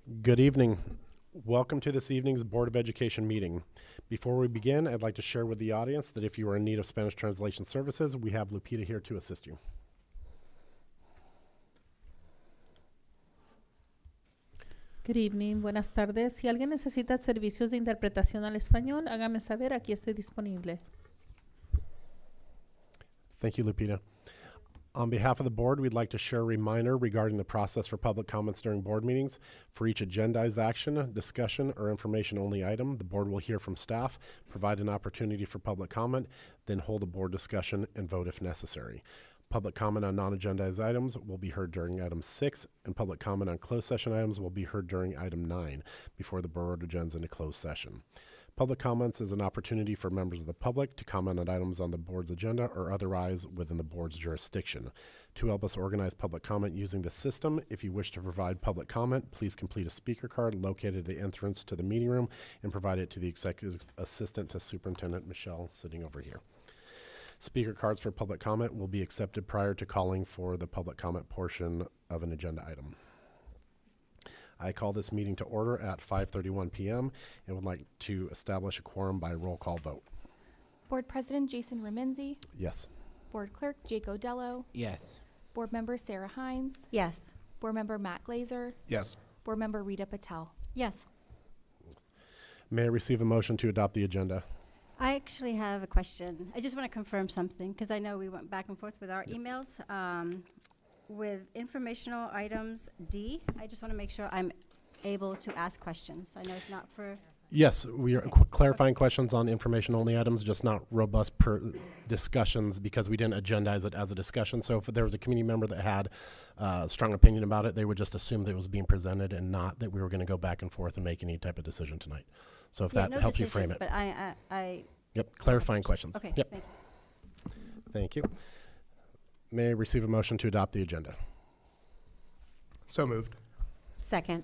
Good evening. Welcome to this evening's Board of Education meeting. Before we begin, I'd like to share with the audience that if you are in need of Spanish translation services, we have Lupita here to assist you. Good evening, buenas tardes. Si alguien necesita servicios de interpretación al español, hágame saber, aquí estoy disponible. Thank you, Lupita. On behalf of the board, we'd like to share a reminder regarding the process for public comments during board meetings. For each agendized action, discussion, or information-only item, the board will hear from staff, provide an opportunity for public comment, then hold a board discussion and vote if necessary. Public comment on non-agendized items will be heard during item 6, and public comment on closed session items will be heard during item 9 before the board adjourns into closed session. Public comments is an opportunity for members of the public to comment on items on the board's agenda or otherwise within the board's jurisdiction. To help us organize public comment using the system, if you wish to provide public comment, please complete a speaker card located at the entrance to the meeting room and provide it to the executive assistant to Superintendent Michelle sitting over here. Speaker cards for public comment will be accepted prior to calling for the public comment portion of an agenda item. I call this meeting to order at 5:31 p.m. and would like to establish a quorum by roll call vote. Board President Jason Remenzi, Yes. Board Clerk Jake Odello, Yes. Board Member Sarah Hines, Yes. Board Member Matt Glazer, Yes. Board Member Rita Patel. Yes. May I receive a motion to adopt the agenda? I actually have a question. I just want to confirm something because I know we went back and forth with our emails. With informational items D, I just want to make sure I'm able to ask questions. I know it's not for, Yes, we are Okay. clarifying questions on information-only items, just not robust discussions because we didn't agendize it as a discussion. So if there was a community member that had a strong opinion about it, they would just assume that it was being presented and not that we were going to go back and forth and make any type of decision tonight. So if yeah, that no helps you frame decisions, it. but I Yep, clarifying questions. okay, Yep, thank you. thank you. May I receive a motion to adopt the agenda? So moved. Second.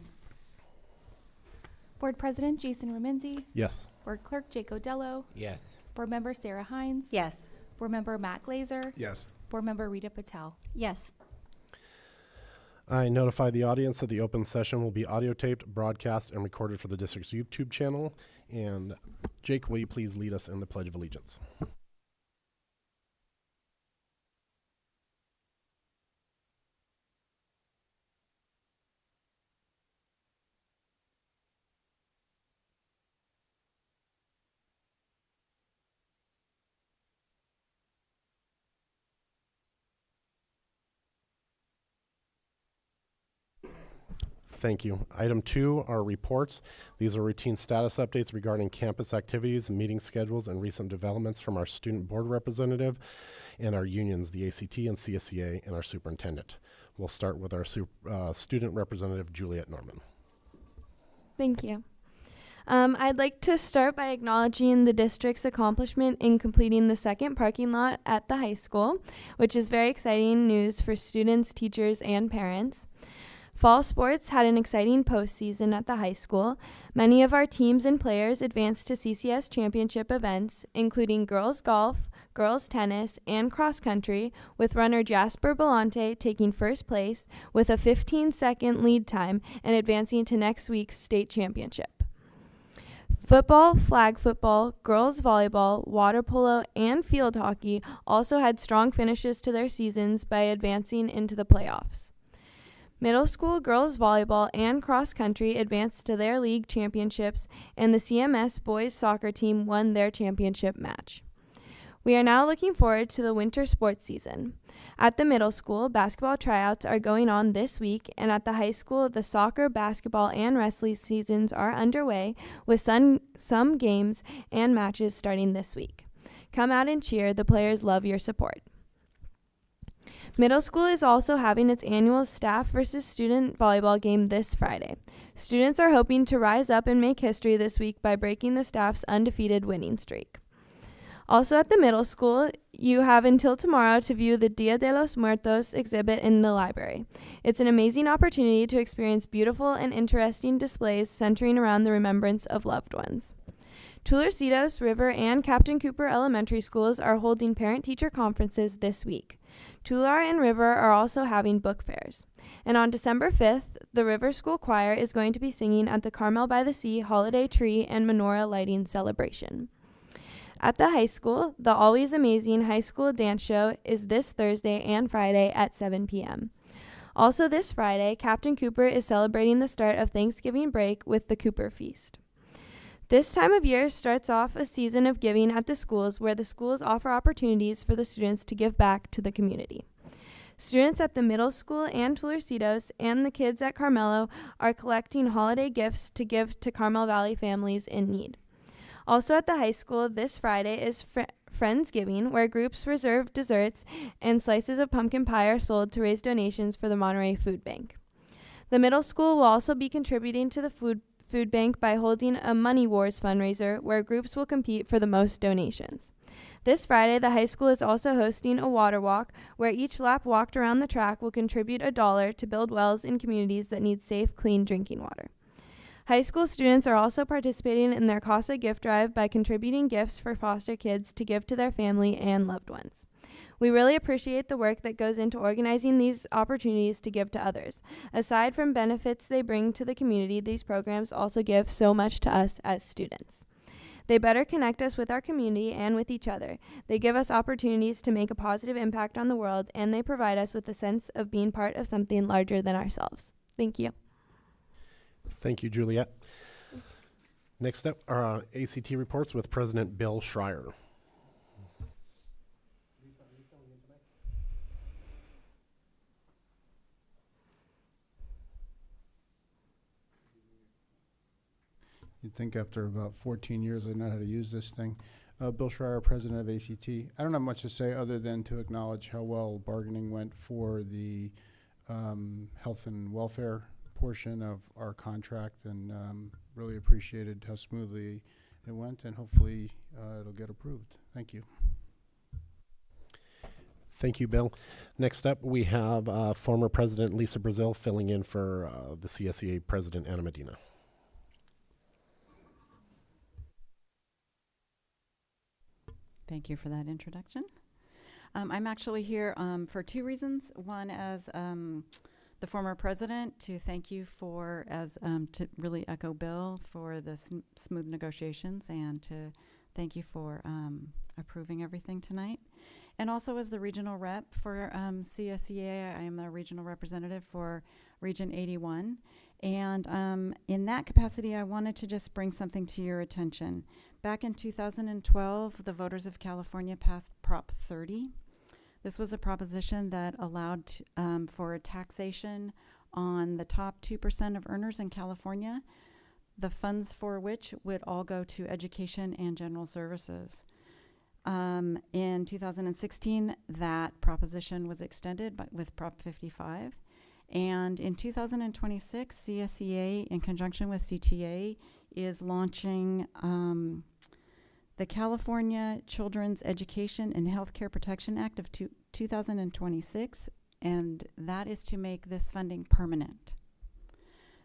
Board President Jason Remenzi, Yes. Board Clerk Jake Odello, Yes. Board Member Sarah Hines, Yes. Board Member Matt Glazer, Yes. Board Member Rita Patel. Yes. I notify the audience that the open session will be audio taped, broadcast, and recorded for the district's YouTube channel. And Jake, will you please lead us in the Pledge of Allegiance? Thank you. Item 2 are reports. These are routine status updates regarding campus activities, meeting schedules, and recent developments from our student board representative and our unions, the ACT and CSEA, and our superintendent. We'll start with our student representative, Juliet Norman. Thank you. I'd like to start by acknowledging the district's accomplishment in completing the second parking lot at the high school, which is very exciting news for students, teachers, and parents. Fall sports had an exciting postseason at the high school. Many of our teams and players advanced to CCS championship events, including girls golf, girls tennis, and cross country, with runner Jasper Belante taking first place with a 15-second lead time and advancing to next week's state championship. Football, flag football, girls volleyball, water polo, and field hockey also had strong finishes to their seasons by advancing into the playoffs. Middle school girls volleyball and cross country advanced to their league championships, and the CMS boys soccer team won their championship match. We are now looking forward to the winter sports season. At the middle school, basketball tryouts are going on this week, and at the high school, the soccer, basketball, and wrestling seasons are underway, with some games and matches starting this week. Come out and cheer. The players love your support. Middle school is also having its annual staff versus student volleyball game this Friday. Students are hoping to rise up and make history this week by breaking the staff's undefeated winning streak. Also at the middle school, you have until tomorrow to view the Dia de los Muertos exhibit in the library. It's an amazing opportunity to experience beautiful and interesting displays centering around the remembrance of loved ones. Tularcitos, River, and Captain Cooper Elementary Schools are holding parent-teacher conferences this week. Tular and River are also having book fairs. And on December 5th, the River School Choir is going to be singing at the Carmel by the Sea Holiday Tree and Menorah Lighting Celebration. At the high school, the Always Amazing High School Dance Show is this Thursday and Friday at 7 p.m. Also this Friday, Captain Cooper is celebrating the start of Thanksgiving break with the Cooper Feast. This time of year starts off a season of giving at the schools where the schools offer opportunities for the students to give back to the community. Students at the middle school and Tulorcitos and the kids at Carmelo are collecting holiday gifts to give to Carmel Valley families in need. Also at the high school, this Friday is Friendsgiving, where groups reserve desserts and slices of pumpkin pie are sold to raise donations for the Monterey Food Bank. The middle school will also be contributing to the food bank by holding a Money Wars fundraiser where groups will compete for the most donations. This Friday, the high school is also hosting a water walk where each lap walked around the track will contribute $1 to build wells in communities that need safe, clean drinking water. High school students are also participating in their CASA gift drive by contributing gifts for foster kids to give to their family and loved ones. We really appreciate the work that goes into organizing these opportunities to give to others. Aside from benefits they bring to the community, these programs also give so much to us as students. They better connect us with our community and with each other. They give us opportunities to make a positive impact on the world, and they provide us with a sense of being part of something larger than ourselves. Thank you. Thank you, Juliet. Next up are ACT reports with President Bill Schreier. You'd think after about 14 years I know how to use this thing. Bill Schreier, president of ACT. I don't have much to say other than to acknowledge how well bargaining went for the health and welfare portion of our contract, and really appreciated how smoothly it went, and hopefully it'll get approved. Thank you. Thank you, Bill. Next up, we have former President Lisa Brazil filling in for the CSEA President Anna Medina. Thank you for that introduction. I'm actually here for two reasons. One, as the former president, to thank you for, to really echo Bill for the smooth negotiations, and to thank you for approving everything tonight. And also as the regional rep for CSEA, I am the regional representative for Region 81. And in that capacity, I wanted to just bring something to your attention. Back in 2012, the voters of California passed Prop 30. This was a proposition that allowed for a taxation on the top 2% of earners in California, the funds for which would all go to education and general services. In 2016, that proposition was extended with Prop 55. And in 2026, CSEA, in conjunction with CTA, is launching the California Children's Education and Healthcare Protection Act of 2026, and that is to make this funding permanent.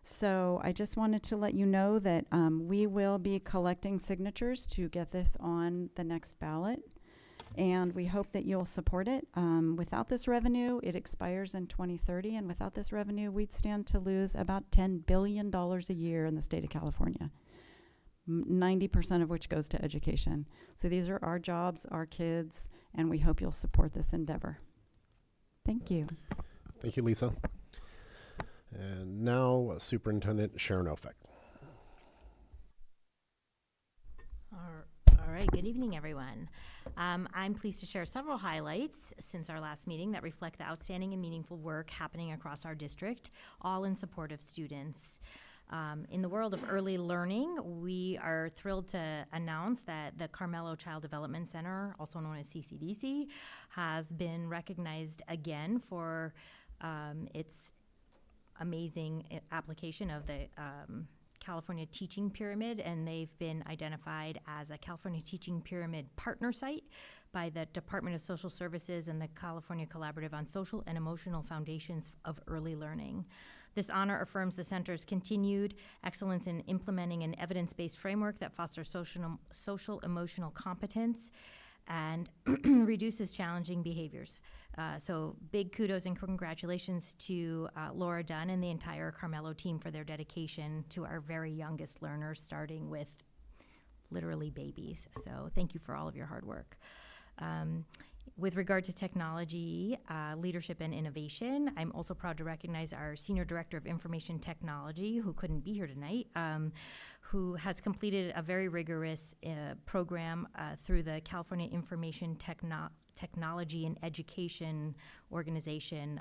So I just wanted to let you know that we will be collecting signatures to get this on the next ballot, and we hope that you'll support it. Without this revenue, it expires in 2030, and without this revenue, we'd stand to lose about $10 billion a year in the state of California, 90% of which goes to education. So these are our jobs, our kids, and we hope you'll support this endeavor. Thank you. Thank you, Lisa. And now Superintendent Sharon Ofek. All right, good evening, everyone. I'm pleased to share several highlights since our last meeting that reflect the outstanding and meaningful work happening across our district, all in support of students. In the world of early learning, we are thrilled to announce that the Carmelo Child Development Center, also known as CCDC, has been recognized again for its amazing application of the California Teaching Pyramid, and they've been identified as a California Teaching Pyramid partner site by the Department of Social Services and the California Collaborative on Social and Emotional Foundations of Early Learning. This honor affirms the center's continued excellence in implementing an evidence-based framework that fosters social emotional competence, and reduces challenging behaviors. So big kudos and congratulations to Laura Dunn and the entire Carmelo team for their dedication to our very youngest learners, starting with literally babies. So thank you for all of your hard work. With regard to technology, leadership, and innovation, I'm also proud to recognize our Senior Director of Information Technology, who couldn't be here tonight, who has completed a very rigorous program through the California Information Technology and Education Organization.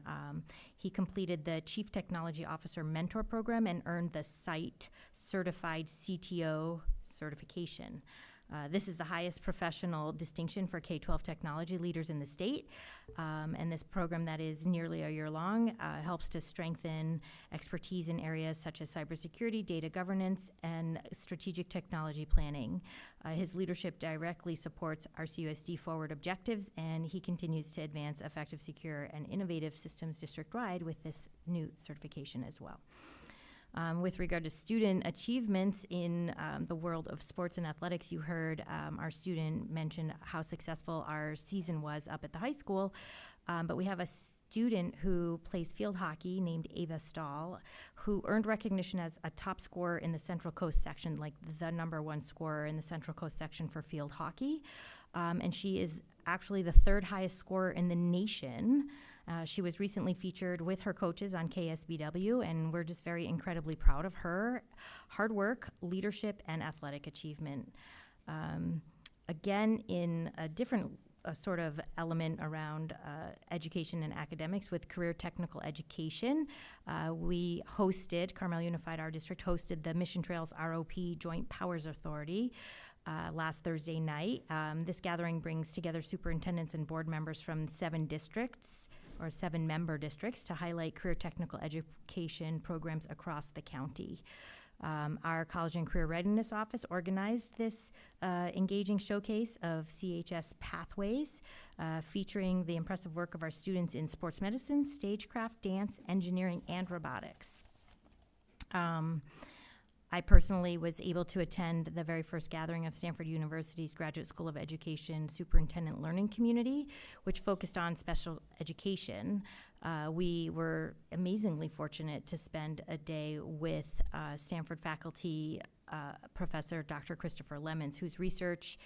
He completed the Chief Technology Officer Mentor Program and earned the SITE Certified CTO certification. This is the highest professional distinction for K-12 technology leaders in the state, and this program that is nearly a year long helps to strengthen expertise in areas such as cybersecurity, data governance, and strategic technology planning. His leadership directly supports our CUSD forward objectives, and he continues to advance effective, secure, and innovative systems district-wide with this new certification as well. With regard to student achievements in the world of sports and athletics, you heard our student mention how successful our season was up at the high school, but we have a student who plays field hockey named Ava Stahl, who earned recognition as a top scorer in the Central Coast section, like the #1 scorer in the Central Coast section for field hockey, and she is actually the 3rd highest scorer in the nation. She was recently featured with her coaches on KSBW, and we're just very incredibly proud of her hard work, leadership, and athletic achievement. Again, in a different sort of element around education and academics with career technical education, we hosted, Carmel Unified, our district, hosted the Mission Trails ROP Joint Powers Authority last Thursday night. This gathering brings together superintendents and board members from 7 districts, or 7 member districts, to highlight career technical education programs across the county. Our College and Career Readiness Office organized this engaging showcase of CHS Pathways, featuring the impressive work of our students in sports medicine, stagecraft, dance, engineering, and robotics. I personally was able to attend the very first gathering of Stanford University's Graduate School of Education Superintendent Learning Community, which focused on special education. We were amazingly fortunate to spend a day with Stanford faculty professor Dr. Christopher Lemons, whose research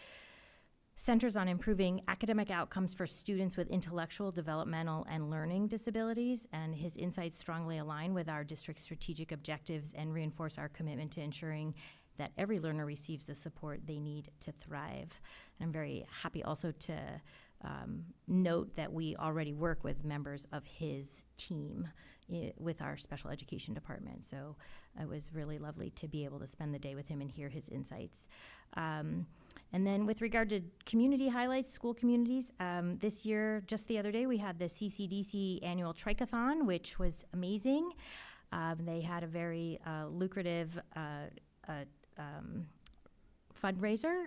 centers on improving academic outcomes for students with intellectual, developmental, and learning disabilities, and his insights strongly align with our district's strategic objectives and reinforce our commitment to ensuring that every learner receives the support they need to thrive. And I'm very happy also to note that we already work with members of his team with our special education department. So it was really lovely to be able to spend the day with him and hear his insights. And then with regard to community highlights, school communities, this year, just the other day, we had the CCDC annual Trichathon, which was amazing. They had a very lucrative fundraiser.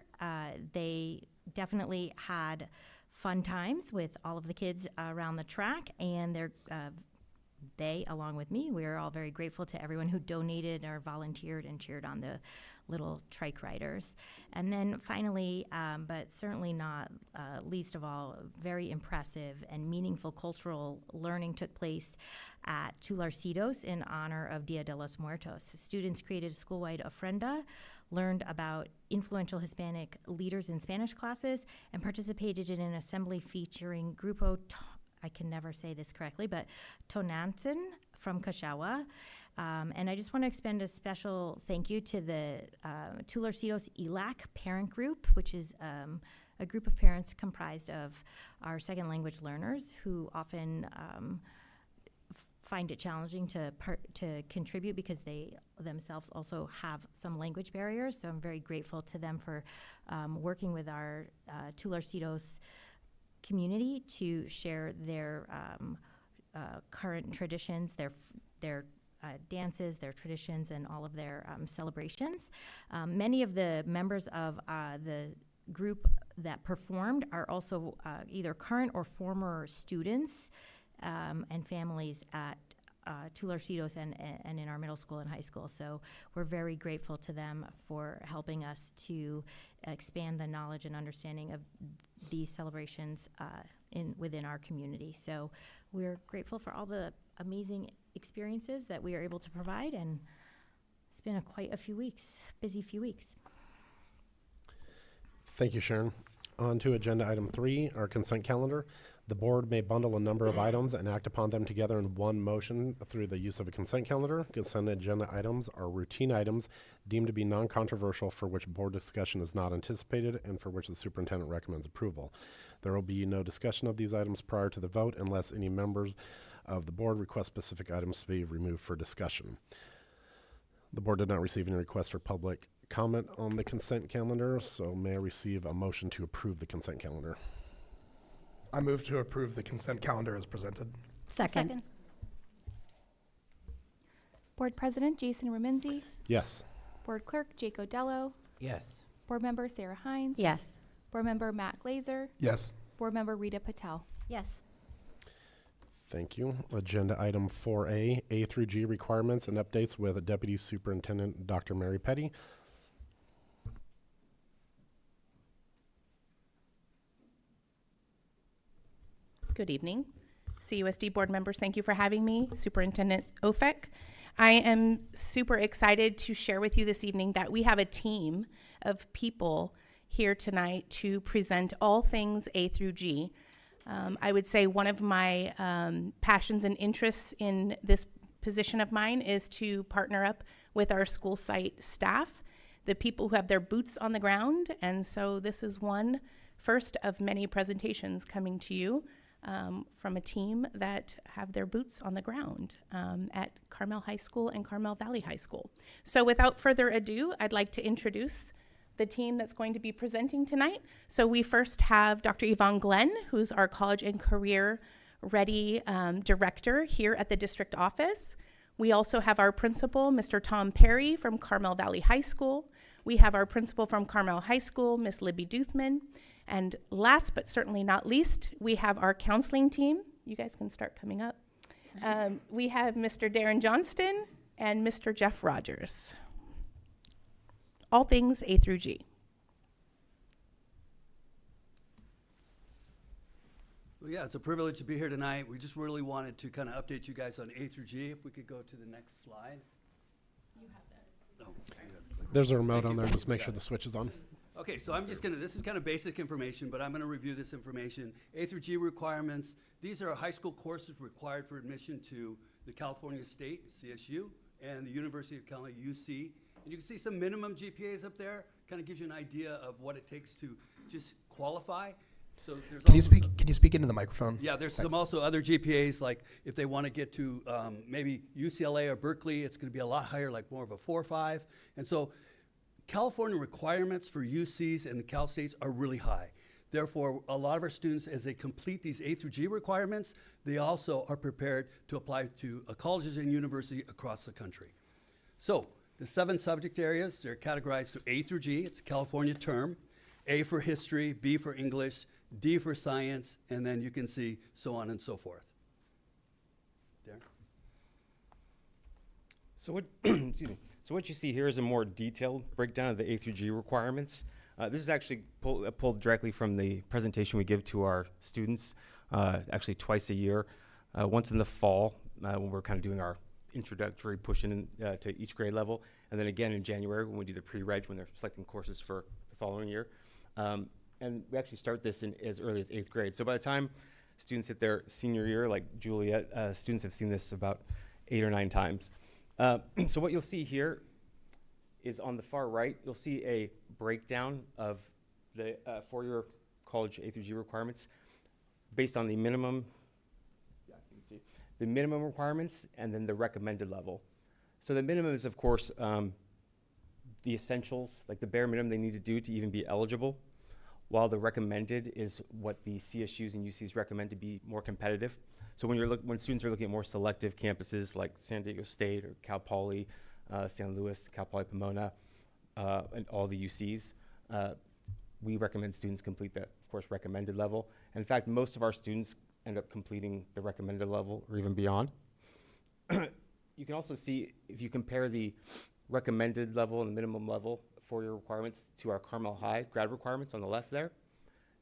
They definitely had fun times with all of the kids around the track, and they, along with me, we are all very grateful to everyone who donated or volunteered and cheered on the little trike riders. And then finally, but certainly not least of all, very impressive and meaningful cultural learning took place at Tularcitos in honor of Dia de los Muertos. Students created a school-wide ofrenda, learned about influential Hispanic leaders in Spanish classes, and participated in an assembly featuring Grupo, I can never say this correctly, but Tonantzin from Cachagua. And I just want to extend a special thank you to the Tularcitos ELAC parent group, which is a group of parents comprised of our second language learners who often find it challenging to contribute because they themselves also have some language barriers. So I'm very grateful to them for working with our Tularcitos community to share their current traditions, their dances, their traditions, and all of their celebrations. Many of the members of the group that performed are also either current or former students and families at Tularcitos and in our middle school and high school. So we're very grateful to them for helping us to expand the knowledge and understanding of these celebrations within our community. So we're grateful for all the amazing experiences that we are able to provide, and it's been quite a few weeks, busy few weeks. Thank you, Sharon. On to agenda item 3, our consent calendar. The board may bundle a number of items and act upon them together in one motion through the use of a consent calendar. Consent agenda items are routine items deemed to be non-controversial for which board discussion is not anticipated and for which the superintendent recommends approval. There will be no discussion of these items prior to the vote unless any members of the board request specific items to be removed for discussion. The board did not receive any requests for public comment on the consent calendar, so may I receive a motion to approve the consent calendar? I move to approve the consent calendar as presented. Second. Board President Jason Remenzi, Yes. Board Clerk Jake Odello, Yes. Board Member Sarah Hines. Yes. Board Member Matt Glazer, Yes. Board Member Rita Patel. Yes. Thank you. Agenda item 4A, A through G requirements and updates with Deputy Superintendent Dr. Mary Petty. Good evening. CUSD board members, thank you for having me. Superintendent Ofek. I am super excited to share with you this evening that we have a team of people here tonight to present all things A through G. I would say one of my passions and interests in this position of mine is to partner up with our school site staff, the people who have their boots on the ground. And so this is one first of many presentations coming to you from a team that have their boots on the ground at Carmel High School and Carmel Valley High School. So without further ado, I'd like to introduce the team that's going to be presenting tonight. So we first have Dr. Yvonne Glenn, who's our College and Career Ready Director here at the district office. We also have our principal, Mr. Tom Perry from Carmel Valley High School. We have our principal from Carmel High School, Miss Libby Duthman. And last but certainly not least, we have our counseling team. You guys can start coming up. We have Mr. Darren Johnston and Mr. Jeff Rogers. All things A through G. Well, yeah, it's a privilege to be here tonight. We just really wanted to kind of update you guys on A through G. If we could go to the next slide. You have that. Oh, There's a remote on there. Just make sure the switch is on. okay, so I'm just going to, this is kind of basic information, but I'm going to review this information. A through G requirements. These are high school courses required for admission to the California State, CSU, and the University of California, UC. And you can see some minimum GPAs up there. Kind of gives you an idea of what it takes to just qualify. So there's Can you speak into the microphone? yeah, there's Thanks. some also other GPAs, like if they want to get to maybe UCLA or Berkeley, it's going to be a lot higher, like more of a 4 or 5. And so California requirements for UCs and the Cal States are really high. Therefore, a lot of our students, as they complete these A through G requirements, they also are prepared to apply to colleges and universities across the country. So the 7 subject areas, they're categorized to A through G. It's a California term. A for history, B for English, D for science, and then you can see so on and so forth. Darren? So what, excuse me. So what you see here is a more detailed breakdown of the A through G requirements. This is actually pulled directly from the presentation we give to our students, actually twice a year. Once in the fall, when we're kind of doing our introductory push in to each grade level, and then again in January when we do the pre-reg when they're selecting courses for the following year. And we actually start this in as early as 8th grade. So by the time students hit their senior year, like Juliet, students have seen this about 8 or 9 times. So what you'll see here is on the far right, you'll see a breakdown of the 4-year college A through G requirements based on the minimum, you can see, the minimum requirements and then the recommended level. So the minimum is, of course, the essentials, like the bare minimum they need to do to even be eligible, while the recommended is what the CSUs and UCs recommend to be more competitive. So when students are looking at more selective campuses like San Diego State or Cal Poly, San Luis, Cal Poly Pomona, and all the UCs, we recommend students complete that, of course, recommended level. And in fact, most of our students end up completing the recommended level or even beyond. You can also see, if you compare the recommended level and the minimum level for your requirements to our Carmel High grad requirements on the left there,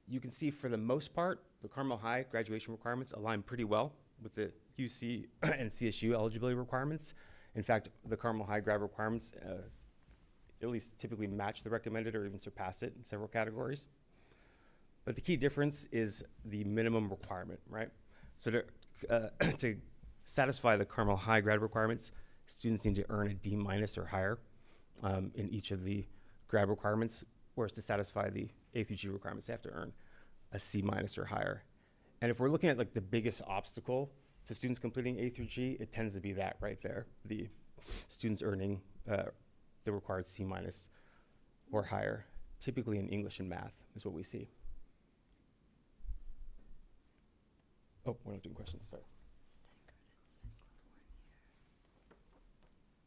you can see for the most part, the Carmel High graduation requirements align pretty well with the UC and CSU eligibility requirements. In fact, the Carmel High grad requirements at least typically match the recommended or even surpass it in several categories. But the key difference is the minimum requirement, right? So to satisfy the Carmel High grad requirements, students need to earn a D- or higher in each of the grad requirements, whereas to satisfy the A through G requirements, they have to earn a C- or higher. And if we're looking at like the biggest obstacle to students completing A through G, it tends to be that right there, the students earning the required C- or higher, typically in English and math is what we see. Oh, we're not doing questions, sorry.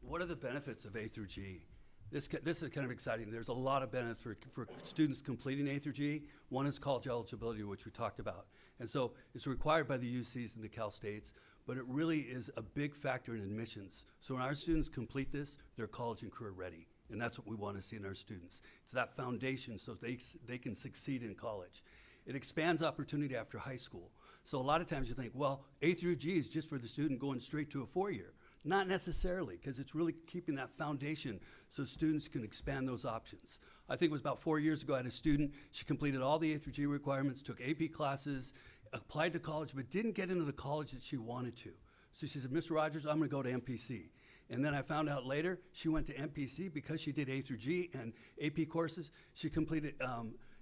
What are the benefits of A through G? This is kind of exciting. There's a lot of benefits for students completing A through G. One is college eligibility, which we talked about. And so it's required by the UCs and the Cal States, but it really is a big factor in admissions. So when our students complete this, they're college and career ready. And that's what we want to see in our students. It's that foundation so they can succeed in college. It expands opportunity after high school. So a lot of times you think, well, A through G is just for the student going straight to a four-year. Not necessarily, because it's really keeping that foundation so students can expand those options. I think it was about 4 years ago, I had a student, she completed all the A through G requirements, took AP classes, applied to college, but didn't get into the college that she wanted to. So she said, Mr. Rogers, I'm gonna go to MPC. And then I found out later, she went to MPC because she did A through G and AP courses. She completed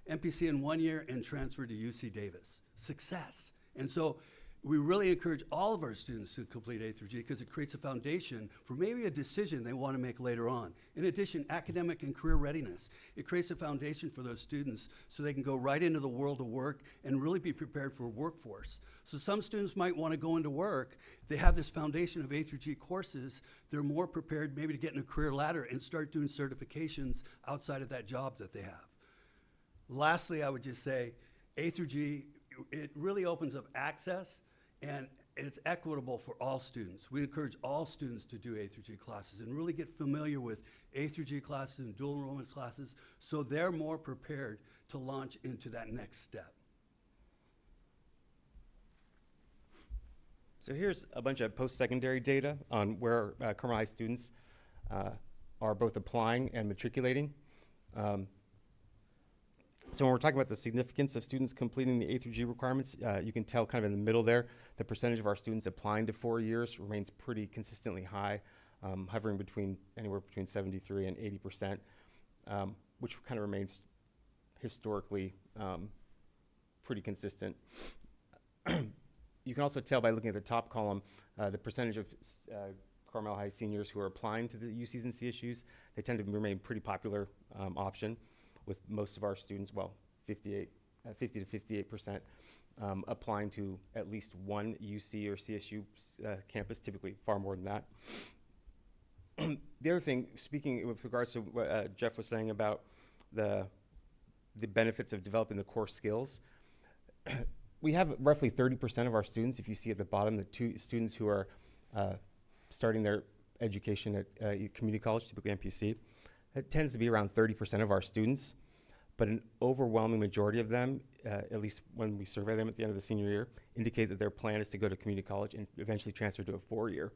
MPC in 1 year and transferred to UC Davis. Success. And so we really encourage all of our students to complete A through G because it creates a foundation for maybe a decision they want to make later on. In addition, academic and career readiness. It creates a foundation for those students so they can go right into the world of work and really be prepared for a workforce. So some students might want to go into work. They have this foundation of A through G courses. They're more prepared maybe to get in a career ladder and start doing certifications outside of that job that they have. Lastly, I would just say A through G, it really opens up access and it's equitable for all students. We encourage all students to do A through G classes and really get familiar with A through G classes and dual enrollment classes so they're more prepared to launch into that next step. So here's a bunch of post-secondary data on where Carmel High students are both applying and matriculating. So when we're talking about the significance of students completing the A through G requirements, you can tell kind of in the middle there, the percentage of our students applying to 4 years remains pretty consistently high, hovering anywhere between 73 and 80%, which kind of remains historically pretty consistent. You can also tell by looking at the top column, the percentage of Carmel High seniors who are applying to the UCs and CSUs. They tend to remain pretty popular option, with most of our students, well, 50 to 58%, applying to at least one UC or CSU campus, typically far more than that. The other thing, speaking with regards to what Jeff was saying about the benefits of developing the core skills, we have roughly 30% of our students, if you see at the bottom, the two students who are starting their education at community college, typically MPC. It tends to be around 30% of our students, but an overwhelming majority of them, at least when we survey them at the end of the senior year, indicate that their plan is to go to community college and eventually transfer to a 4-year.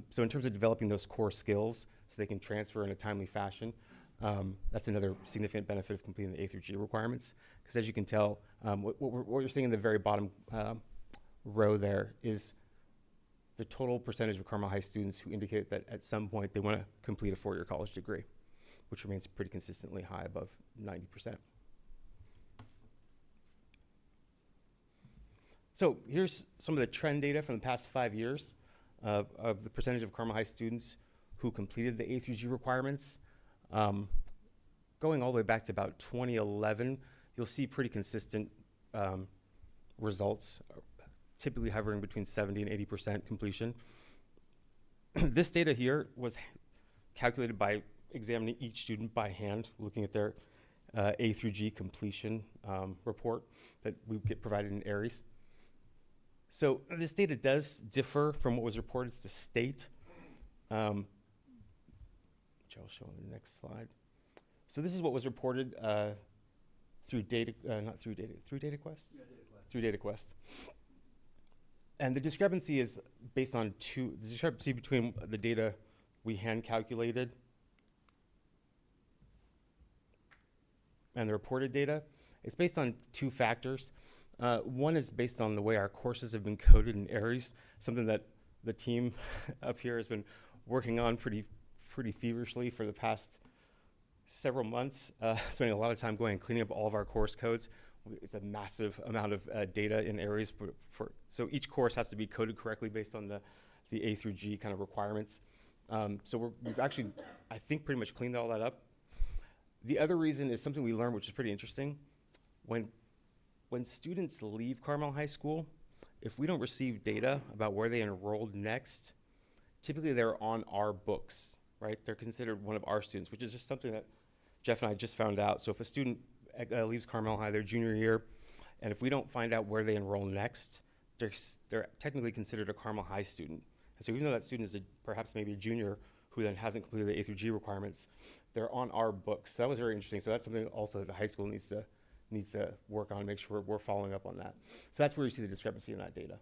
So in terms of developing those core skills so they can transfer in a timely fashion, that's another significant benefit of completing the A through G requirements. Because as you can tell, what you're seeing in the very bottom row there is the total percentage of Carmel High students who indicate that at some point they want to complete a 4-year college degree, which remains pretty consistently high, above 90%. So here's some of the trend data from the past 5 years of the percentage of Carmel High students who completed the A through G requirements. Going all the way back to about 2011, you'll see pretty consistent results, typically hovering between 70 and 80% completion. This data here was calculated by examining each student by hand, looking at their A through G completion report that we get provided in ARIES. So this data does differ from what was reported to the state, which I'll show on the next slide. So this is what was reported through DataQuest? Through DataQuest. And the discrepancy is based on the discrepancy between the data we hand calculated and the reported data. It's based on two factors. One is based on the way our courses have been coded in Aries, something that the team up here has been working on pretty feverishly for the past several months, spending a lot of time going and cleaning up all of our course codes. It's a massive amount of data in Aries, so each course has to be coded correctly based on the A through G kind of requirements. So we've actually, I think, pretty much cleaned all that up. The other reason is something we learned, which is pretty interesting. When students leave Carmel High School, if we don't receive data about where they enrolled next, typically they're on our books, right? They're considered one of our students, which is just something that Jeff and I just found out. So if a student leaves Carmel High their junior year, and if we don't find out where they enroll next, they're technically considered a Carmel High student. And so even though that student is perhaps maybe a junior who then hasn't completed the A through G requirements, they're on our books. So that was very interesting. So that's something also that the high school needs to work on, make sure we're following up on that. So that's where you see the discrepancy in that data.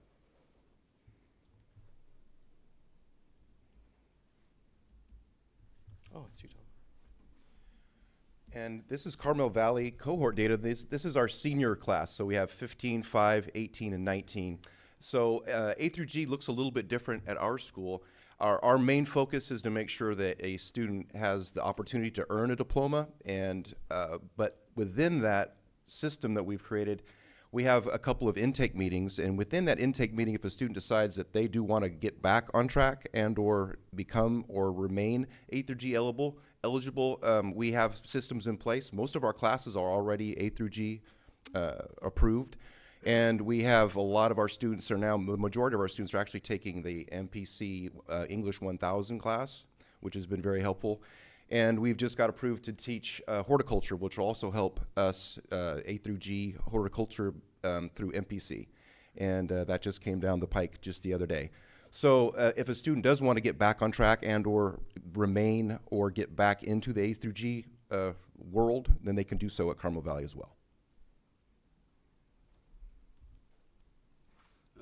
Oh, it's you, Tom. And this is Carmel Valley cohort data. This is our senior class. So we have 15, 5, 18, and 19. So A through G looks a little bit different at our school. Our main focus is to make sure that a student has the opportunity to earn a diploma, and but within that system that we've created, we have a couple of intake meetings, and within that intake meeting, if a student decides that they do want to get back on track and or become or remain A through G eligible, we have systems in place. Most of our classes are already A through G approved. And we have a lot of our students the majority of our students are actually taking the MPC English 1000 class, which has been very helpful. And we've just got approved to teach horticulture, which will also help us A through G horticulture through MPC. And that just came down the pike just the other day. So if a student does want to get back on track and or remain or get back into the A through G world, then they can do so at Carmel Valley as well.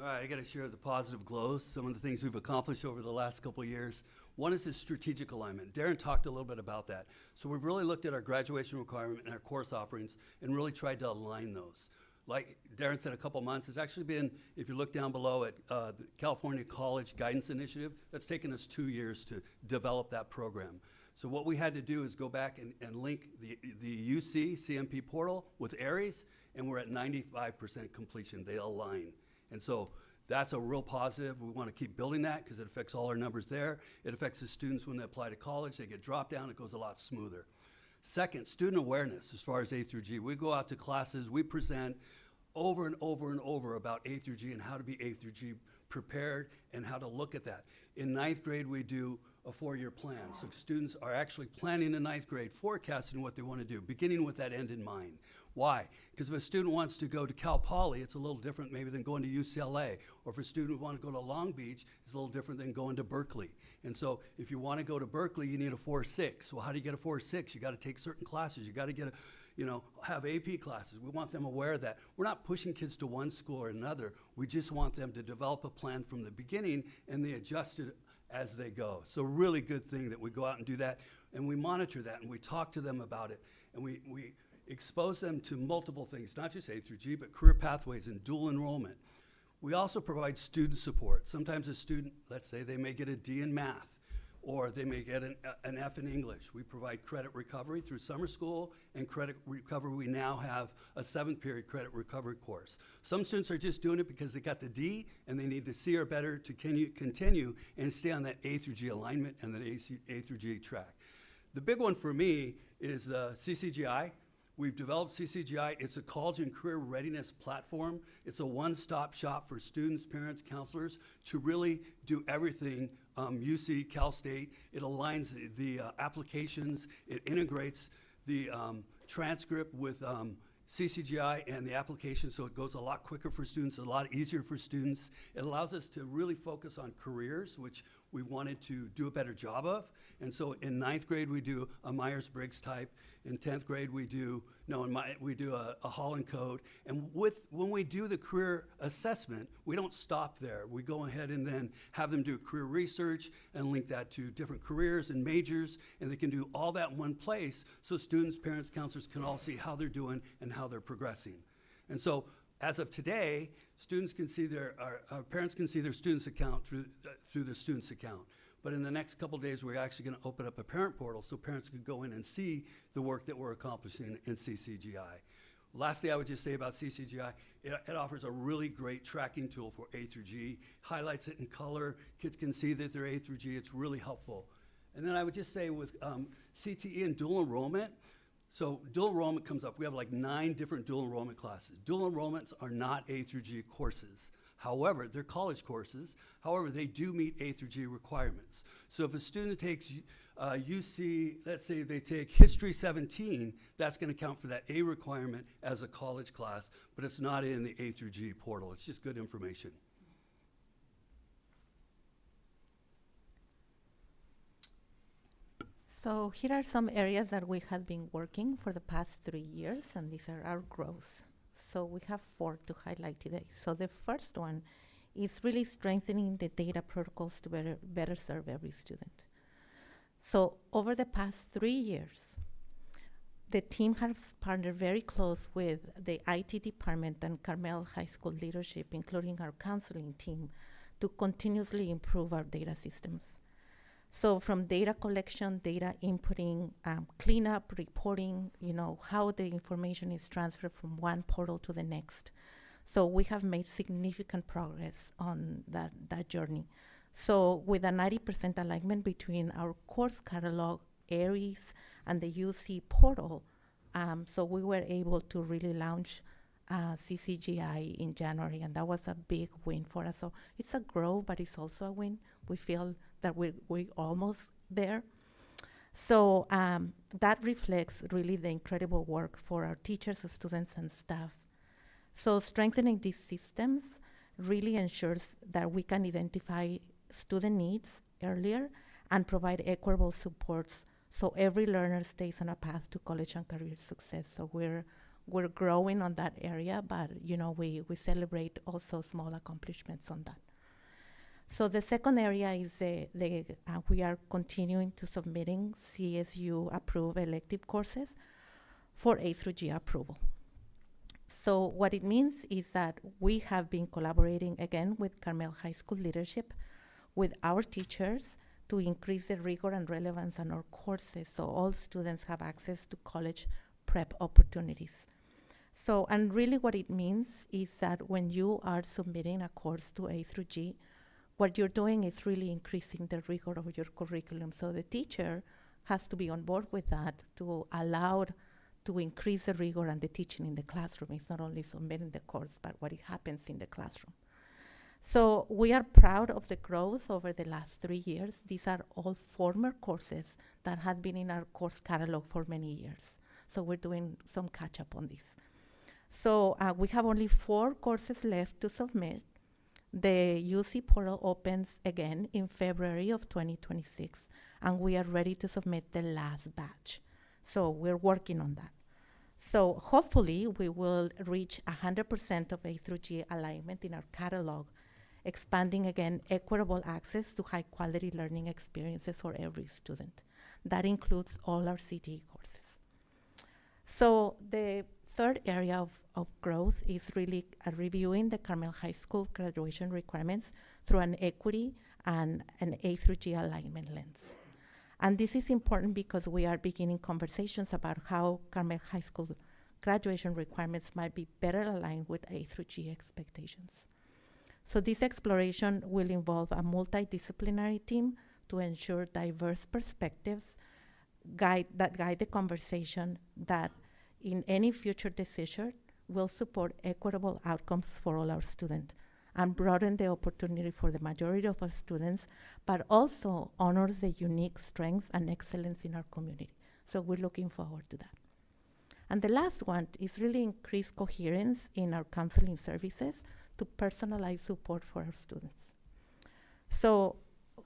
All right, I got to share the positive glows, some of the things we've accomplished over the last couple of years. One is the strategic alignment. Darren talked a little bit about that. So we've really looked at our graduation requirement and our course offerings and really tried to align those. Like Darren said, a couple months. It's actually been, if you look down below at the California College Guidance Initiative, that's taken us 2 years to develop that program. So what we had to do is go back and link the UC CMP portal with Aries, and we're at 95% completion. They align. And so that's a real positive. We want to keep building that because it affects all our numbers there. It affects the students when they apply to college. They get dropped down. It goes a lot smoother. Second, student awareness as far as A through G. We go out to classes. We present over and over and over about A through G and how to be A through G prepared and how to look at that. In 9th grade, we do a 4-year plan. So students are actually planning in 9th grade, forecasting what they want to do, beginning with that end in mind. Why? Because if a student wants to go to Cal Poly, it's a little different maybe than going to UCLA. Or if a student wants to go to Long Beach, it's a little different than going to Berkeley. And so if you want to go to Berkeley, you need a 4.6. Well, how do you get a 4.6? You got to take certain classes. You got to get have AP classes. We want them aware of that. We're not pushing kids to one school or another. We just want them to develop a plan from the beginning, and they adjust it as they go. So really good thing that we go out and do that, and we monitor that, and we talk to them about it, and we expose them to multiple things, not just A through G, but career pathways and dual enrollment. We also provide student support. Sometimes a student, let's say they may get a D in math, or they may get an F in English. We provide credit recovery through summer school and credit recovery. We now have a 7th period credit recovery course. Some students are just doing it because they got the D and they need the C or better to continue and stay on that A through G alignment and that A through G track. The big one for me is CCGI. We've developed CCGI. It's a college and career readiness platform. It's a one-stop shop for students, parents, counselors to really do everything UC, Cal State. It aligns the applications. It integrates the transcript with CCGI and the application, so it goes a lot quicker for students, a lot easier for students. It allows us to really focus on careers, which we wanted to do a better job of. And so in 9th grade, we do a Myers-Briggs type. In 10th grade, we do a Holland Code. And when we do the career assessment, we don't stop there. We go ahead and then have them do career research and link that to different careers and majors, and they can do all that in one place so students, parents, counselors can all see how they're doing and how they're progressing. And so as of today, students can see our parents can see their students' account through the students' account. But in the next couple of days, we're actually going to open up a parent portal so parents can go in and see the work that we're accomplishing in CCGI. Lastly, I would just say about CCGI, it offers a really great tracking tool for A through G, highlights it in color, kids can see that they're A through G, it's really helpful. And then I would just say with CTE and dual enrollment, so dual enrollment comes up. We have like 9 different dual enrollment classes. Dual enrollments are not A through G courses. However, they're college courses. However, they do meet A through G requirements. So if a student takes UC, let's say they take History 17, that's going to count for that A requirement as a college class, but it's not in the A through G portal. It's just good information. So here are some areas that we have been working for the past 3 years, and these are our growths. So we have 4 to highlight today. So the first one is really strengthening the data protocols to better serve every student. So over the past 3 years, the team has partnered very close with the IT department and Carmel High School leadership, including our counseling team, to continuously improve our data systems. So from data collection, data inputting, cleanup, reporting, how the information is transferred from one portal to the next. So we have made significant progress on that journey. So with a 90% alignment between our course catalog, ARIES, and the UC portal, so we were able to really launch CCGI in January, and that was a big win for us. So it's a grow, but it's also a win. We feel that we're almost there. So that reflects really the incredible work for our teachers, students, and staff. So strengthening these systems really ensures that we can identify student needs earlier and provide equitable supports so every learner stays on a path to college and career success. So we're growing on that area, but we celebrate also small accomplishments on that. So the second area is we are continuing to submitting CSU approved elective courses for A through G approval. So what it means is that we have been collaborating again with Carmel High School leadership, with our teachers, to increase the rigor and relevance on our courses so all students have access to college prep opportunities. So, and really what it means is that when you are submitting a course to A through G, what you're doing is really increasing the rigor of your curriculum. So the teacher has to be on board with that to allow to increase the rigor and the teaching in the classroom. It's not only submitting the course, but what happens in the classroom. So we are proud of the growth over the last 3 years. These are all former courses that had been in our course catalog for many years. So we're doing some catch up on this. So we have only 4 courses left to submit. The UC portal opens again in February of 2026, and we are ready to submit the last batch. So we're working on that. So hopefully we will reach 100% of A through G alignment in our catalog, expanding again equitable access to high quality learning experiences for every student. That includes all our CTE courses. So the third area of growth is really reviewing the Carmel High School graduation requirements through an equity and an A through G alignment lens. And this is important because we are beginning conversations about how Carmel High School graduation requirements might be better aligned with A through G expectations. So this exploration will involve a multidisciplinary team to ensure diverse perspectives guide the conversation, that in any future decision will support equitable outcomes for all our students and broaden the opportunity for the majority of our students, but also honors the unique strengths and excellence in our community. So we're looking forward to that. And the last one is really increase coherence in our counseling services to personalize support for our students. So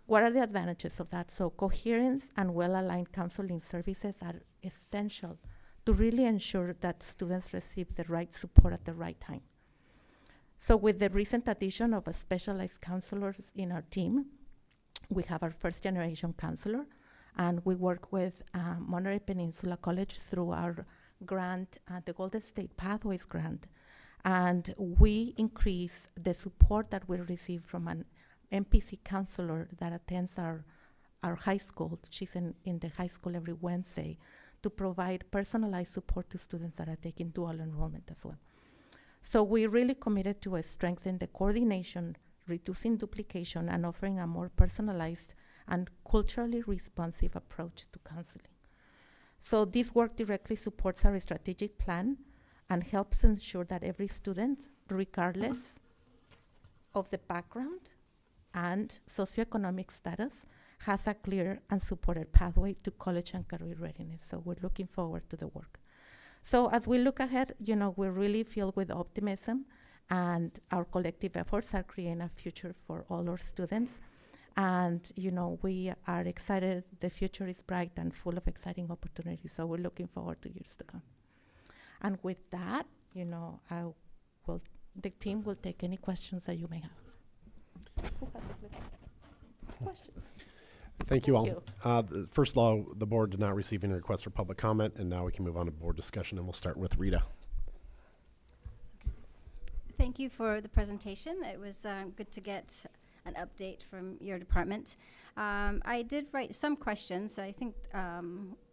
what are the advantages of that? So coherence and well-aligned counseling services are essential to really ensure that students receive the right support at the right time. So with the recent addition of a specialized counselors in our team, we have our first generation counselor, and we work with Monterey Peninsula College through our grant, the Golden State Pathways grant. And we increase the support that we receive from an MPC counselor that attends our high school. She's in the high school every Wednesday to provide personalized support to students that are taking dual enrollment as well. So we're really committed to strengthen the coordination, reducing duplication, and offering a more personalized and culturally responsive approach to counseling. So this work directly supports our strategic plan and helps ensure that every student, regardless of the background and socioeconomic status, has a clear and supported pathway to college and career readiness. So we're looking forward to the work. So as we look ahead, we're really filled with optimism, and our collective efforts are creating a future for all our students. And, we are excited. The future is bright and full of exciting opportunities. So we're looking forward to years to come. And with that, the team will take any questions that you may have. Who has the questions? Thank you Thank all. First of all, the board did not receive any requests for public comment, and now we can move on to board discussion, and we'll start with Rita. Thank you for the presentation. It was good to get an update from your department. I did write some questions, I think,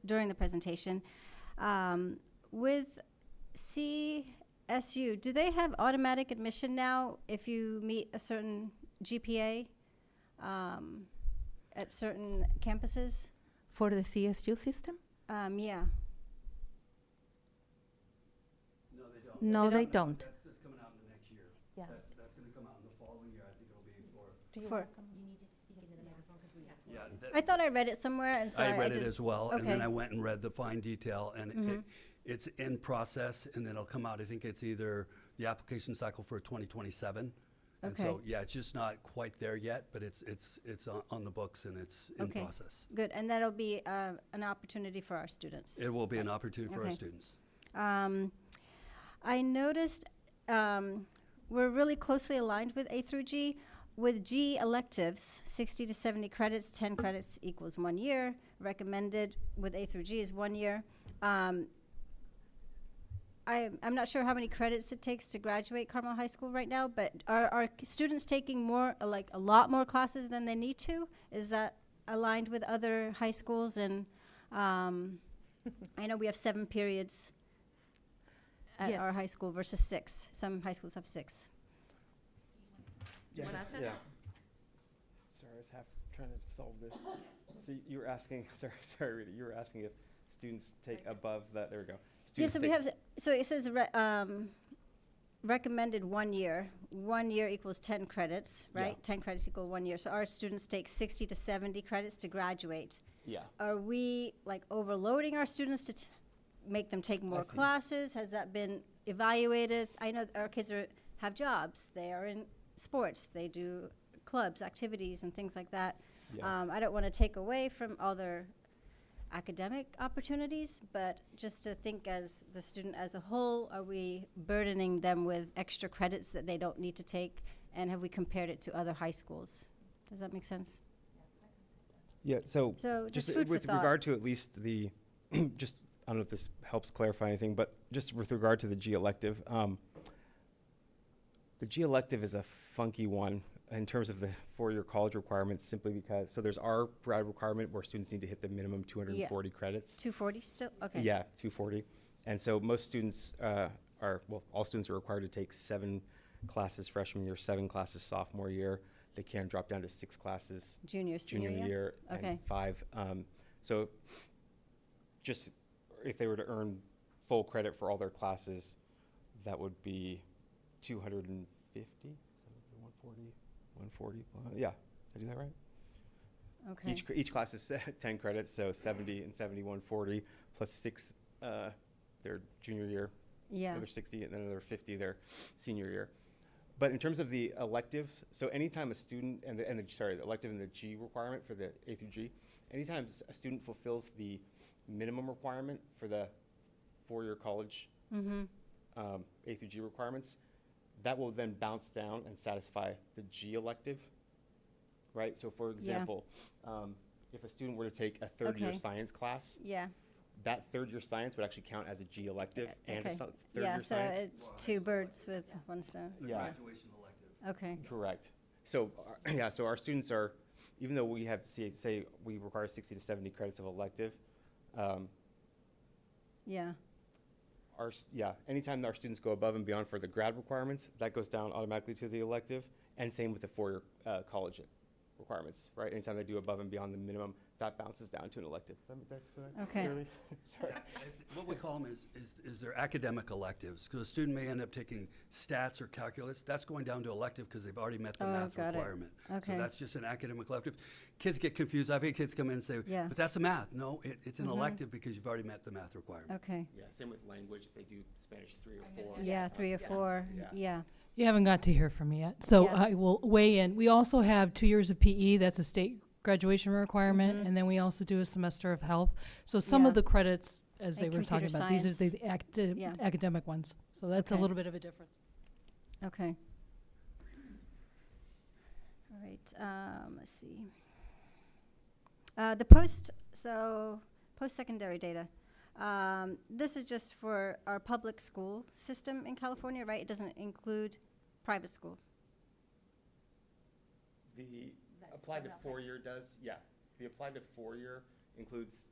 during the presentation. With CSU, do they have automatic admission now if you meet a certain GPA at certain campuses? For the CSU system? Yeah. No, they don't. No, they don't. That's just coming out in the next year. Yeah. That's going to come out in the following year. I think it'll be for. For, Yeah. I thought I read it somewhere, and so I read it didn't- as well, and then okay. I went and read the fine detail, and it's in process, and then it'll come out. I think it's either the application cycle for 2027. And so, Okay. yeah, it's just not quite there yet, but it's on the books and it's in Okay. process. Good, and that'll be an opportunity for our students. It will be an opportunity for our Okay. students. I noticed we're really closely aligned with A through G. With G electives, 60 to 70 credits, 10 credits equals 1 year. Recommended with A through G is 1 year. I'm not sure how many credits it takes to graduate Carmel High School right now, but are students taking more, like a lot more classes than they need to? Is that aligned with other high schools? And I know we have 7 periods at Yes. our high school versus 6. Some high schools have 6. Yeah. Sorry, I was half trying to solve this. So you were asking, sorry, Rita, you were asking if students take above that, there we go. Yeah, Students so we take- have, so it says recommended 1 year. 1 year equals 10 credits, right? Yeah. 10 credits equal 1 year. So our students take 60 to 70 credits to graduate. Yeah. Are we like overloading our students to make them take more see. classes? Has that been evaluated? I know our kids have jobs. They are in sports. They do clubs, activities, and things like that. Yeah. I don't want to take away from all their academic opportunities, but just to think as the student as a whole, are we burdening them with extra credits that they don't need to take? And have we compared it to other high schools? Does that make sense? Yeah, so So just just food for with thought. regard to at least the, just, I don't know if this helps clarify anything, but just with regard to the G elective, the G elective is a funky one in terms of the four-year college requirements, simply because, so there's our grad requirement where students need to hit the minimum 240 credits. 240 still? Okay. Yeah, 240. And so most students all students are required to take 7 classes freshman year, 7 classes sophomore year. They can drop down to 6 classes Junior, senior year? Okay. and 5. So just if they were to earn full credit for all their classes, that would be 250, 140. Yeah, did I do that right? Okay. Each class is 10 credits, so 70 and 70, 140, plus 6 their junior year, Yeah. another 60, and then another 50 their senior year. But in terms of the electives, so anytime a student, the elective and the G requirement for the A through G, anytime a student fulfills the minimum requirement for the four-year college Mm-hmm. A through G requirements, that will then bounce down and satisfy the G elective, right? So for example, if a student were to take a third-year Okay. science class, Yeah. that third-year science would actually count as a G elective and a Okay. third-year Yeah, so science. it's two birds with one stone. Yeah. Graduation elective. Okay. Correct. So, so our students are, even though we have, say, we require 60 to 70 credits of elective, Yeah. anytime our students go above and beyond for the grad requirements, that goes down automatically to the elective, and same with the four-year college requirements, right? Anytime they do above and beyond the minimum, that bounces down to an elective. Does that make that Okay. clearly? Sorry. What we call them is their academic electives, because a student may end up taking stats or calculus. That's going down to elective because they've already met the Oh, math got it. requirement. Okay. So that's just an academic elective. Kids get confused. I've had kids come in and say, Yeah. but that's a math. No, it's an Mhm. elective because you've already met the math requirement. Okay. Yeah, same with language, if they do Spanish 3 or 4. Yeah, 3 or 4. Yeah. Yeah. You haven't got to hear from me yet, so Yeah. I will weigh in. We also have 2 years of PE, that's a state graduation requirement, Mhm. and then we also do a semester of health. So some of Yeah. the credits, as they And were talking computer about, these are science. the Yeah. academic ones. So that's a Okay. little bit of a difference. Okay. All right, let's see. The post-secondary data. This is just for our public school system in California, right? It doesn't include private schools. The applied to four-year does, yeah. The applied to four-year includes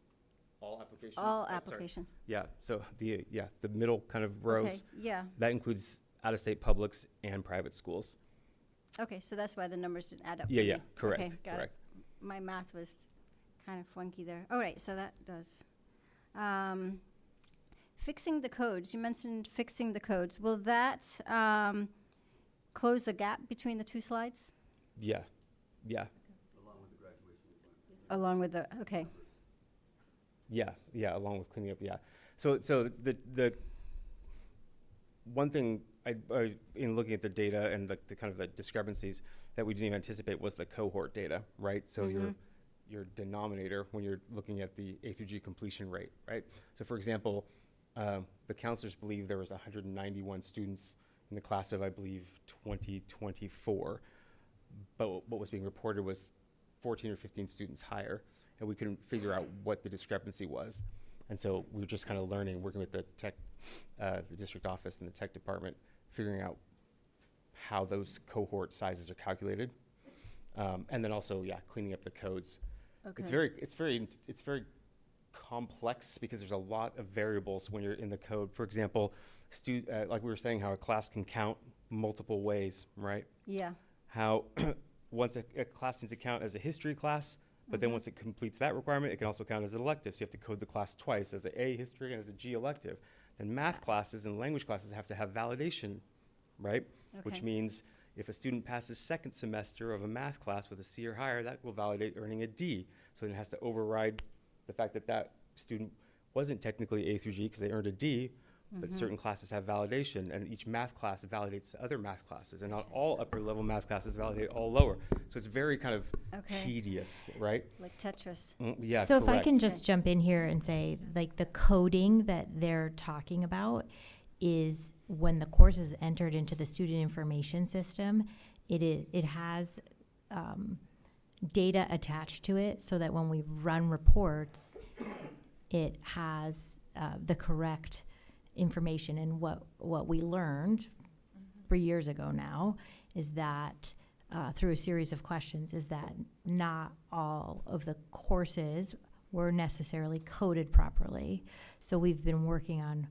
all applications. All sorry. applications. Yeah, so the middle kind of rows. Okay, yeah. That includes out-of-state publics and private schools. Okay, so that's why the numbers didn't add up. Yeah, for yeah, me. correct, Okay, got it. correct. My math was kind of funky there. All right, so that does. Fixing the codes. You mentioned fixing the codes. Will that close the gap between the two slides? Yeah, yeah, Along with the, okay. yeah, along with cleaning up, yeah. So the one thing in looking at the data and the kind of the discrepancies that we didn't even anticipate was the cohort data, right? So your denominator when you're looking at the A through G completion rate, right? So for example, the counselors believe there was 191 students in the class of, I believe, 2024. But what was being reported was 14 or 15 students higher, and we couldn't figure out what the discrepancy was. And so we were just kind of learning, working with the tech, the district office and the tech department, figuring out how those cohort sizes are calculated. And then also, cleaning up the codes. Okay. It's very complex because there's a lot of variables when you're in the code. For example, like we were saying, how a class can count multiple ways, right? Yeah. How once a class needs to count as a history class, but then once it completes that requirement, it can also count as an elective. So you have to code the class twice, as a history and as a G elective. Then math classes and language classes have to have validation, right? Which Okay. means if a student passes second semester of a math class with a C or higher, that will validate earning a D. So then it has to override the fact that that student wasn't technically A through G because they earned a D, but certain classes have validation, and each math class validates other math classes, and not all upper level math classes validate all lower. So it's very kind of Okay. tedious, right? Like Tetris. Yeah, So if I can correct. just jump in here and say, like, the coding that they're talking about is when the course is entered into the student information system, it has data attached to it so that when we run reports, it has the correct information. And what we learned 3 years ago now is that through a series of questions is that not all of the courses were necessarily coded properly. So we've been working on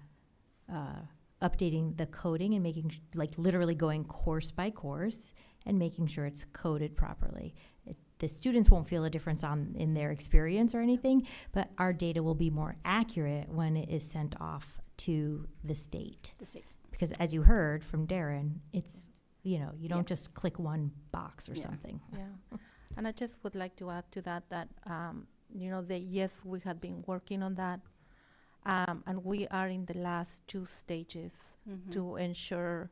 updating the coding and making, like, literally going course by course and making sure it's coded properly. The students won't feel a difference in their experience or anything, but our data will be more accurate when it is sent off to the state. The state. Because as you heard from Darren, it's, you don't Yeah. just click one box or Yeah. something. Yeah, and I just would like to add to that, yes, we had been working on that. And we are in the last two stages to ensure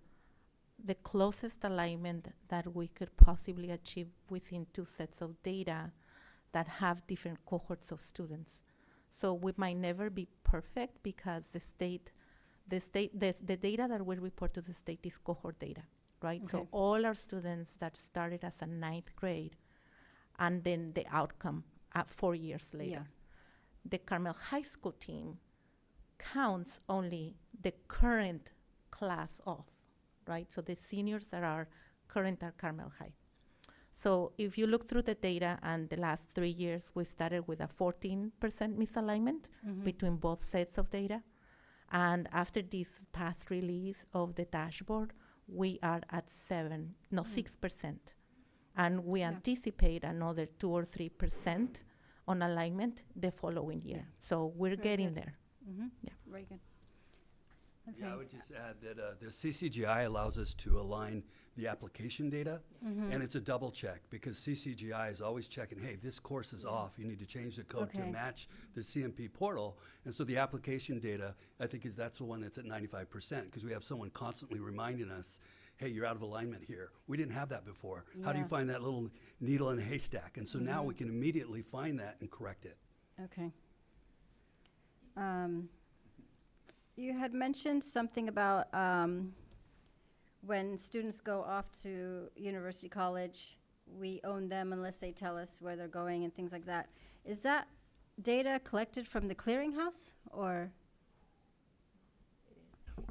the closest alignment that we could possibly achieve within two sets of data that have different cohorts of students. So we might never be perfect because the data that we report to the state is cohort data, right? Okay. So all our students that started as a 9th grade, and then the outcome 4 years later. Yeah. The Carmel High School team counts only the current class of, right? So the seniors that are current at Carmel High. So if you look through the data and the last 3 years, we started with a 14% misalignment between both sets of data. And after this past release of the dashboard, we are at 6%. And we anticipate another 2 or 3% on alignment the following year. So we're Very getting good. there. Yeah, very good. Okay. Yeah, I would just add that the CCGI allows us to align the application data, and it's a double check because CCGI is always checking, hey, this course is off. You need to change the code to Okay. match the CMP portal. And so the application data, I think that's the one that's at 95% because we have someone constantly reminding us, hey, you're out of alignment here. We didn't have that before. How do you Yeah. find that little needle in a haystack? And so now we can immediately find that and correct it. Okay. You had mentioned something about when students go off to university college, we own them unless they tell us where they're going and things like that. Is that data collected from the clearinghouse or?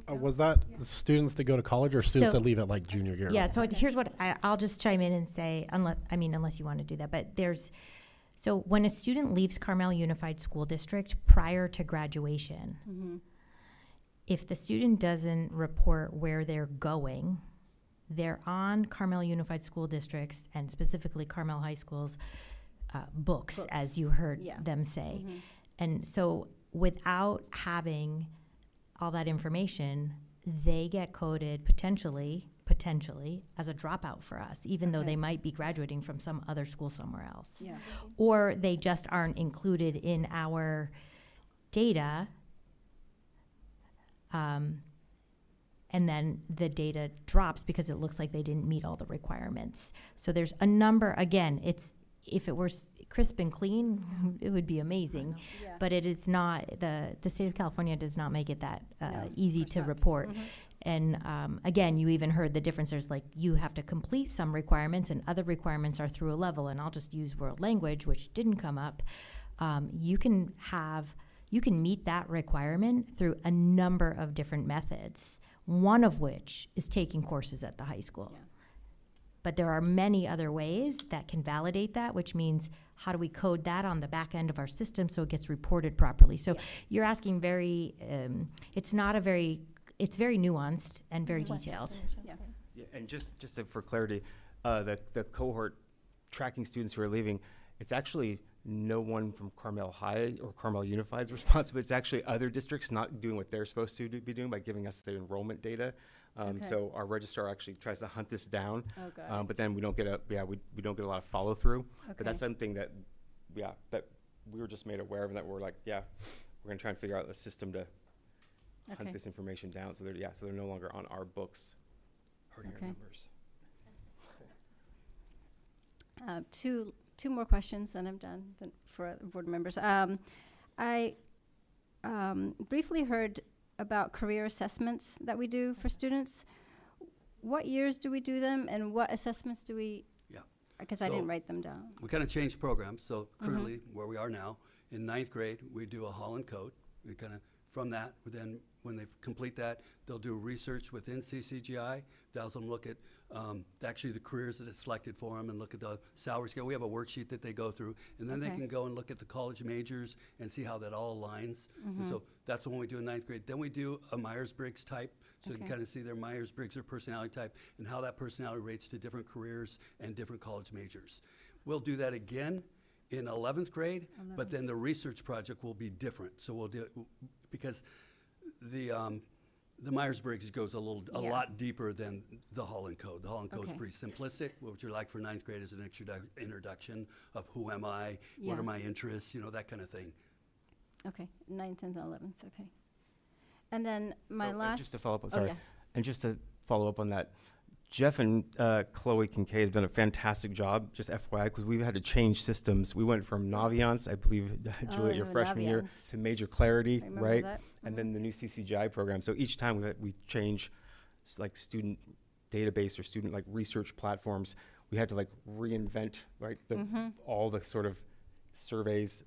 Was that students that go to college or students So- that leave at like junior year? Yeah, so here's what I'll just chime in and say, unless you want to do that, but so when a student leaves Carmel Unified School District prior to graduation, if the student doesn't report where they're going, they're on Carmel Unified School District's and specifically Carmel High School's books, as you heard Yeah. them say. And so without having all that information, they get coded potentially as a dropout for us, even though Okay. they might be graduating from some other school somewhere else. Yeah. Or they just aren't included in our data. And then the data drops because it looks like they didn't meet all the requirements. So there's a number, again, if it were crisp and clean, it would be amazing. Yeah. But it is not, the state of California does not make it that No, easy of to course not. report. And again, you even heard the difference. There's like, you have to complete some requirements and other requirements are through a level. And I'll just use world language, which didn't come up. You can meet that requirement through a number of different methods, one of which is taking courses at the high school. Yeah. But there are many other ways that can validate that, which means how do we code that on the back end of our system so it gets reported properly? So you're asking it's very nuanced and very detailed. Yeah. Yeah, and for clarity, the cohort tracking students who are leaving, it's actually no one from Carmel High or Carmel Unified's responsibility. It's actually other districts not doing what they're supposed to be doing by giving us the enrollment data. Okay. So our registrar actually tries to hunt this down, Oh, God. but then we don't get we don't get a lot of follow through. Okay. But that's something that we were just made aware of, and that we're like, we're gonna try and figure out a system to Okay. hunt this information down. So they're no longer on our books, hurting Okay. our numbers. Two more questions, and I'm done for board members. I briefly heard about career assessments that we do for students. What years do we do them, and what assessments do we? Yeah. Because I So- didn't write them down. We kind of changed programs. So currently, where we are now, in 9th grade, we do a Holland Code. We kind of, from that, then when they complete that, they'll do research within CCGI. They'll also look at actually the careers that it's selected for them and look at the salary scale. We have a worksheet that they go through. And then they Okay. can go and look at the college majors and see how that all aligns. And so that's the one we do in 9th grade. Then we do a Myers-Briggs type. So you can Okay. kind of see their Myers-Briggs or personality type and how that personality rates to different careers and different college majors. We'll do that again in 11th grade, but then the research project will be different. So we'll do, because the Myers-Briggs goes a Yeah. lot deeper than the Holland Code. The Holland Code is Okay. pretty simplistic. What you're like for 9th grade is an introduction of who am I, Yeah. what are my interests, that kind of thing. Okay, 9th and 11th, okay. And then my Oh, and last. just to follow up, oh, sorry, yeah. and just to follow up on that, Jeff and Chloe Kincaid have done a fantastic job, just FYI, because we've had to change systems. We went from Naviance, I believe, Juliet, your Oh, freshman year, Naviance. to Major Clarity, I remember right? that. And then the new CCGI program. So each time we change like student database or student like research platforms, we had to like reinvent, right, all the sort of surveys,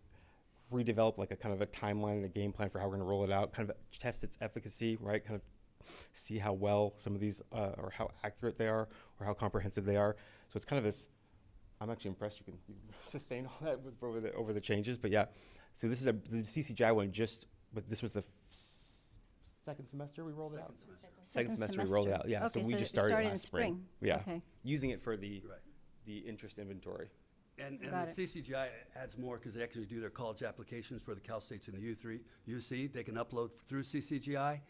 redevelop like a kind of a timeline and a game plan for how we're going to roll it out, kind of test its efficacy, right? Kind of see how well some of these or how accurate they are or how comprehensive they are. So it's kind of this. I'm actually impressed you can sustain all that over the changes. But yeah, so this is the CCGI one. This was the second semester we rolled it out. Second semester we rolled it out. Yeah, so Okay, we so just it started started in last spring. spring. Yeah, Okay. using it for the interest inventory. And Got the CCGI adds more because they actually do their college applications for the Cal States and the UC. They can upload through CCGI.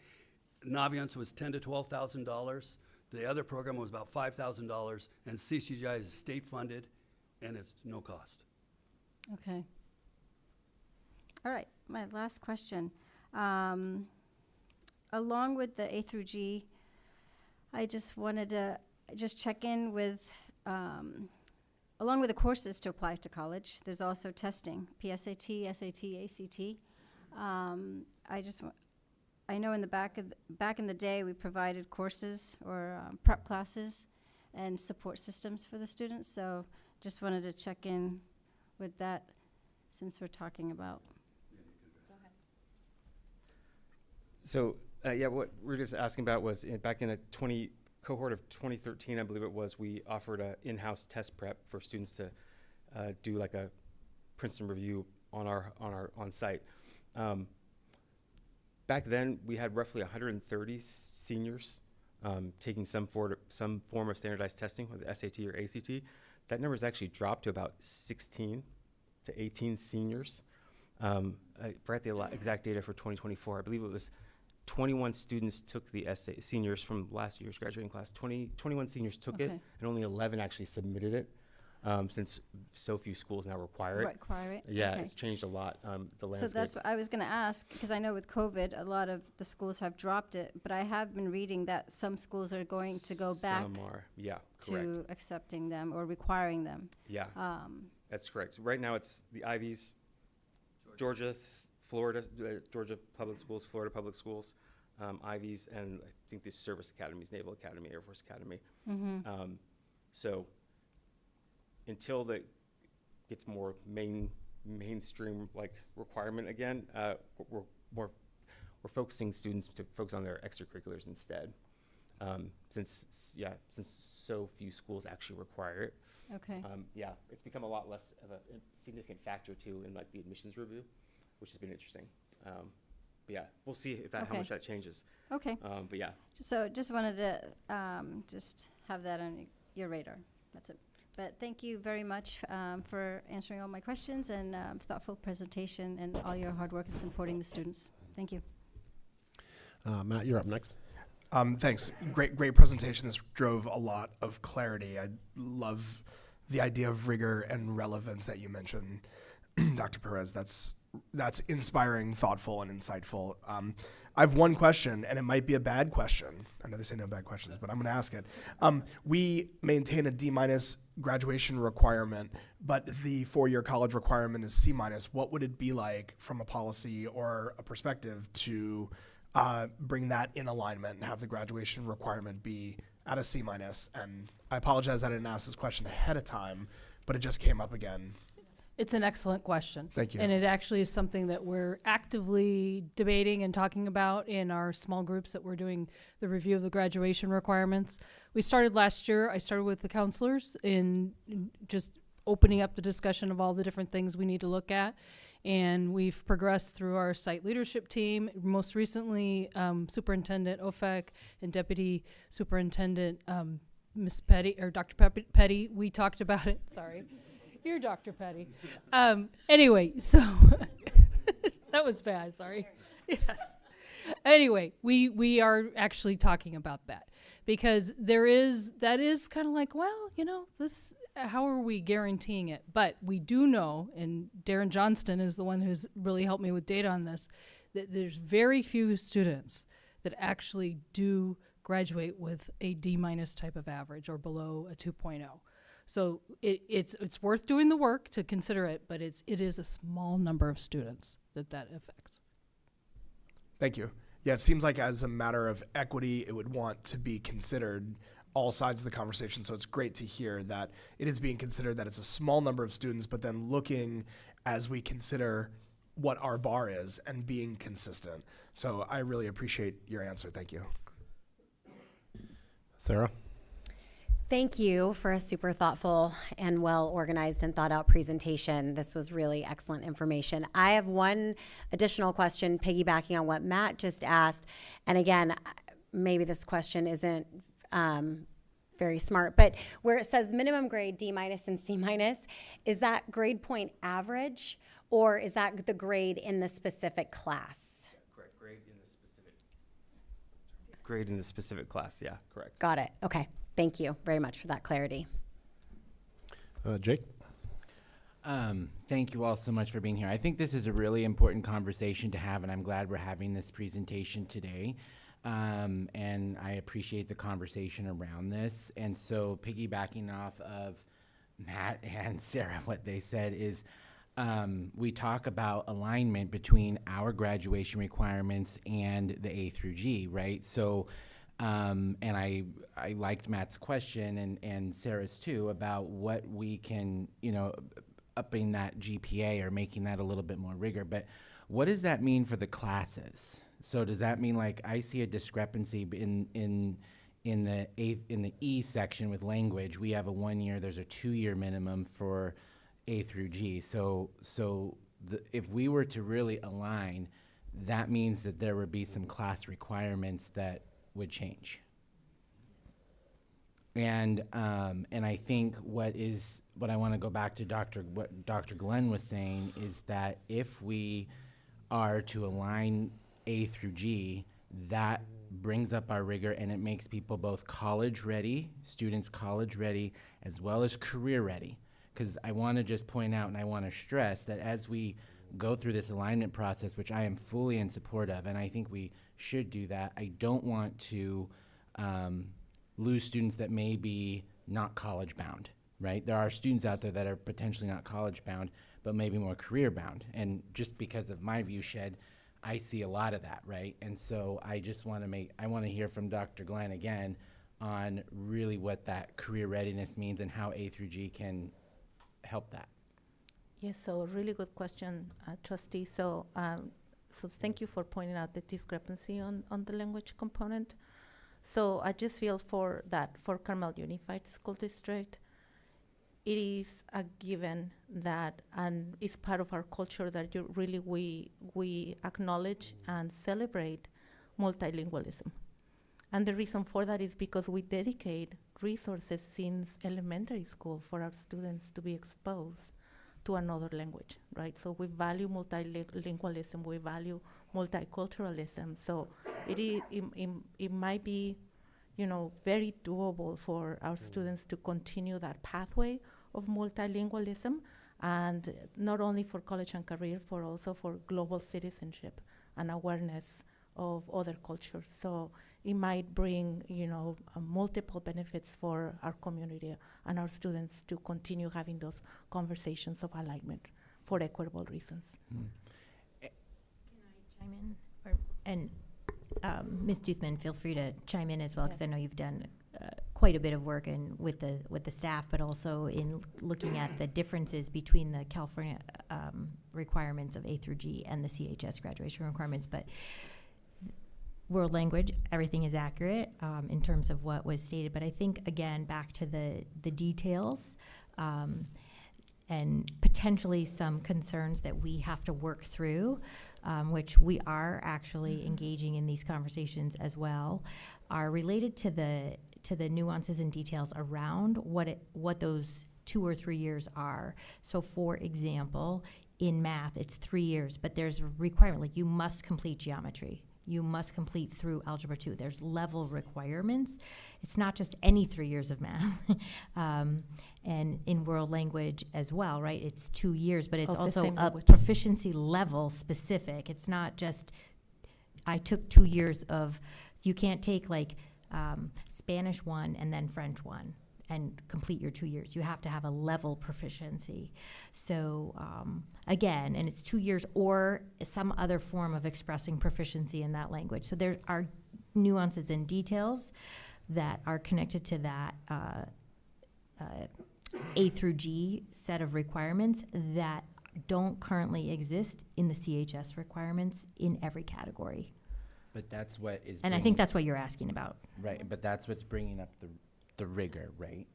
Naviance was $10,000 to $12,000. The other program was about $5,000, and CCGI is state funded, and it's no cost. Okay. All right, my last question. Along with the A through G, I just wanted to just check in with, along with the courses to apply to college, there's also testing, PSAT, SAT, ACT. I know in the back in the day, we provided courses or prep classes and support systems for the students. So just wanted to check in with that since we're talking about. So yeah, what we're just asking about was back in a cohort of 2013, I believe it was, we offered a in-house test prep for students to do like a Princeton review on our on-site. Back then, we had roughly 130 seniors taking some form of standardized testing with SAT or ACT. That number has actually dropped to about 16 to 18 seniors. I forgot the exact data for 2024. I believe it was 21 students took the seniors from last year's graduating class. 21 seniors took it, Okay. and only 11 actually submitted it, since so few schools now require it. Require it? Yeah, Okay. it's changed a lot, the landscape. So that's what I was going to ask, because I know with COVID, a lot of the schools have dropped it, but I have been reading that some schools are going to go back Some are, yeah, correct. to accepting them or requiring them. Yeah, that's correct. Right now, it's the Ivies, Georgia, Florida, Georgia Public Schools, Florida Public Schools, Ivies, and I think the service academies, Naval Academy, Air Force Academy. So until that gets more mainstream like requirement again, we're focusing students to focus on their extracurriculars instead. Since so few schools actually require it. Okay. Yeah, it's become a lot less of a significant factor too in like the admissions review, which has been interesting. But yeah, we'll see if how Okay. much that changes. Okay. But yeah, So just wanted to just have that on your radar. That's it. But thank you very much for answering all my questions and thoughtful presentation and all your hard work in supporting the students. Thank you. Matt, you're up next. Thanks. Great presentation. This drove a lot of clarity. I love the idea of rigor and relevance that you mentioned, Dr. Perez. That's inspiring, thoughtful, and insightful. I have one question, and it might be a bad question. I know they say no bad questions, but I'm going to ask it. We maintain a D- graduation requirement, but the four-year college requirement is C-. What would it be like from a policy or a perspective to bring that in alignment and have the graduation requirement be at a C-? And I apologize I didn't ask this question ahead of time, but it just came up again. It's an excellent question. Thank you. And it actually is something that we're actively debating and talking about in our small groups that we're doing the review of the graduation requirements. We started last year. I started with the counselors in just opening up the discussion of all the different things we need to look at. And we've progressed through our site leadership team. Most recently, Superintendent Ofek and Deputy Superintendent Ms. Petty, or Dr. Petty, we talked about it. Sorry. You're Dr. Petty. Anyway, so that was bad. Sorry. Yes. Anyway, we are actually talking about that because that is kind of like, well, this, how are we guaranteeing it? But we do know, and Darren Johnston is the one who's really helped me with data on this, that there's very few students that actually do graduate with a D- type of average or below a 2.0. So it's worth doing the work to consider it, but it is a small number of students that affects. Thank you. Yeah, it seems like as a matter of equity, it would want to be considered all sides of the conversation. So it's great to hear that it is being considered, that it's a small number of students, but then looking as we consider what our bar is and being consistent. So I really appreciate your answer. Thank you. Sarah? Thank you for a super thoughtful and well organized and thought out presentation. This was really excellent information. I have one additional question piggybacking on what Matt just asked. And again, maybe this question isn't very smart, but where it says minimum grade D- and C-, is that grade point average, or is that the grade in the specific class? Correct. Grade in the specific class. Yeah, correct. Got it. Okay. Thank you very much for that clarity. Jake? Thank you all so much for being here. I think this is a really important conversation to have, and I'm glad we're having this presentation today. And I appreciate the conversation around this. And so piggybacking off of Matt and Sarah, what they said is we talk about alignment between our graduation requirements and the A through G, right? So and I liked Matt's question and Sarah's too about what we can, upping that GPA or making that a little bit more rigor. But what does that mean for the classes? So does that mean, like, I see a discrepancy in the E section with language? We have a 1 year. There's a 2 year minimum for A through G. So if we were to really align, that means that there would be some class requirements that would change. And I think what I want to go back to what Dr. Glenn was saying is that if we are to align A through G, that brings up our rigor and it makes people both college ready, students college ready, as well as career ready. Because I want to just point out and I want to stress that as we go through this alignment process, which I am fully in support of, and I think we should do that, I don't want to lose students that may be not college bound, right? There are students out there that are potentially not college bound, but maybe more career bound. And just because of my view shed, I see a lot of that, right? And so I just want to hear from Dr. Glenn again on really what that career readiness means and how A through G can help that. Yes, so a really good question, trustee. So thank you for pointing out the discrepancy on the language component. So I just feel for Carmel Unified School District, it is a given that, and it's part of our culture that we acknowledge and celebrate multilingualism. And the reason for that is because we dedicate resources since elementary school for our students to be exposed to another language, right? So we value multilingualism, we value multiculturalism. So it might be, very doable for our students to continue that pathway of multilingualism, and not only for college and career, also for global citizenship and awareness of other cultures. So it might bring, multiple benefits for our community and our students to continue having those conversations of alignment for equitable reasons. Can I chime in? And Ms. Duthman, feel free to chime in as well, because I know you've done quite a bit of work with the staff, but also in looking at the differences between the California requirements of A through G and the CHS graduation requirements. But world language, everything is accurate in terms of what was stated. But I think, again, back to the details and potentially some concerns that we have to work through, which we are actually engaging in these conversations as well, are related to the nuances and details around what those 2 or 3 years are. So, for example, in math, it's 3 years, but there's a requirement, like you must complete geometry. you must complete through Algebra 2. There's level requirements. It's not just any 3 years of math. And in world language as well, right? It's 2 years, but it's Of the also same a language. proficiency level specific. It's not just, I took 2 years of, you can't take like Spanish 1 and then French 1 and complete your 2 years. You have to have a level proficiency. So again, and it's 2 years or some other form of expressing proficiency in that language. So there are nuances and details that are connected to that A through G set of requirements that don't currently exist in the CHS requirements in every category. But that's what is. And I think that's what you're asking about. Right, but that's what's bringing up the rigor, right?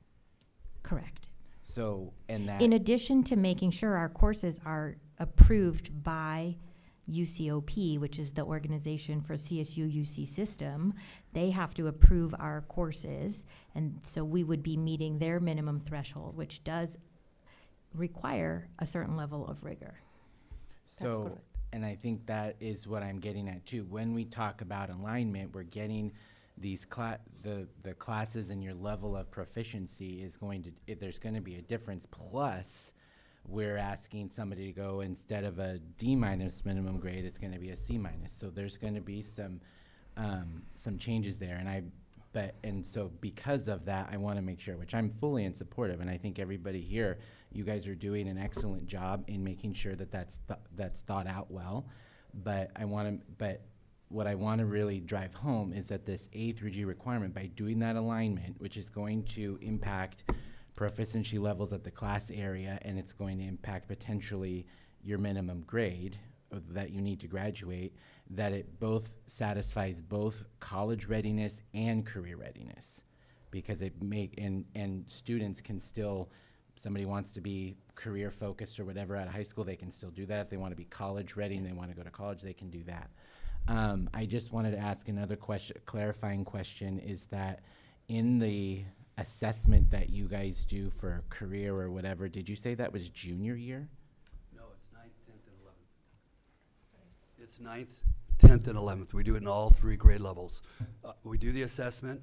Correct. So, and that. In addition to making sure our courses are approved by UCOP, which is the organization for CSU UC system, they have to approve our courses. And so we would be meeting their minimum threshold, which does require a certain level of rigor. So, and I think that is what I'm getting at too. When we talk about alignment, we're getting these the classes and your level of proficiency is going to, if there's going to be a difference. Plus, we're asking somebody to go, instead of a D- minimum grade, it's going to be a C-. So there's going to be some changes there. And so because of that, I want to make sure, which I'm fully in support of, and I think everybody here, you guys are doing an excellent job in making sure that that's thought out well. But what I want to really drive home is that this A through G requirement, by doing that alignment, which is going to impact proficiency levels at the class area, and it's going to impact potentially your minimum grade that you need to graduate, that it both satisfies both college readiness and career readiness. Because and students can still, somebody wants to be career focused or whatever out of high school, they can still do that. If they want to be college ready and they want to go to college, they can do that. I just wanted to ask another question, clarifying question, is that in the assessment that you guys do for career or whatever, did you say that was junior year? No, it's 9th, 10th, and 11th. It's 9th, 10th, and 11th. We do it in all 3 grade levels. We do the assessment.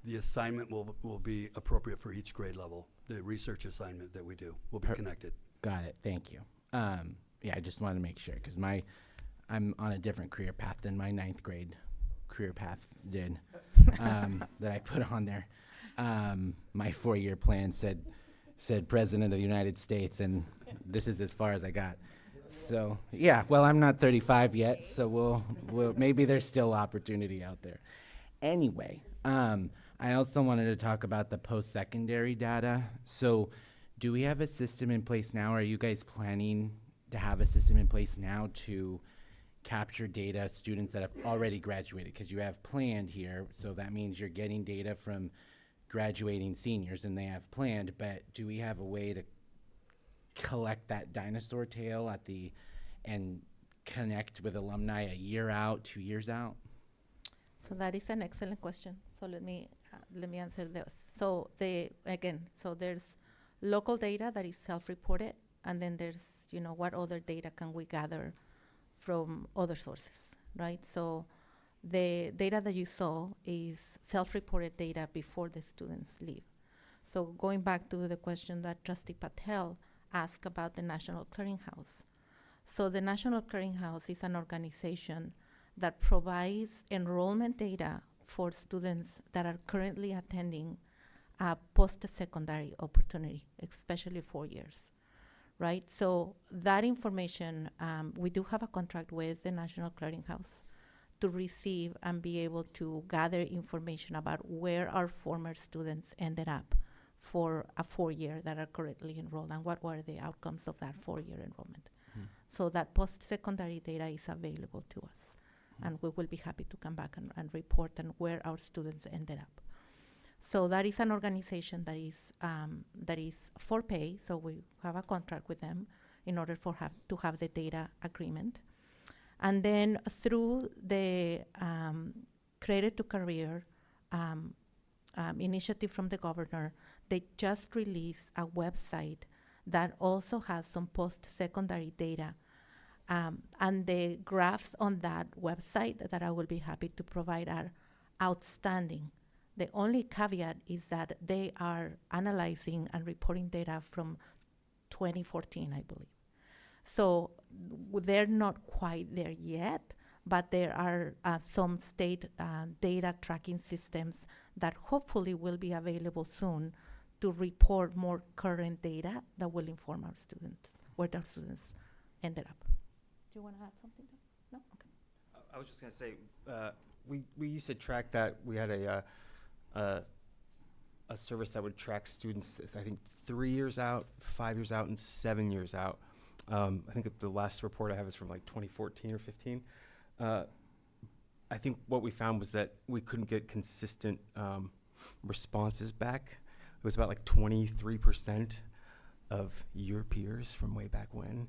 The assignment will be appropriate for each grade level. The research assignment that we do will be connected. Got it. Thank you. Yeah, I just wanted to make sure, because I'm on a different career path than my 9th grade career path did, that I put on there. My 4-year plan said President of the United States, and this is as far as I got. So yeah, well, I'm not 35 yet, so we'll maybe there's still opportunity out there. Anyway, I also wanted to talk about the post-secondary data. So do we have a system in place now? Are you guys planning to have a system in place now to capture data, students that have already graduated? Because you have planned here, so that means you're getting data from graduating seniors and they have planned, but do we have a way to collect that dinosaur tail and connect with alumni a year out, 2 years out? So that is an excellent question. So let me answer this. So there's local data that is self-reported, and then there's, what other data can we gather from other sources, right? So the data that you saw is self-reported data before the students leave. So going back to the question that Trustee Patel asked about the National Clearinghouse. So the National Clearinghouse is an organization that provides enrollment data for students that are currently attending a post-secondary opportunity, especially 4 years, right? So that information, we do have a contract with the National Clearinghouse to receive and be able to gather information about where our former students ended up for a 4-year that are currently enrolled and what were the outcomes of that 4-year enrollment. So that post-secondary data is available to us, and we will be happy to come back and report on where our students ended up. So that is an organization that is for pay, so we have a contract with them in order to have the data agreement. And then through the Credit to Career initiative from the governor, they just released a website that also has some post-secondary data And the graphs on that website that I will be happy to provide are outstanding. The only caveat is that they are analyzing and reporting data from 2014, I believe. So they're not quite there yet, but there are some state data tracking systems that hopefully will be available soon to report more current data that will inform our students, where their students ended up. Do you want to add something? No? Okay. I was just going to say, we used to track that. We had a service that would track students, I think, 3 years out, 5 years out, and 7 years out. I think the last report I have is from like 2014 or 15. I think what we found was that we couldn't get consistent responses back. It was about like 23% of your peers from way back when.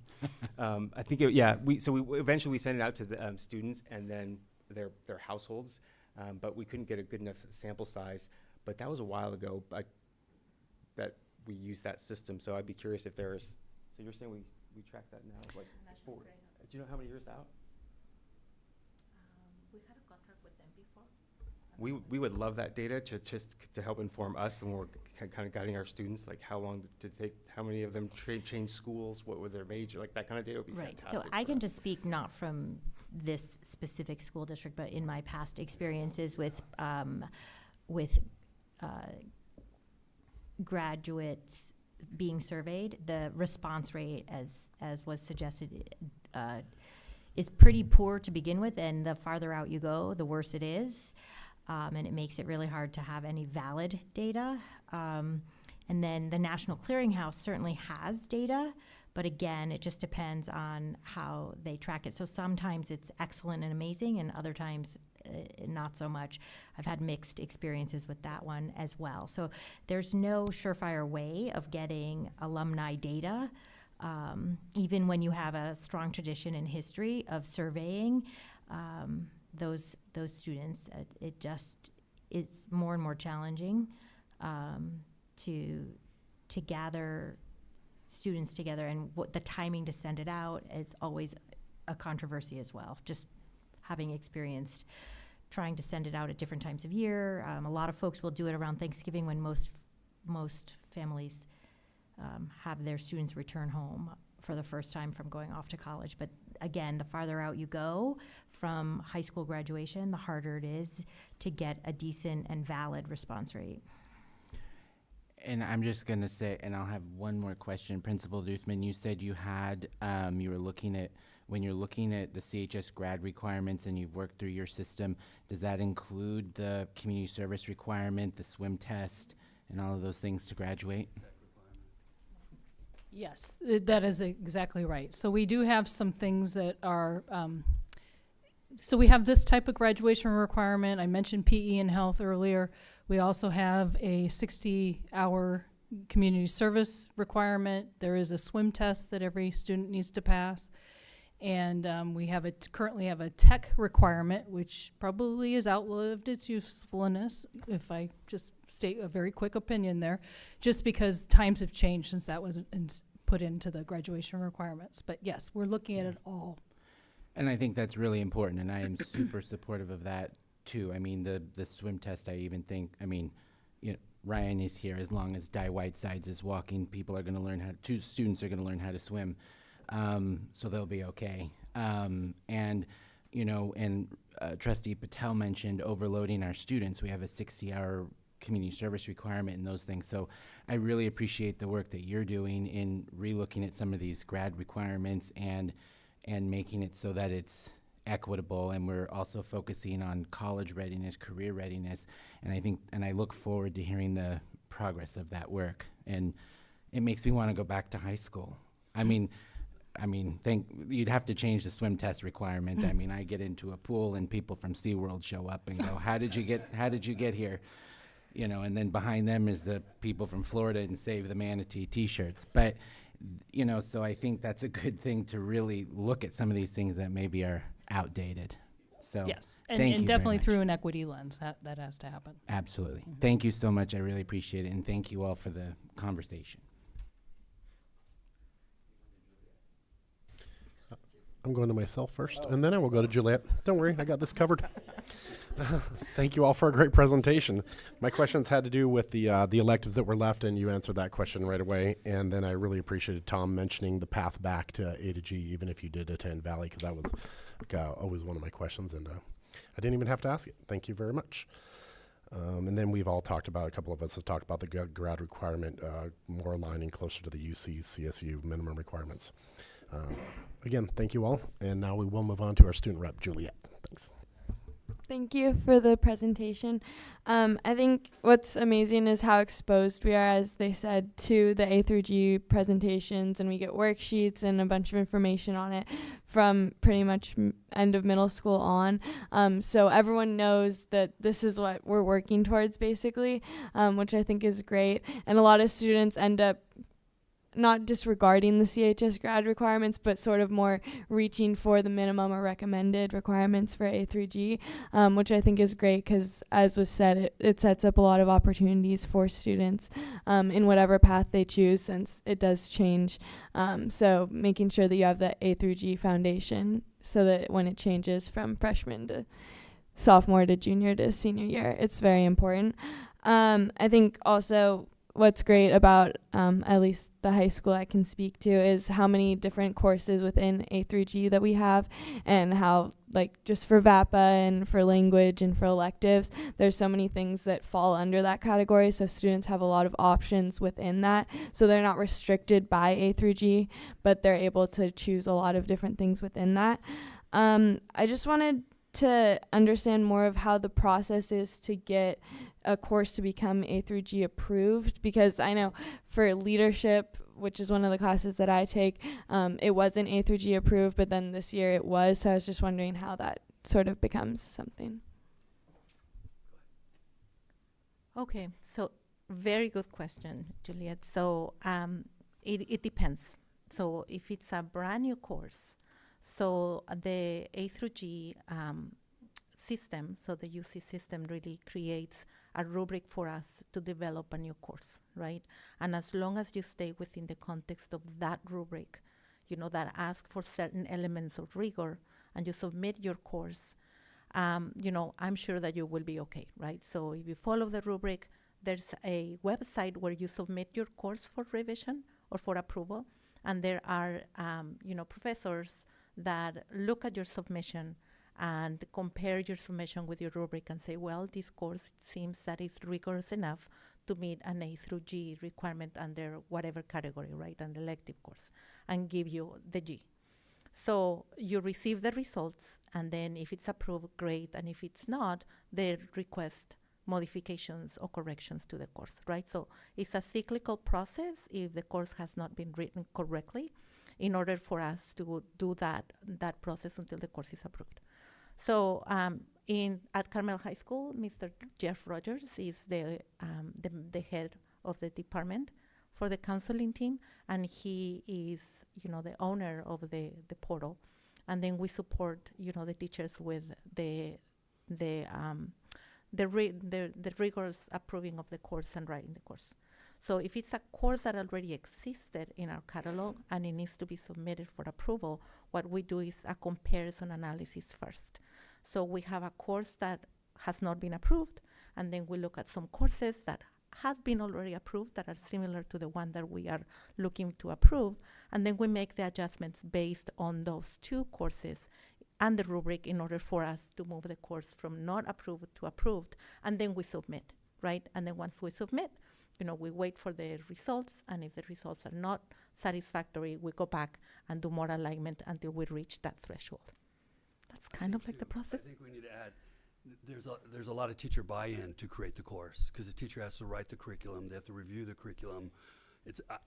I think, we eventually sent it out to the students and then their households, but we couldn't get a good enough sample size. But that was a while ago that we used that system. So I'd be curious if there's, so you're saying we track that now? Like do you know how many years out? We had a contract with them before. We would love that data to help inform us when we're kind of guiding our students, like how long did it take, how many of them change schools, what were their major, like that kind of data would be Right. fantastic. So I for can us. just speak not from this specific school district, but in my past experiences with graduates being surveyed, the response rate, as was suggested, is pretty poor to begin with, and the farther out you go, the worse it is. And it makes it really hard to have any valid data. And then the National Clearinghouse certainly has data, but again, it just depends on how they track it. So sometimes it's excellent and amazing, and other times not so much. I've had mixed experiences with that one as well. So there's no surefire way of getting alumni data, even when you have a strong tradition in history of surveying those students. It's more and more challenging to gather students together, and what the timing to send it out is always a controversy as well. Just having experienced trying to send it out at different times of year. A lot of folks will do it around Thanksgiving when most families have their students return home for the first time from going off to college. But again, the farther out you go from high school graduation, the harder it is to get a decent and valid response rate. And I'm just going to say, and I'll have one more question. Principal Duthman, you said you had, you were looking at, when you're looking at the CHS grad requirements and you've worked through your system, does that include the community service requirement, the swim test, and all of those things to graduate? Yes, that is exactly right. So we do have some things that are, so we have this type of graduation requirement. I mentioned PE and health earlier. We also have a 60-hour community service requirement. There is a swim test that every student needs to pass. And we have currently have a tech requirement, which probably has outlived its usefulness, if I just state a very quick opinion there, just because times have changed since that was put into the graduation requirements. But yes, we're looking at it all. And I think that's really important, and I am super supportive of that too. I mean, the swim test, I even think, I mean, you know, Ryan is here. As long as Di Whitesides is walking, people are going to learn two students are going to learn how to swim. So they'll be okay. And, you know, and Trustee Patel mentioned overloading our students. We have a 60-hour community service requirement and those things. So I really appreciate the work that you're doing in relooking at some of these grad requirements and making it so that it's equitable. And we're also focusing on college readiness, career readiness. And I think, and I look forward to hearing the progress of that work. And it makes me want to go back to high school. I mean, you'd have to change the swim test requirement. I mean, I get into a pool and people from SeaWorld show up and go, how did you get here? You know, and then behind them is the people from Florida and Save the Manatee t-shirts. But, you know, so I think that's a good thing to really look at some of these things that maybe are outdated. So yes, thank you and very definitely much. through an equity lens, that has to happen. Absolutely. Thank you so much. I really appreciate it. And thank you all for the conversation. I'm going to myself first, and then I will go to Juliet. Don't worry, I got this covered. Thank you all for a great presentation. My questions had to do with the electives that were left, and you answered that question right away. And then I really appreciated Tom mentioning the path back to A to G, even if you did attend Valley, because that was always one of my questions, and I didn't even have to ask it. Thank you very much. And then we've all talked about, a couple of us have talked about the grad requirement, more aligning closer to the UC, CSU minimum requirements. Again, thank you all. And now we will move on to our student rep, Juliet. Thanks. Thank you for the presentation. I think what's amazing is how exposed we are, as they said, to the A through G presentations, and we get worksheets and a bunch of information on it from pretty much end of middle school on. So everyone knows that this is what we're working towards, basically, which I think is great. And a lot of students end up not disregarding the CHS grad requirements, but sort of more reaching for the minimum or recommended requirements for A through G, which I think is great because, as was said, it sets up a lot of opportunities for students in whatever path they choose, since it does change. So making sure that you have that A through G foundation so that when it changes from freshman to sophomore to junior to senior year, it's very important. I think also what's great about at least the high school I can speak to is how many different courses within A through G that we have, and how, like, just for VAPA and for language and for electives, there's so many things that fall under that category. So students have a lot of options within that. So they're not restricted by A through G, but they're able to choose a lot of different things within that. I just wanted to understand more of how the process is to get a course to become A through G approved, because I know for leadership, which is one of the classes that I take, it wasn't A through G approved, but then this year it was. So I was just wondering how that sort of becomes something. Okay, so very good question, Juliet. So it depends. So if it's a brand new course, so the A through G system, so the UC system really creates a rubric for us to develop a new course, right? And as long as you stay within the context of that rubric, that asks for certain elements of rigor, and you submit your course, I'm sure that you will be okay, right? So if you follow the rubric, there's a website where you submit your course for revision or for approval, and there are, professors that look at your submission and compare your submission with your rubric and say, well, this course seems that it's rigorous enough to meet an A through G requirement under whatever category, right, an elective course, and give you the G. So you receive the results, and then if it's approved, great, and if it's not, they request modifications or corrections to the course, right? So it's a cyclical process if the course has not been written correctly, in order for us to do that process until the course is approved. So at Carmel High School, Mr. Jeff Rogers is the head of the department for the counseling team, and he is, the owner of the portal. And then we support, the teachers with the rigorous approving of the course and writing the course. So if it's a course that already existed in our catalog and it needs to be submitted for approval, what we do is a comparison analysis first. So we have a course that has not been approved, and then we look at some courses that have been already approved that are similar to the one that we are looking to approve, and then we make the adjustments based on those two courses and the rubric in order for us to move the course from not approved to approved, and then we submit, right? And then once we submit, we wait for the results, and if the results are not satisfactory, we go back and do more alignment until we reach that threshold. That's kind of like the process. I think we need to add, there's a lot of teacher buy-in to create the course, because the teacher has to write the curriculum, they have to review the curriculum.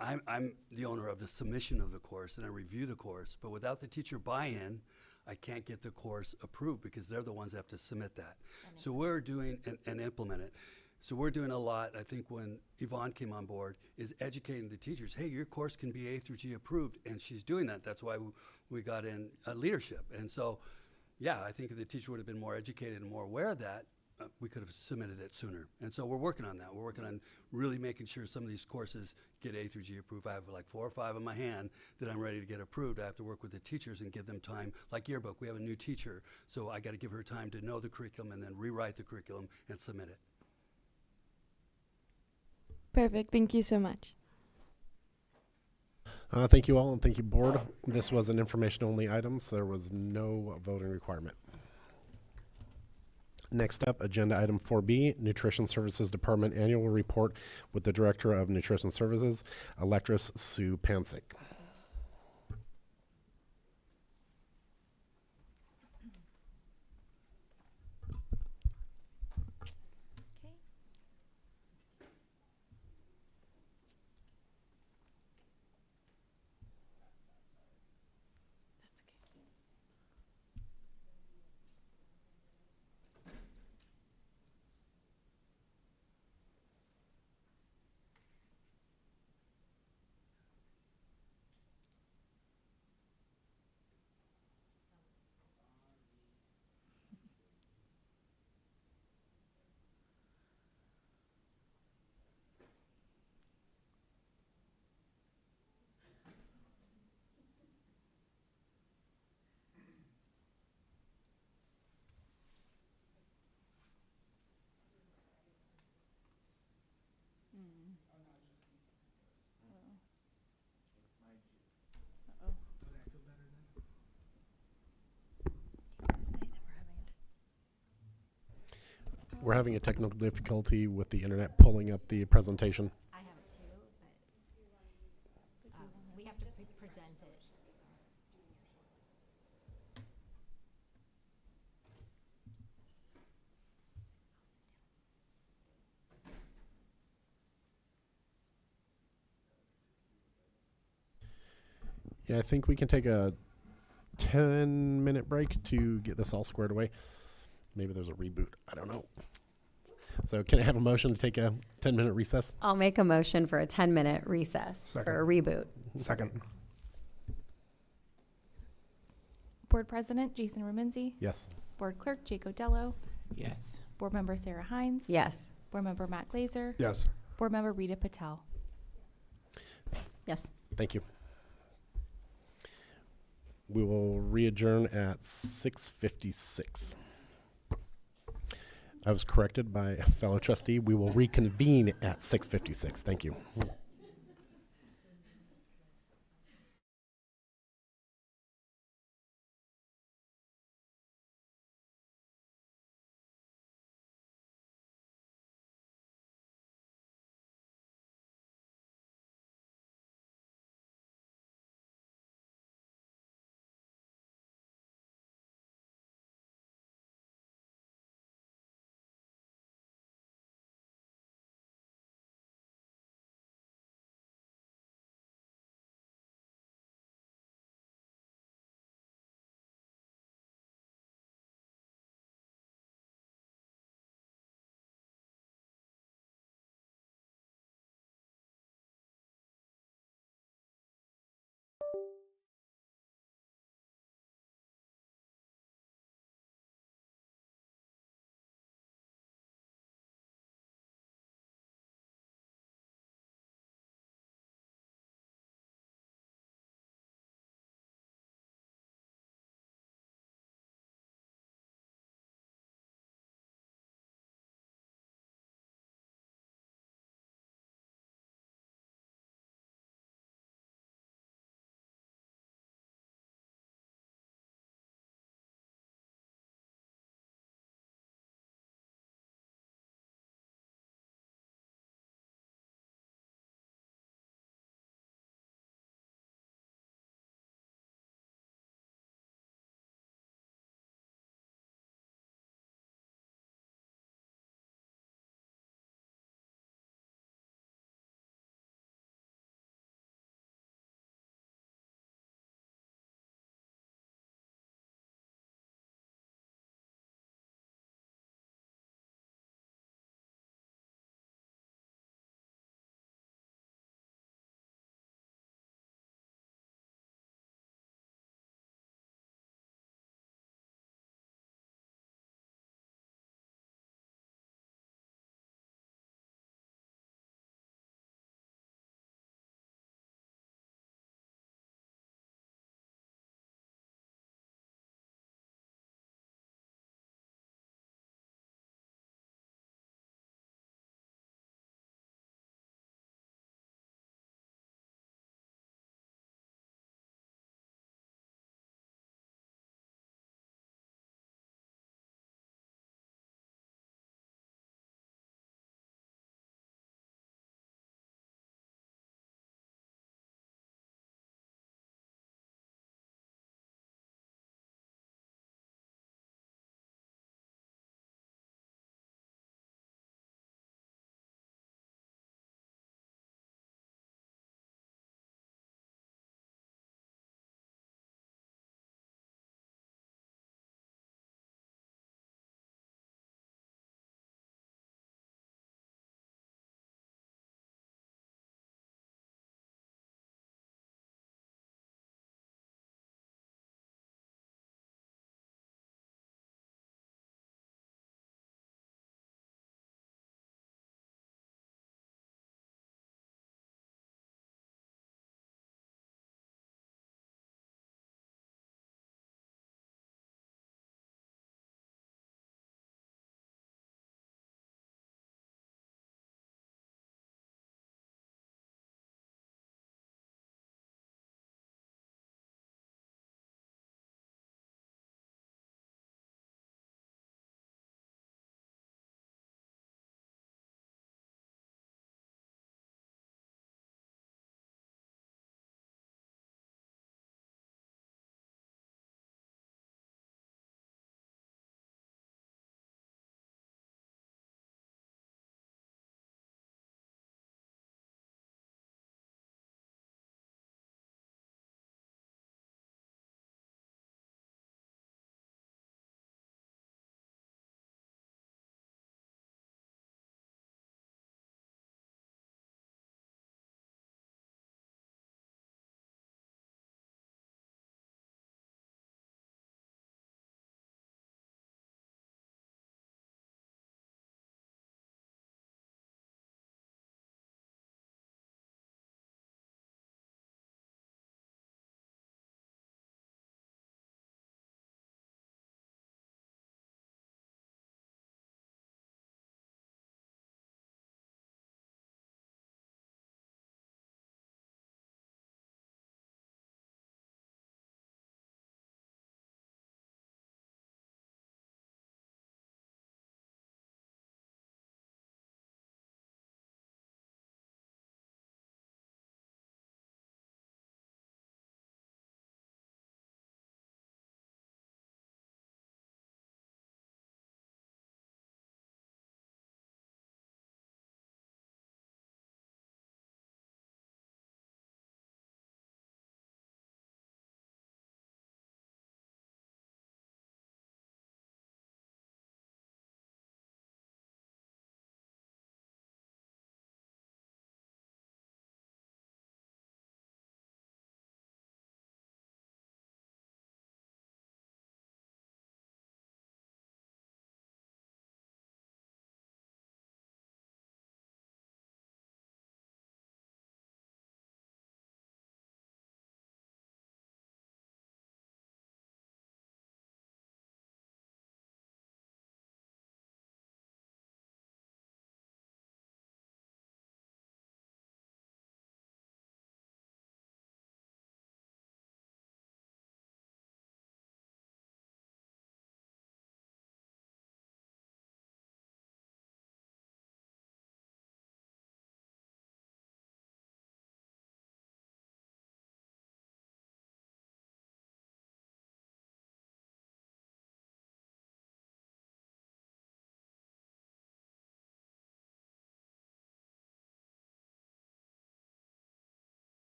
I'm the owner of the submission of the course, and I review the course, but without the teacher buy-in, I can't get the course approved, because they're the ones that have to submit that. So we're doing, and implement it. So we're doing a lot, I think when Yvonne came on board, is educating the teachers, hey, your course can be A through G approved, and she's doing that. That's why we got in leadership. And so, yeah, I think if the teacher would have been more educated and more aware of that, we could have submitted it sooner. And so we're working on that. We're working on really making sure some of these courses get A through G approved. I have like 4 or 5 in my hand that I'm ready to get approved. I have to work with the teachers and give them time. Like yearbook, we have a new teacher, so I got to give her time to know the curriculum and then rewrite the curriculum and submit it. Perfect. Thank you so much. Thank you all, and thank you, board. This was an information-only item, so there was no voting requirement. Next up, agenda item 4B, Nutrition Services Department Annual Report with the Director of Nutrition Services, Electris Sue Pansick. We're having a technical difficulty with the internet pulling up the presentation. I have it too, but we have to present it. Yeah, I think we can take a 10-minute break to get this all squared away. Maybe there's a reboot. I don't know. So can I have a motion to take a 10-minute recess? I'll make a motion for a 10-minute recess for a reboot. Second. Board President Jason Remenzi. Yes. Board Clerk Jake Odello. Yes. Board Member Sarah Hines. Yes. Board Member Matt Glazer. Yes. Board Member Rita Patel. Yes. Thank you. We will re-adjourn at 6:56. I was corrected by a fellow trustee. We will reconvene at 6:56. Thank you.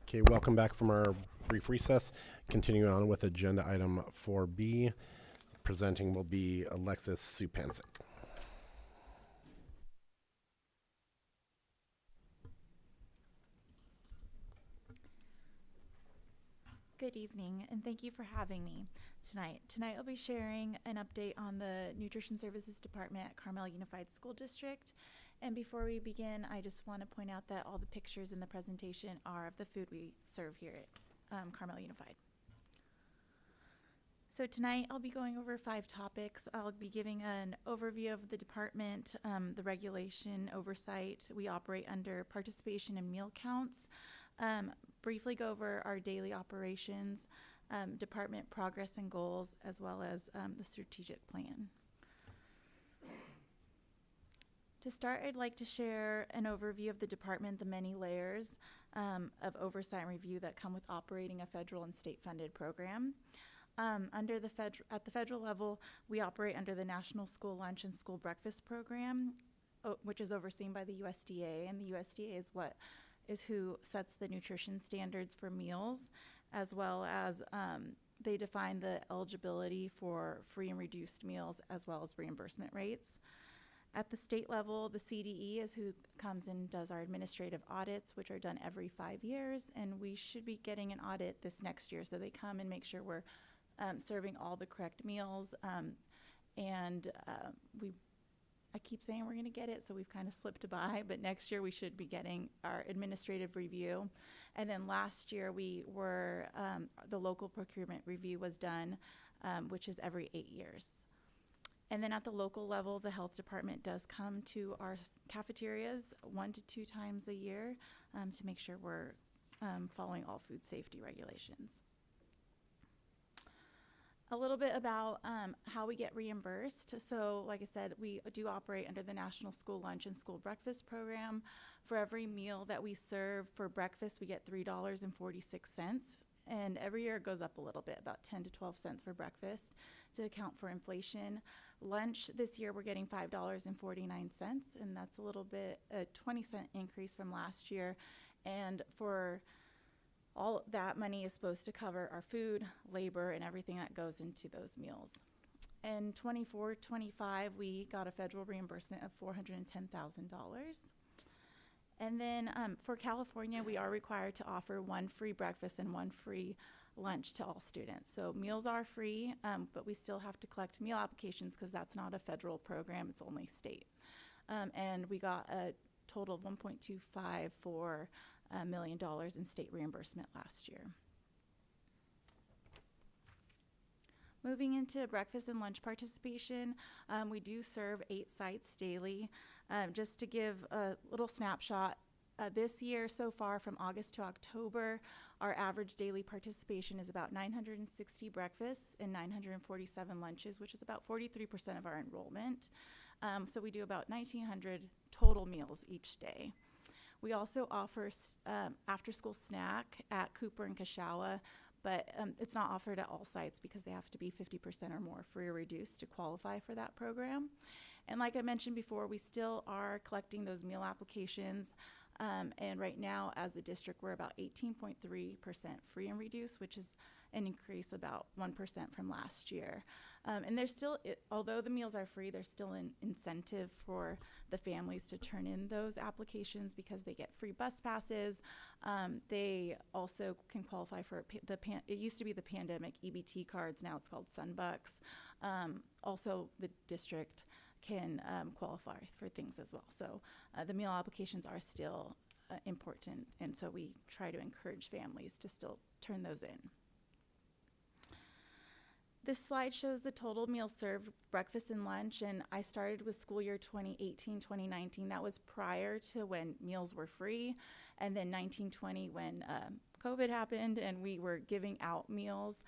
Okay, welcome back from our brief recess. Continuing on with agenda item 4B. Presenting will be Alexis Supancic. Good evening, and thank you for having me tonight. Tonight I'll be sharing an update on the Nutrition Services Department at Carmel Unified School District. And before we begin, I just want to point out that all the pictures in the presentation are of the food we serve here at Carmel Unified. So tonight I'll be going over 5 topics. I'll be giving an overview of the department, the regulation oversight we operate under, participation in meal counts, briefly go over our daily operations, department progress and goals, as well as the strategic plan. To start, I'd like to share an overview of the department, the many layers of oversight and review that come with operating a federal and state-funded program. At the federal level, we operate under the National School Lunch and School Breakfast Program, which is overseen by the USDA, and the USDA is who sets the nutrition standards for meals, as well as they define the eligibility for free and reduced meals, as well as reimbursement rates. At the state level, the CDE is who comes and does our administrative audits, which are done every 5 years, and we should be getting an audit this next year. So they come and make sure we're serving all the correct meals, I keep saying we're going to get it, so we've kind of slipped by, but next year we should be getting our administrative review. And then last year the local procurement review was done, which is every 8 years. And then at the local level, the health department does come to our cafeterias 1 to 2 times a year to make sure we're following all food safety regulations. A little bit about how we get reimbursed. So like I said, we do operate under the National School Lunch and School Breakfast Program. For every meal that we serve for breakfast, we get $3.46. And every year it goes up a little bit, about 10 to 12 cents for breakfast to account for inflation. Lunch this year we're getting $5.49, and that's a 20-cent increase from last year. And for all that money is supposed to cover our food, labor, and everything that goes into those meals. In 24-25, we got a federal reimbursement of $410,000. And then for California, we are required to offer 1 free breakfast and 1 free lunch to all students. So meals are free, but we still have to collect meal applications because that's not a federal program, it's only state. And we got a total of $1.25 million in state reimbursement last year. Moving into breakfast and lunch participation, we do serve 8 sites daily. Just to give a little snapshot, this year so far from August to October, our average daily participation is about 960 breakfasts and 947 lunches, which is about 43% of our enrollment. So we do about 1,900 total meals each day. We also offer after-school snack at Cooper and Kashawa, but it's not offered at all sites because they have to be 50% or more free or reduced to qualify for that program. And like I mentioned before, we still are collecting those meal applications. And right now, as a district, we're about 18.3% free and reduced, which is an increase about 1% from last year. And there's still, although the meals are free, there's still an incentive for the families to turn in those applications because they get free bus passes. They also can qualify for it used to be the pandemic EBT cards, now it's called Sunbucks. Also, the district can qualify for things as well. So the meal applications are still important, and so we try to encourage families to still turn those in. This slide shows the total meals served, breakfast and lunch, and I started with school year 2018-2019. That was prior to when meals were free, and then 19-20 when COVID happened and we were giving out meals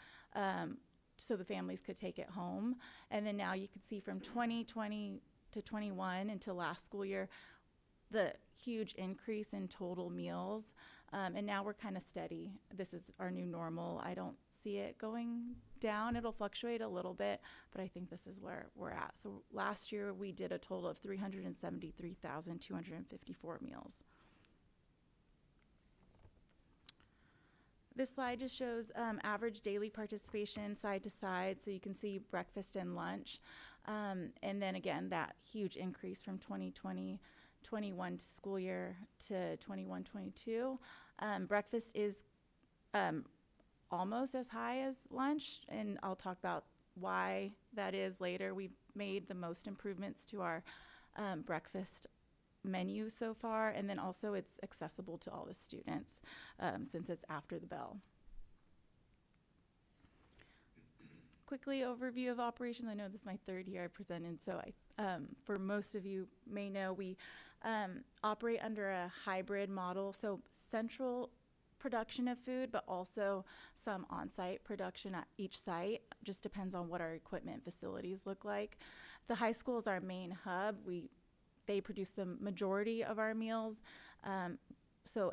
so the families could take it home. And then now you can see from 2020 to 21 until last school year, the huge increase in total meals. And now we're kind of steady. This is our new normal. I don't see it going down. It'll fluctuate a little bit, but I think this is where we're at. So last year we did a total of 373,254 meals. This slide just shows average daily participation side to side, so you can see breakfast and lunch. And then again, that huge increase from 2020-21 school year to 21-22. Breakfast is almost as high as lunch, and I'll talk about why that is later. We've made the most improvements to our breakfast menu so far, and then also it's accessible to all the students since it's after the bell. Quickly overview of operations. I know this is my third year I presented, so for most of you may know, we operate under a hybrid model, so central production of food, but also some on-site production at each site. Just depends on what our equipment facilities look like. The high school is our main hub. They produce the majority of our meals. So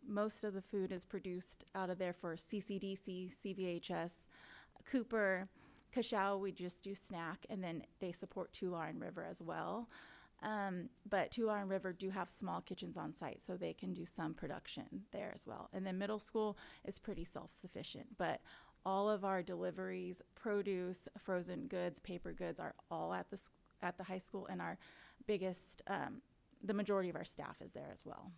most of the food is produced out of there for CCDC, CVHS, Cooper, Cashel, we just do snack, and then they support Tular and River as well. But Tular and River do have small kitchens on site, so they can do some production there as well. And then middle school is pretty self-sufficient, but all of our deliveries, produce, frozen goods, paper goods are all at the high school, and our biggest, the majority of our staff is there as well.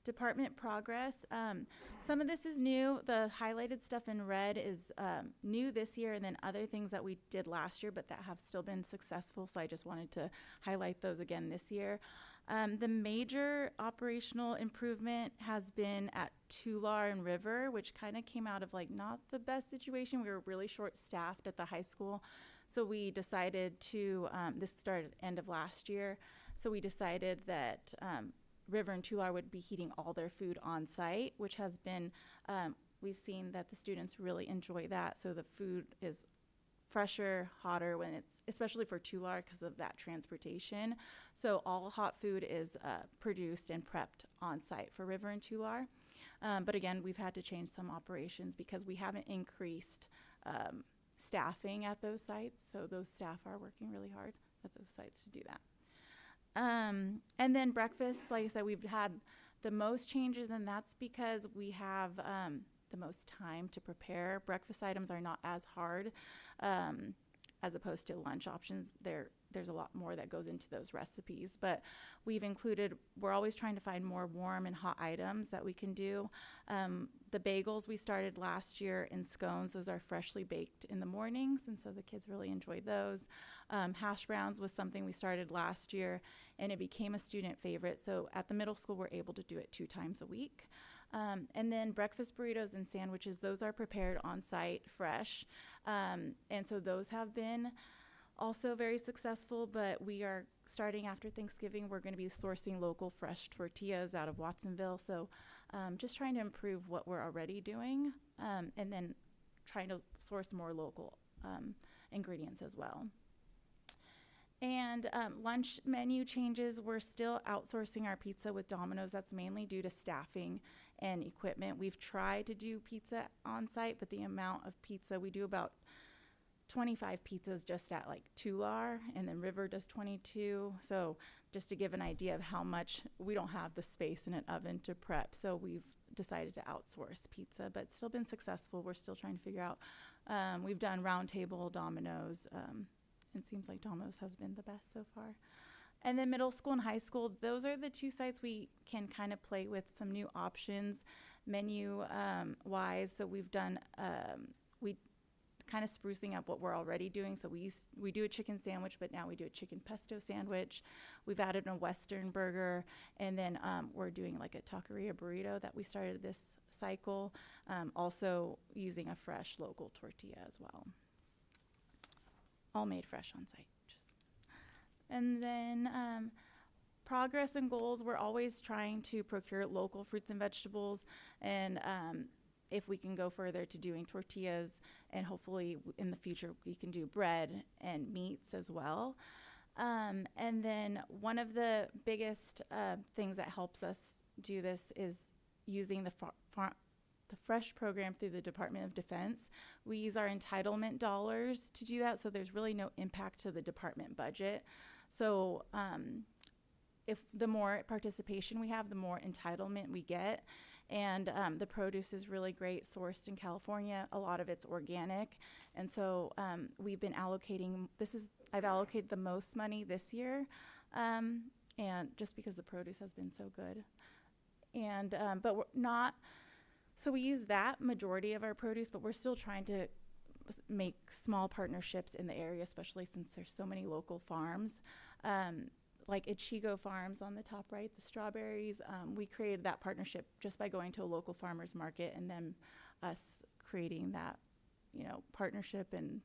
Department progress. Some of this is new. The highlighted stuff in red is new this year, and then other things that we did last year but that have still been successful, so I just wanted to highlight those again this year. The major operational improvement has been at Tular and River, which kind of came out of like not the best situation. We were really short-staffed at the high school, so we decided to, this started end of last year, so we decided that River and Tular would be heating all their food on site, which has been, we've seen that the students really enjoy that. So the food is fresher, hotter when it's, especially for Tular because of that transportation. So all hot food is produced and prepped on site for River and Tular. But again, we've had to change some operations because we haven't increased staffing at those sites. So those staff are working really hard at those sites to do that. And then breakfast, like I said, we've had the most changes, and that's because we have the most time to prepare. Breakfast items are not as hard as opposed to lunch options. There's a lot more that goes into those recipes, but we're always trying to find more warm and hot items that we can do. The bagels we started last year in scones, those are freshly baked in the mornings, and so the kids really enjoyed those. Hash browns was something we started last year, and it became a student favorite. So at the middle school, we're able to do it 2 times a week. And then breakfast burritos and sandwiches, those are prepared on site, fresh. And so those have been also very successful, but we are starting after Thanksgiving, we're going to be sourcing local fresh tortillas out of Watsonville. So just trying to improve what we're already doing, and then trying to source more local ingredients as well. And lunch menu changes, we're still outsourcing our pizza with Domino's. That's mainly due to staffing and equipment. We've tried to do pizza on site, but the amount of pizza, we do about 25 pizzas just at like Tular, and then River does 22. So just to give an idea of how much, we don't have the space in an oven to prep. So we've decided to outsource pizza, but still been successful. We're still trying to figure out. We've done Round Table, Domino's. It seems like Domino's has been the best so far. And then middle school and high school, those are the 2 sites we can kind of play with some new options menu wise. So we've done, we kind of sprucing up what we're already doing. So we do a chicken sandwich, but now we do a chicken pesto sandwich. We've added a Western burger, and then we're doing like a taqueria burrito that we started this cycle, also using a fresh local tortilla as well. All made fresh on site. And then progress and goals, we're always trying to procure local fruits and vegetables, and if we can go further to doing tortillas, and hopefully in the future we can do bread and meats as well. And then one of the biggest things that helps us do this is using the FRESH program through the Department of Defense. We use our entitlement dollars to do that, so there's really no impact to the department budget. So if the more participation we have, the more entitlement we get. And the produce is really great, sourced in California. A lot of it's organic. And so we've been allocating, I've allocated the most money this year, and just because the produce has been so good. And, but we're not, so we use that majority of our produce, but we're still trying to make small partnerships in the area, especially since there's so many local farms. Like Ichigo Farms on the top right, the strawberries, we created that partnership just by going to a local farmer's market and then us creating that, partnership. And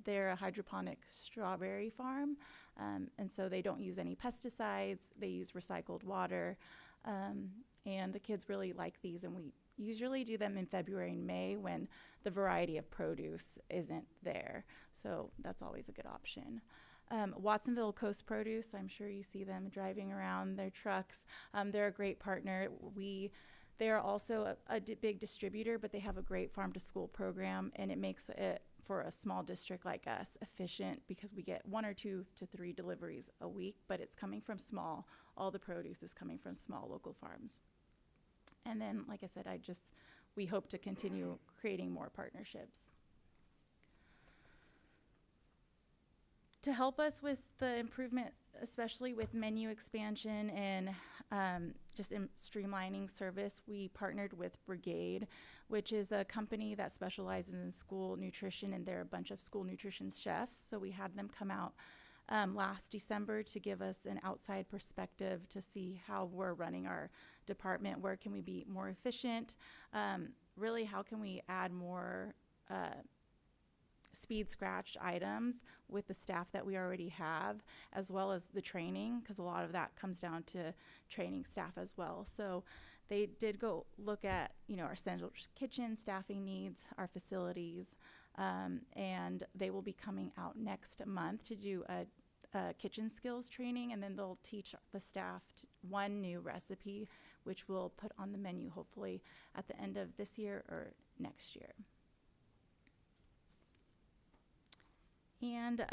they're a hydroponic strawberry farm, and so they don't use any pesticides. They use recycled water, and the kids really like these. And we usually do them in February and May when the variety of produce isn't there. So that's always a good option. Watsonville Coast Produce, I'm sure you see them driving around their trucks. They're a great partner. They're also a big distributor, but they have a great farm to school program, and it makes it, for a small district like us, efficient because we get 1 or 2 to 3 deliveries a week, but it's coming from all the produce is coming from small local farms. And then, like I said, we hope to continue creating more partnerships. To help us with the improvement, especially with menu expansion and just streamlining service, we partnered with Brigade, which is a company that specializes in school nutrition, and they're a bunch of school nutrition chefs. So we had them come out last December to give us an outside perspective to see how we're running our department, where can we be more efficient, really how can we add more speed scratched items with the staff that we already have, as well as the training, because a lot of that comes down to training staff as well. So they did go look at, our central kitchen staffing needs, our facilities, and they will be coming out next month to do a kitchen skills training, and then they'll teach the staff one new recipe, which we'll put on the menu hopefully at the end of this year or next year. And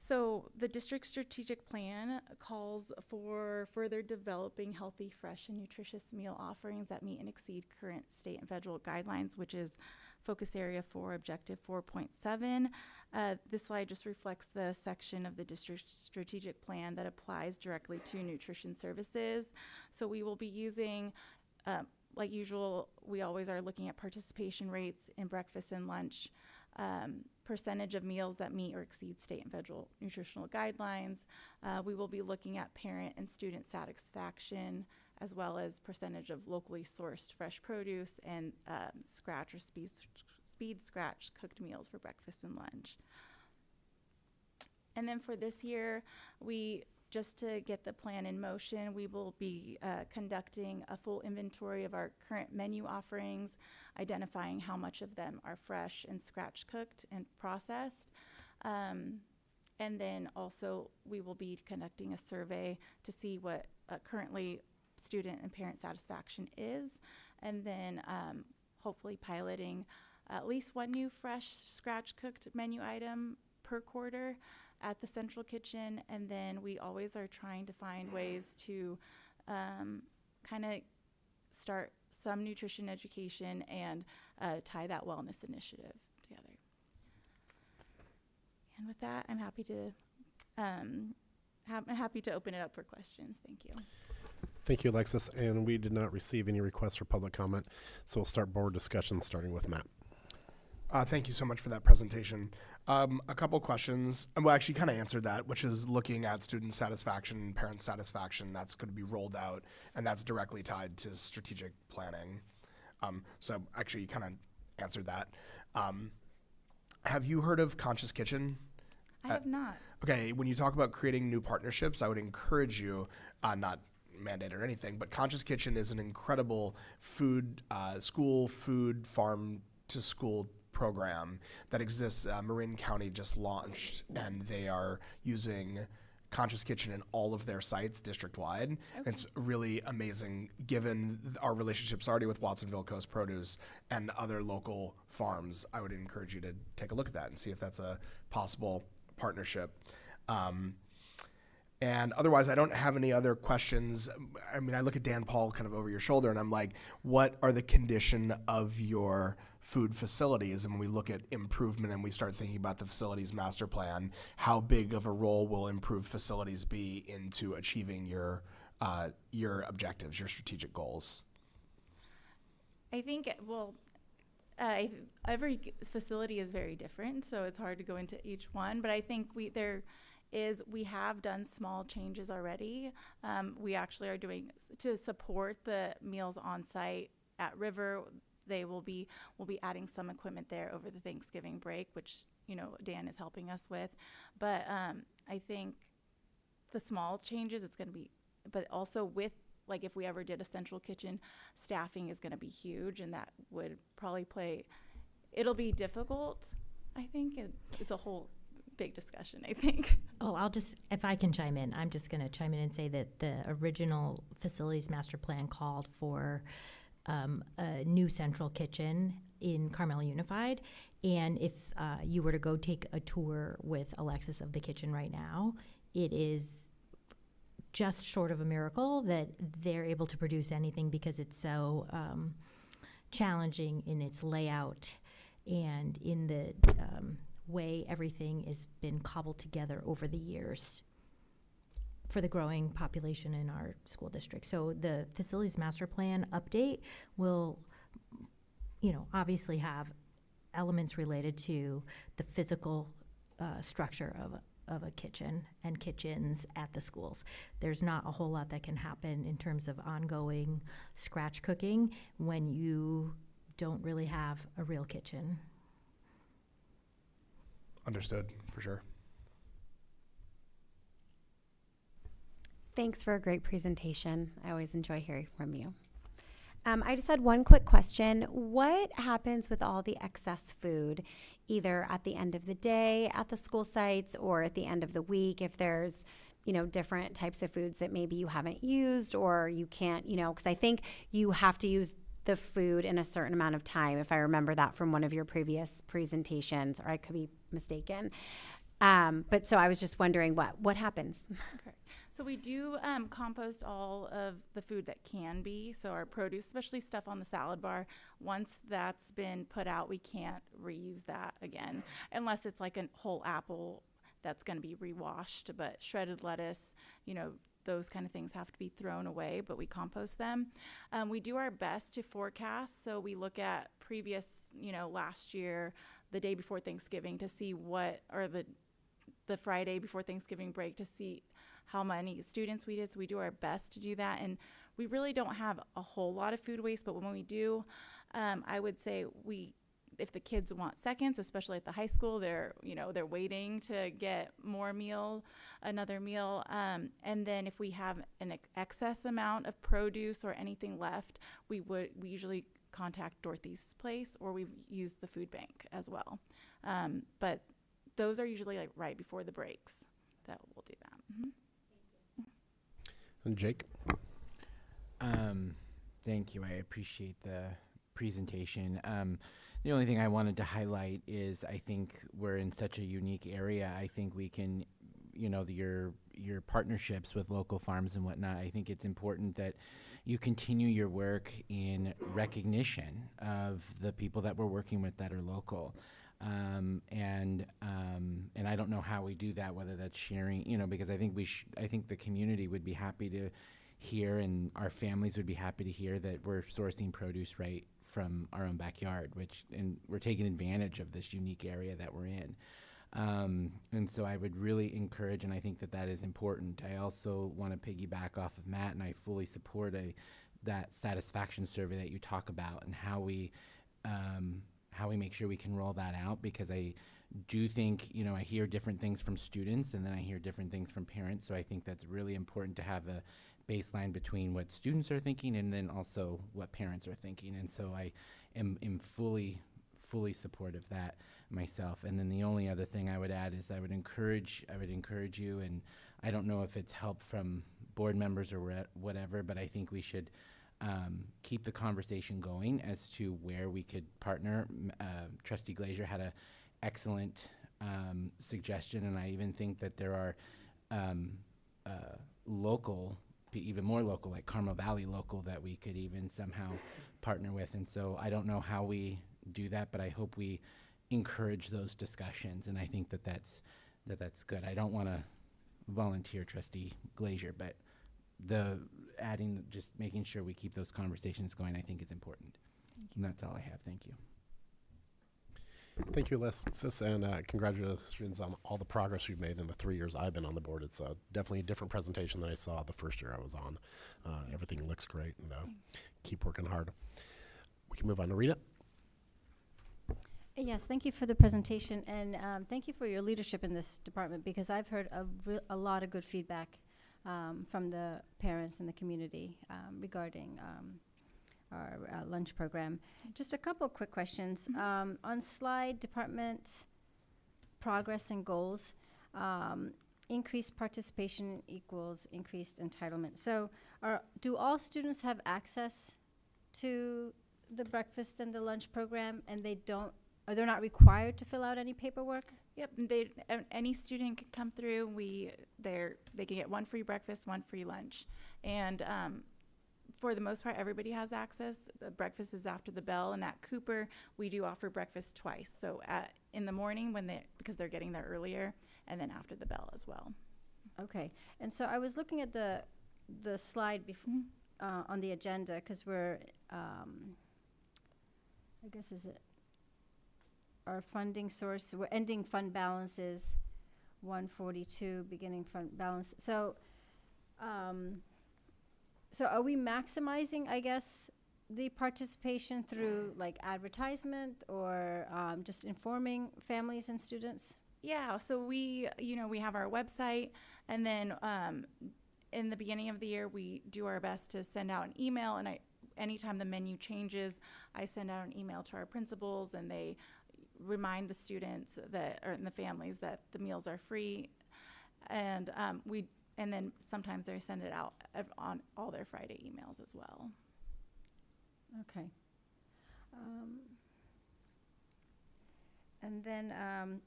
so the district strategic plan calls for further developing healthy, fresh, and nutritious meal offerings that meet and exceed current state and federal guidelines, which is focus area 4, objective 4.7. This slide just reflects the section of the district strategic plan that applies directly to nutrition services. So we will be using, like usual, we always are looking at participation rates in breakfast and lunch, percentage of meals that meet or exceed state and federal nutritional guidelines. We will be looking at parent and student satisfaction, as well as percentage of locally sourced fresh produce and scratch or speed scratch cooked meals for breakfast and lunch. And then for this year, just to get the plan in motion, we will be conducting a full inventory of our current menu offerings, identifying how much of them are fresh and scratch cooked and processed. And then also we will be conducting a survey to see what currently student and parent satisfaction is, and then hopefully piloting at least one new fresh scratch cooked menu item per quarter at the central kitchen. And then we always are trying to find ways to kind of start some nutrition education and tie that wellness initiative together. And with that, I'm happy to open it up for questions. Thank you. Thank you, Alexis. And we did not receive any requests for public comment, so we'll start board discussion, starting with Matt. Thank you so much for that presentation. A couple questions. Well, actually kind of answered that, which is looking at student satisfaction and parent satisfaction. That's going to be rolled out, and that's directly tied to strategic planning. So actually you kind of answered that. Have you heard of Conscious Kitchen? I have not. Okay, when you talk about creating new partnerships, I would encourage you, not mandate or anything, but Conscious Kitchen is an incredible school food farm to school program that exists. Marin County just launched, and they are using Conscious Kitchen in all of their sites district-wide. Okay. It's really amazing given our relationships already with Watsonville Coast Produce and other local farms. I would encourage you to take a look at that and see if that's a possible partnership. And otherwise, I don't have any other questions. I mean, I look at Dan Paul kind of over your shoulder, and I'm like, what are the condition of your food facilities? And when we look at improvement and we start thinking about the facilities master plan, how big of a role will improved facilities be into achieving your objectives, your strategic goals? I think, well, every facility is very different, so it's hard to go into each one, but I think we have done small changes already. We actually are doing, to support the meals on site at River, we'll be adding some equipment there over the Thanksgiving break, which, you know, Dan is helping us with. But I think the small changes, it's going to be, but also with, like, if we ever did a central kitchen, staffing is going to be huge, and that would probably it'll be difficult, I think. It's a whole big discussion, I think. Oh, if I can chime in, I'm just going to chime in and say that the original facilities master plan called for a new central kitchen in Carmel Unified. And if you were to go take a tour with Alexis of the kitchen right now, it is just short of a miracle that they're able to produce anything, because it's so challenging in its layout and in the way everything has been cobbled together over the years for the growing population in our school district. So the facilities master plan update will, you know, obviously have elements related to the physical structure of a kitchen and kitchens at the schools. There's not a whole lot that can happen in terms of ongoing scratch cooking when you don't really have a real kitchen. Understood, for sure. Thanks for a great presentation. I always enjoy hearing from you. I just had one quick question. What happens with all the excess food, either at the end of the day at the school sites or at the end of the week, if there's, you know, different types of foods that maybe you haven't used or you can't, you know, because I think you have to use the food in a certain amount of time, if I remember that from one of your previous presentations, or I could be mistaken. But so I was just wondering what happens. Okay. So we do compost all of the food that can be, so our produce, especially stuff on the salad bar. Once that's been put out, we can't reuse that again, unless it's like a whole apple that's going to be rewashed. But shredded lettuce, you know, those kind of things have to be thrown away, but we compost them. We do our best to forecast, so we look at previous, you know, last year, the day before Thanksgiving, to see what, or the Friday before Thanksgiving break, to see how many students we did. So we do our best to do that, and we really don't have a whole lot of food waste, but when we do, I would say if the kids want seconds, especially at the high school, they're waiting to get another meal. And then if we have an excess amount of produce or anything left, we usually contact Dorothy's Place, or we use the food bank as well. But those are usually like right before the breaks that we'll do that. Mm-hmm. And Jake? Thank you. I appreciate the presentation. The only thing I wanted to highlight is I think we're in such a unique area. I think we can, you know, your partnerships with local farms and whatnot, I think it's important that you continue your work in recognition of the people that we're working with that are local. And I don't know how we do that, whether that's sharing, you know, because I think I think the community would be happy to hear, and our families would be happy to hear that we're sourcing produce right from our own backyard, and we're taking advantage of this unique area that we're in. And so I would really encourage, and I think that is important. I also want to piggyback off of Matt, and I fully support that satisfaction survey that you talk about, and how we make sure we can roll that out, because I do think, you know, I hear different things from students, and then I hear different things from parents. So I think that's really important to have a baseline between what students are thinking and then also what parents are thinking. And so I am fully support of that myself. And then the only other thing I would add is I would encourage you, and I don't know if it's help from board members or whatever, but I think we should keep the conversation going as to where we could partner. Trustee Glazier had an excellent suggestion, and I even think that there are local, even more local, like Carmel Valley local, that we could even somehow partner with. And so I don't know how we do that, but I hope we encourage those discussions. And I think that that's good. I don't want to volunteer Trustee Glazier, but just making sure we keep those conversations going, I think is important. And that's all I have. Thank you. Thank you, Alexis, and congratulations on all the progress you've made in the 3 years I've been on the board. It's definitely a different presentation than I saw the first year I was on. Everything looks great, and keep working hard. We can move on to Rita. Yes, thank you for the presentation, and thank you for your leadership in this department, because I've heard a lot of good feedback from the parents in the community regarding our lunch program. Just a couple of quick questions. On slide department progress and goals, increased participation equals increased entitlement. So do all students have access to the breakfast and the lunch program, and they're not required to fill out any paperwork? Yep, any student can come through. They can get one free breakfast, one free lunch, and for the most part, everybody has access. The breakfast is after the bell, and at Cooper, we do offer breakfast twice. So in the morning because they're getting there earlier, and then after the bell as well. Okay, and so I was looking at the slide on the agenda, because we're, I guess, is it our funding source? We're ending fund balances 142, beginning fund balance. So, so are we maximizing, I guess, the participation through like advertisement or just informing families and students? Yeah, so we have our website, and then in the beginning of the year, we do our best to send out an email, and anytime the menu changes, I send out an email to our principals, and they remind the students and the families that the meals are free, and then sometimes they send it out on all their Friday emails as well. Okay. And then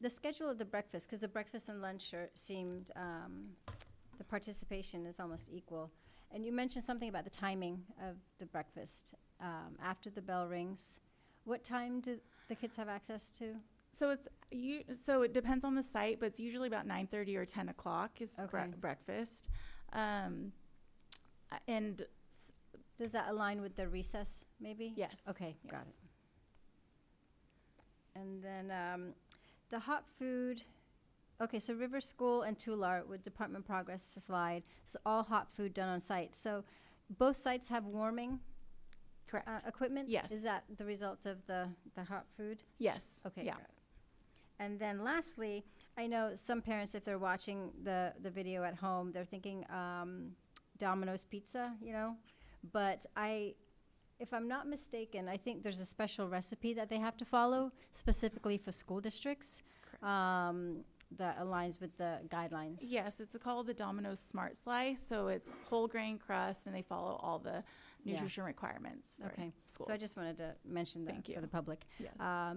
the schedule of the breakfast, because the breakfast and lunch seemed, the participation is almost equal. And you mentioned something about the timing of the breakfast after the bell rings. What time do the kids have access to? So it depends on the site, but it's usually about 9:30 or 10 o'clock is breakfast. And does that align with the recess, maybe? Yes. Okay, yes. got it. And then the hot food. Okay, so River School and Tular with department progress slide. It's all hot food done on site. So both sites have warming equipment? Yes. Is that the result of the hot food? Yes. Okay. Yeah. Got it. And then lastly, I know some parents, if they're watching the video at home, they're thinking Domino's Pizza, But if I'm not mistaken, I think there's a special recipe that they have to follow specifically for school districts that aligns with the guidelines. Yes, it's called the Domino's Smart Slice. So it's whole grain crust, and they follow all the nutrition requirements for schools. So I just wanted to mention that for the public. Yes.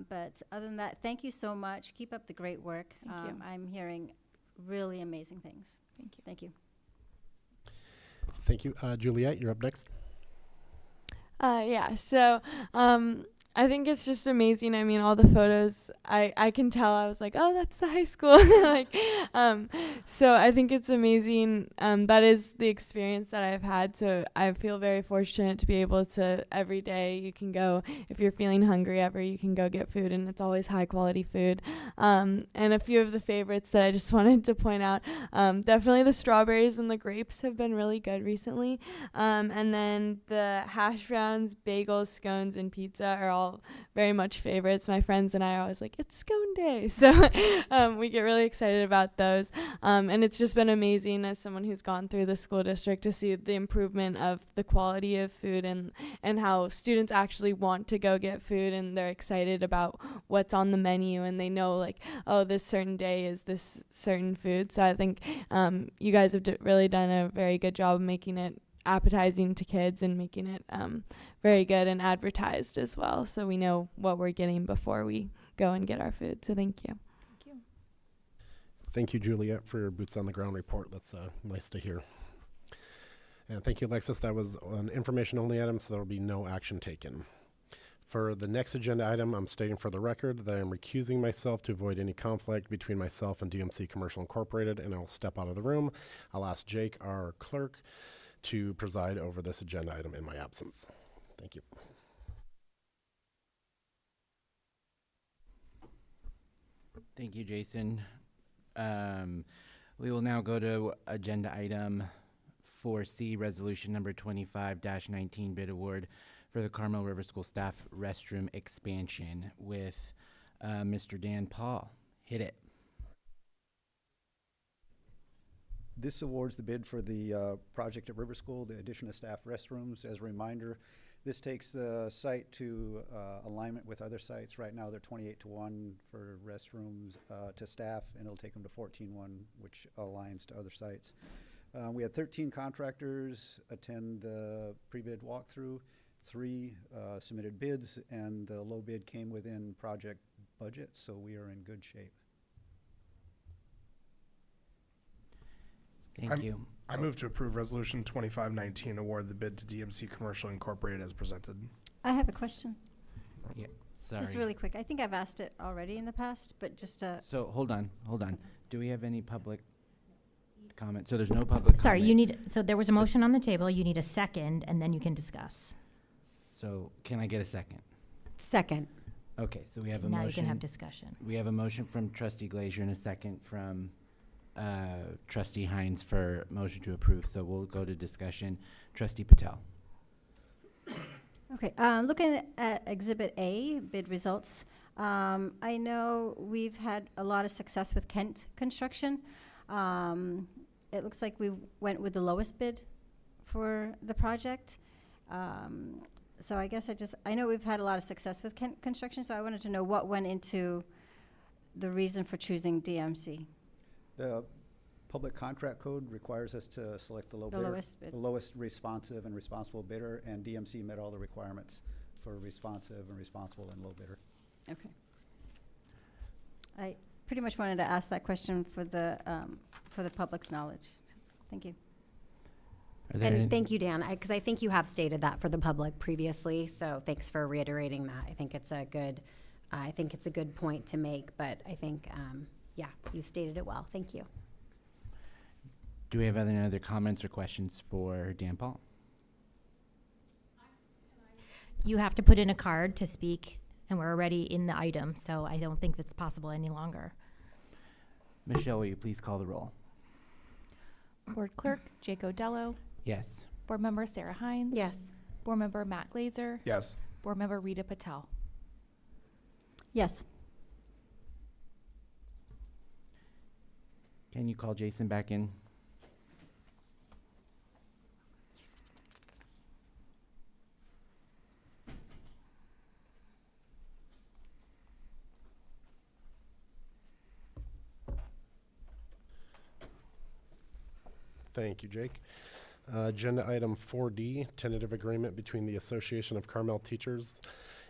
But other than that, thank you so much. Keep up the great work. Thank you. I'm hearing really amazing things. Thank you. Thank you. Thank you. Juliet, you're up next. Yeah, so I think it's just amazing. I mean, all the photos, I can tell. I was like, oh, that's the high school. So I think it's amazing. That is the experience that I've had. So I feel very fortunate to be able to, every day you can go, if you're feeling hungry ever, you can go get food, and it's always high quality food. And a few of the favorites that I just wanted to point out, definitely the strawberries and the grapes have been really good recently. And then the hash browns, bagels, scones, and pizza are all very much favorites. My friends and I are always like, it's scone day. So we get really excited about those. And it's just been amazing as someone who's gone through the school district to see the improvement of the quality of food and how students actually want to go get food, and they're excited about what's on the menu, and they know like, oh, this certain day is this certain food. So I think you guys have really done a very good job of making it appetizing to kids and making it very good and advertised as well, so we know what we're getting before we go and get our food. So thank you. Thank you, Juliet, for your boots on the ground report. That's nice to hear. And thank you, Alexis. That was an information only item, so there will be no action taken. For the next agenda item, I'm stating for the record that I am recusing myself to avoid any conflict between myself and DMC Commercial Incorporated, and I will step out of the room. I'll ask Jake, our clerk, to preside over this agenda item in my absence. Thank you. Thank you, Jason. We will now go to agenda item 4C, resolution number 25-19, bid award for the Carmel River School staff restroom expansion with Mr. Dan Paul. Hit it. This awards the bid for the project at River School, the addition of staff restrooms. As a reminder, this takes the site to alignment with other sites. Right now, they're 28-1 for restrooms to staff, and it'll take them to 14-1, which aligns to other sites. We had 13 contractors attend the pre-bid walkthrough. 3 submitted bids, and the low bid came within project budget, so we are in good shape. Thank you. I move to approve Resolution 2519, award the bid to DMC Commercial Incorporated as presented. I have a question. Yeah, sorry. Just really quick. I think I've asked it already in the past, but just So hold on. Do we have any public comment? So there's no public Sorry, comment. so there was a motion on the table, you need a second, and then you can discuss. So can I get a second? Second. Okay, so we have a Now motion. you can have discussion. We have a motion from Trustee Glazier and a second from Trustee Hines for motion to approve. So we'll go to discussion. Trustee Patel. okay. Looking at Exhibit A, bid results. I know we've had a lot of success with Kent Construction. It looks like we went with the lowest bid for the project. So I guess I know we've had a lot of success with Kent Construction, so I wanted to know what went into the reason for choosing DMC. The public contract code requires us to select the low The bidder. lowest bid. The lowest responsive and responsible bidder, and DMC met all the requirements for responsive and responsible and low bidder. Okay. I pretty much wanted to ask that question for the public's knowledge. Thank you. Are there any- And thank you, Dan, because I think you have stated that for the public previously, so thanks for reiterating that. I think it's a good point to make, but I think, yeah, you've stated it well. Thank you. Do we have any other comments or questions for Dan Paul? You have to put in a card to speak, and we're already in the item, so I don't think that's possible any longer. Michelle, will you please call the roll? Board Clerk Jake Odello. Yes. Board Member Sarah Hines. Yes. Board Member Matt Glazer. Yes. Board Member Rita Patel. Yes. Can you call Jason back in? Thank you, Jake. Agenda item 4D, tentative agreement between the Association of Carmel Teachers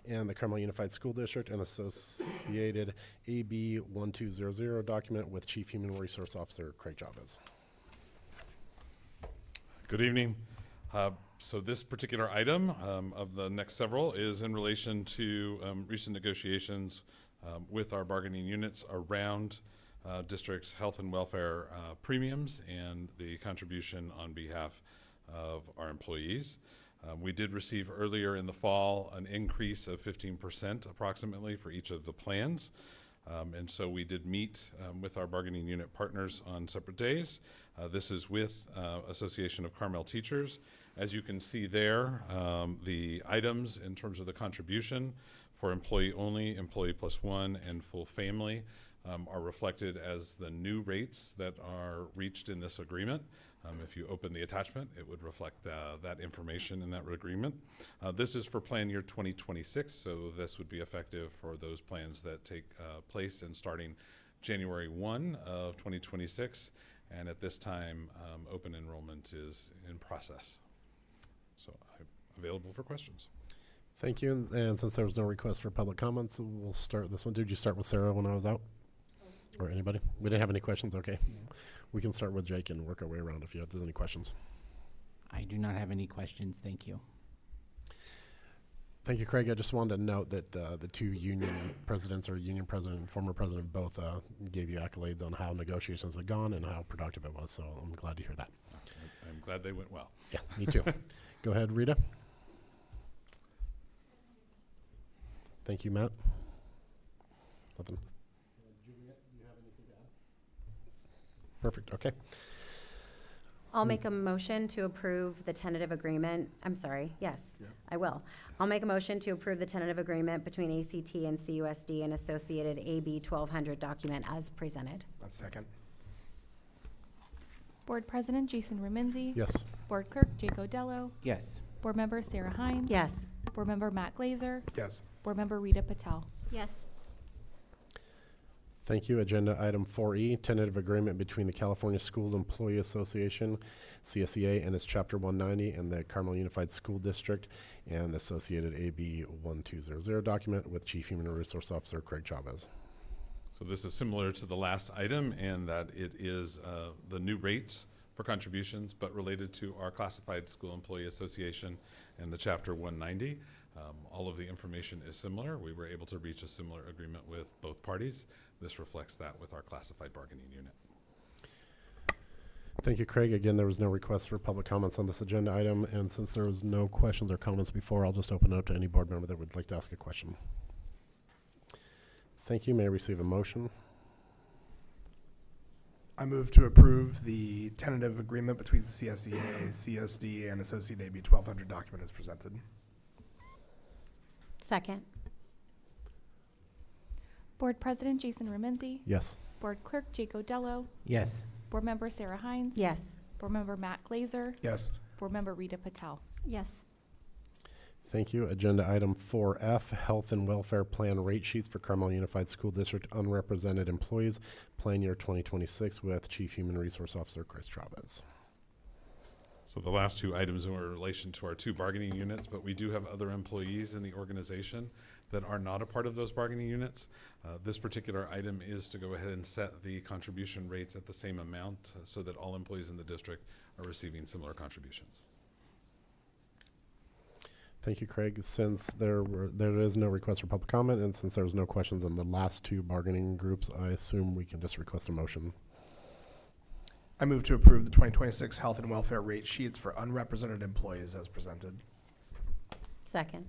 and the Carmel Unified School District and associated AB 1200 document with Chief Human Resource Officer Craig Chavez. Good evening. So this particular item of the next several is in relation to recent negotiations with our bargaining units around district's health and welfare premiums and the contribution on behalf of our employees. We did receive earlier in the fall an increase of 15% approximately for each of the plans. And so we did meet with our bargaining unit partners on separate days. This is with Association of Carmel Teachers. As you can see there, the items in terms of the contribution for employee only, employee plus one, and full family are reflected as the new rates that are reached in this agreement. If you open the attachment, it would reflect that information in that agreement. This is for plan year 2026, so this would be effective for those plans that take place in starting January 1 of 2026. And at this time, open enrollment is in process. So I'm available for questions. Thank you. And since there was no request for public comments, we'll start this one. Did you start with Sarah when I was out? Or anybody? We didn't have any questions? Okay. We can start with Jake and work our way around if there's any questions. I do not have any questions. Thank you. Thank you, Craig. I just wanted to note that the two union presidents, or union president and former president, both gave you accolades on how negotiations had gone and how productive it was. So I'm glad to hear that. I'm glad they went well. Yes, me too. Go ahead, Rita. Thank you, Matt. Nothing. Perfect. Okay. I'll make a motion to approve the tentative agreement. I'm sorry, yes, I will. I'll make a motion to approve the tentative agreement between ACT and CUSD and associated AB 1200 document as presented. That's second. Board President Jason Remenzi. Yes. Board Clerk Jake Odello. Yes. Board Member Sarah Hines. Yes. Board Member Matt Glazer. Yes. Board Member Rita Patel. Yes. Thank you. Agenda item 4E, tentative agreement between the California Schools Employee Association, CSEA, and its Chapter 190 and the Carmel Unified School District and associated AB 1200 document with Chief Human Resource Officer Craig Chavez. So this is similar to the last item in that it is the new rates for contributions, but related to our Classified School Employee Association and the Chapter 190. All of the information is similar. We were able to reach a similar agreement with both parties. This reflects that with our classified bargaining unit. Thank you, Craig. Again, there was no request for public comments on this agenda item, and since there was no questions or comments before, I'll just open it up to any board member that would like to ask a question. Thank you. May I receive a motion? I move to approve the tentative agreement between CSEA, CSD, and Associate AB 1200 document as presented. Second. Board President Jason Remenzi. Yes. Board Clerk Jake Odello. Yes. Board Member Sarah Hines. Yes. Board Member Matt Glazer. Yes. Board Member Rita Patel. Yes. Thank you. Agenda item 4F, Health and Welfare Plan Rate Sheets for Carmel Unified School District Unrepresented Employees, Plan Year 2026 with Chief Human Resource Officer Craig Chavez. So the last two items are in relation to our two bargaining units, but we do have other employees in the organization that are not a part of those bargaining units. This particular item is to go ahead and set the contribution rates at the same amount so that all employees in the district are receiving similar contributions. Thank you, Craig. Since there is no request for public comment, and since there was no questions on the last two bargaining groups, I assume we can just request a motion. I move to approve the 2026 health and welfare rate sheets for unrepresented employees as presented. Second.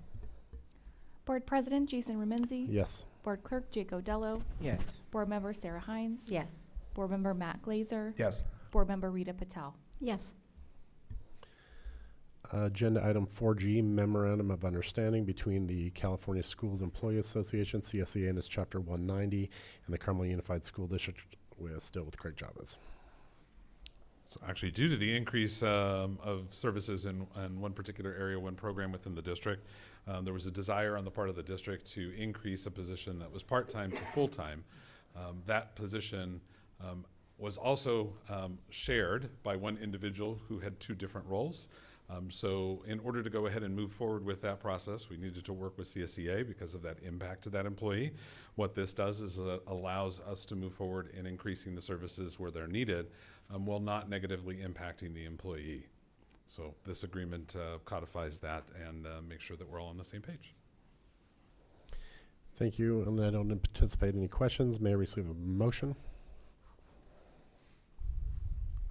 Board President Jason Remenzi. Yes. Board Clerk Jake Odello. Yes. Board Member Sarah Hines. Yes. Board Member Matt Glazer. Yes. Board Member Rita Patel. Yes. Agenda item 4G, Memorandum of Understanding between the California Schools Employee Association, CSEA, and its Chapter 190, and the Carmel Unified School District, still with Craig Chavez. So actually, due to the increase of services in one particular area, one program within the district, there was a desire on the part of the district to increase a position that was part-time to full-time. That position was also shared by one individual who had two different roles. So in order to go ahead and move forward with that process, we needed to work with CSEA because of that impact to that employee. What this does is allows us to move forward in increasing the services where they're needed while not negatively impacting the employee. So this agreement codifies that and makes sure that we're all on the same page. Thank you, and I don't anticipate any questions. May I receive a motion?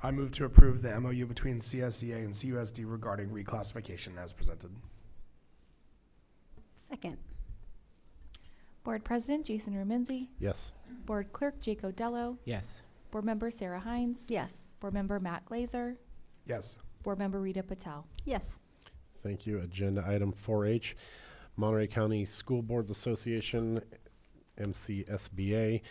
I move to approve the MOU between CSEA and CUSD regarding reclassification as presented. Second. Board President Jason Remenzi. Yes. Board Clerk Jake Odello. Yes. Board Member Sarah Hines. Yes. Board Member Matt Glazer. Yes. Board Member Rita Patel. Yes. Thank you. Agenda item 4H, Monterey County School Boards Association, MCSBA,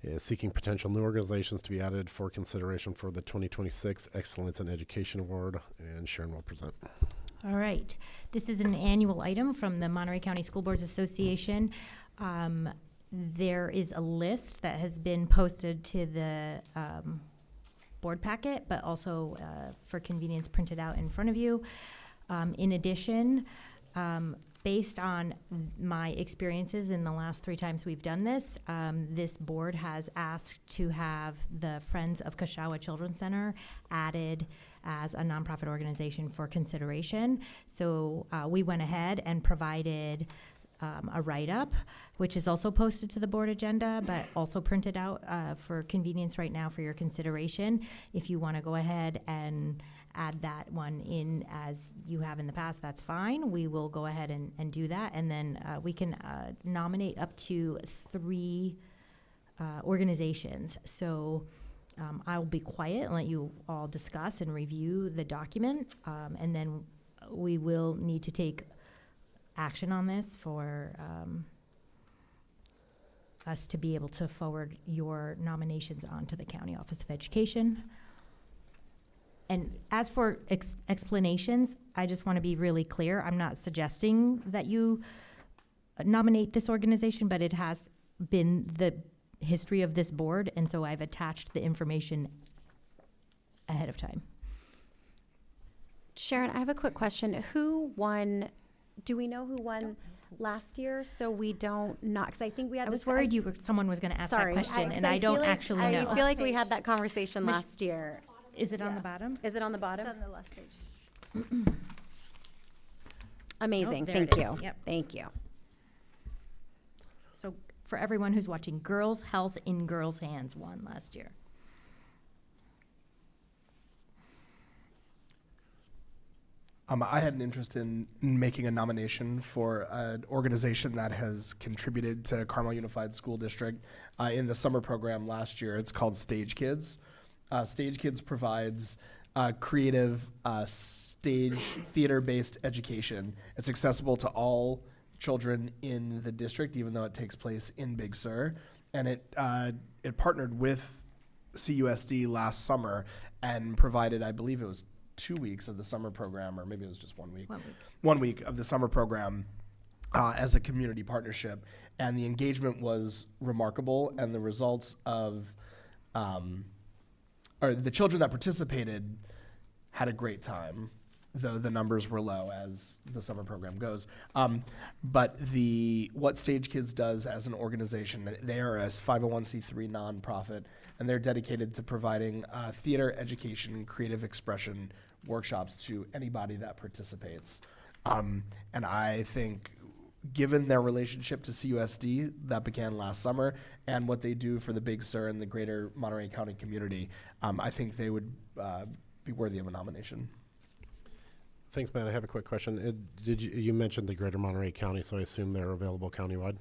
is seeking potential new organizations to be added for consideration for the 2026 Excellence in Education Award, and Sharon will present. All right. This is an annual item from the Monterey County School Boards Association. There is a list that has been posted to the board packet, but also for convenience printed out in front of you. In addition, Based on my experiences in the last 3 times we've done this, this board has asked to have the Friends of Kashawa Children's Center added as a nonprofit organization for consideration. So we went ahead and provided a write-up, which is also posted to the board agenda, but also printed out for convenience right now for your consideration. If you want to go ahead and add that one in as you have in the past, that's fine. We will go ahead and do that. And then we can nominate up to 3 organizations. So I'll be quiet and let you all discuss and review the document. And then we will need to take action on this for us to be able to forward your nominations on to the County Office of Education. And as for explanations, I just want to be really clear. I'm not suggesting that you nominate this organization, but it has been the history of this board, and so I've attached the information ahead of time. Sharon, I have a quick question. Who won? Do we know who won last year? So we don't not because I think we had. I was worried someone was going to ask sorry, that question, and I I don't feel like, actually know. I feel like we had that conversation last year. Is it on the bottom? Is it on the bottom? It's on the last page. Amazing. Oh, there Thank it you. is. Yep. Thank you. So for everyone who's watching, Girls Health in Girls' Hands won last year. I had an interest in making a nomination for an organization that has contributed to Carmel Unified School District in the summer program last year. It's called Stage Kids. Stage Kids provides creative stage theater-based education. It's accessible to all children in the district, even though it takes place in Big Sur. And it partnered with CUSD last summer and provided, I believe it was 2 weeks of the summer program, or maybe it was just 1 week. 1 week. 1 week of the summer program as a community partnership. And the engagement was remarkable, and the results of, or the children that participated had a great time, though the numbers were low as the summer program goes. But what Stage Kids does as an organization, they are a 501c3 nonprofit, and they're dedicated to providing theater education, creative expression workshops to anybody that participates. And I think, given their relationship to CUSD that began last summer and what they do for the Big Sur and the greater Monterey County community, I think they would be worthy of a nomination. Thanks, Matt. I have a quick question. You mentioned the greater Monterey County, so I assume they're available countywide?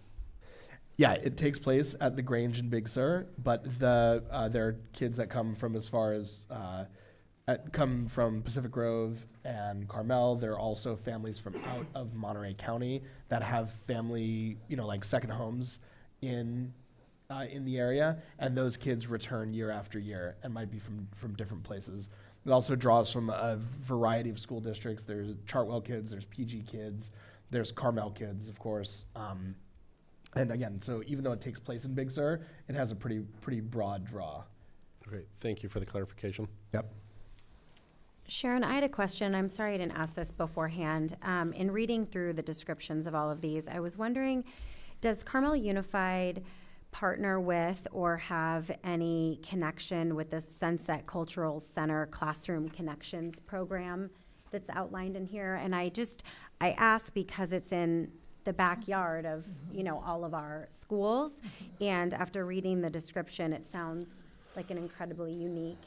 Yeah, it takes place at the Grange in Big Sur, but there are kids that come from as far as come from Pacific Grove and Carmel. There are also families from out of Monterey County that have family, like second homes in the area, and those kids return year after year and might be from different places. It also draws from a variety of school districts. There's Chartwell kids, there's PG kids, there's Carmel kids, of course. And again, so even though it takes place in Big Sur, it has a pretty broad draw. Great. Thank you for the clarification. Yep. Sharon, I had a question. I'm sorry I didn't ask this beforehand. In reading through the descriptions of all of these, I was wondering, does Carmel Unified partner with or have any connection with the Sunset Cultural Center Classroom Connections program that's outlined in here? And I ask because it's in the backyard of, all of our schools. And after reading the description, it sounds like an incredibly unique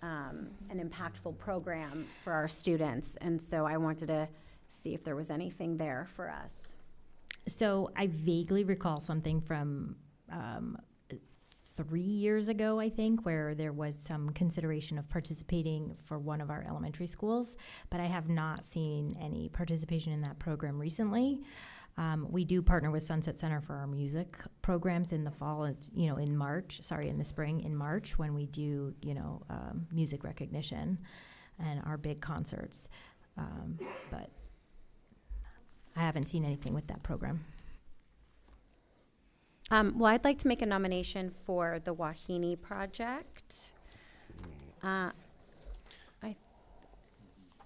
and impactful program for our students. And so I wanted to see if there was anything there for us. So I vaguely recall something from 3 years ago, I think, where there was some consideration of participating for one of our elementary schools, but I have not seen any participation in that program recently. We do partner with Sunset Center for our music programs in the fall, in the spring, in March, when we do, music recognition and our big concerts. But I haven't seen anything with that program. Well, I'd like to make a nomination for the Wahine Project.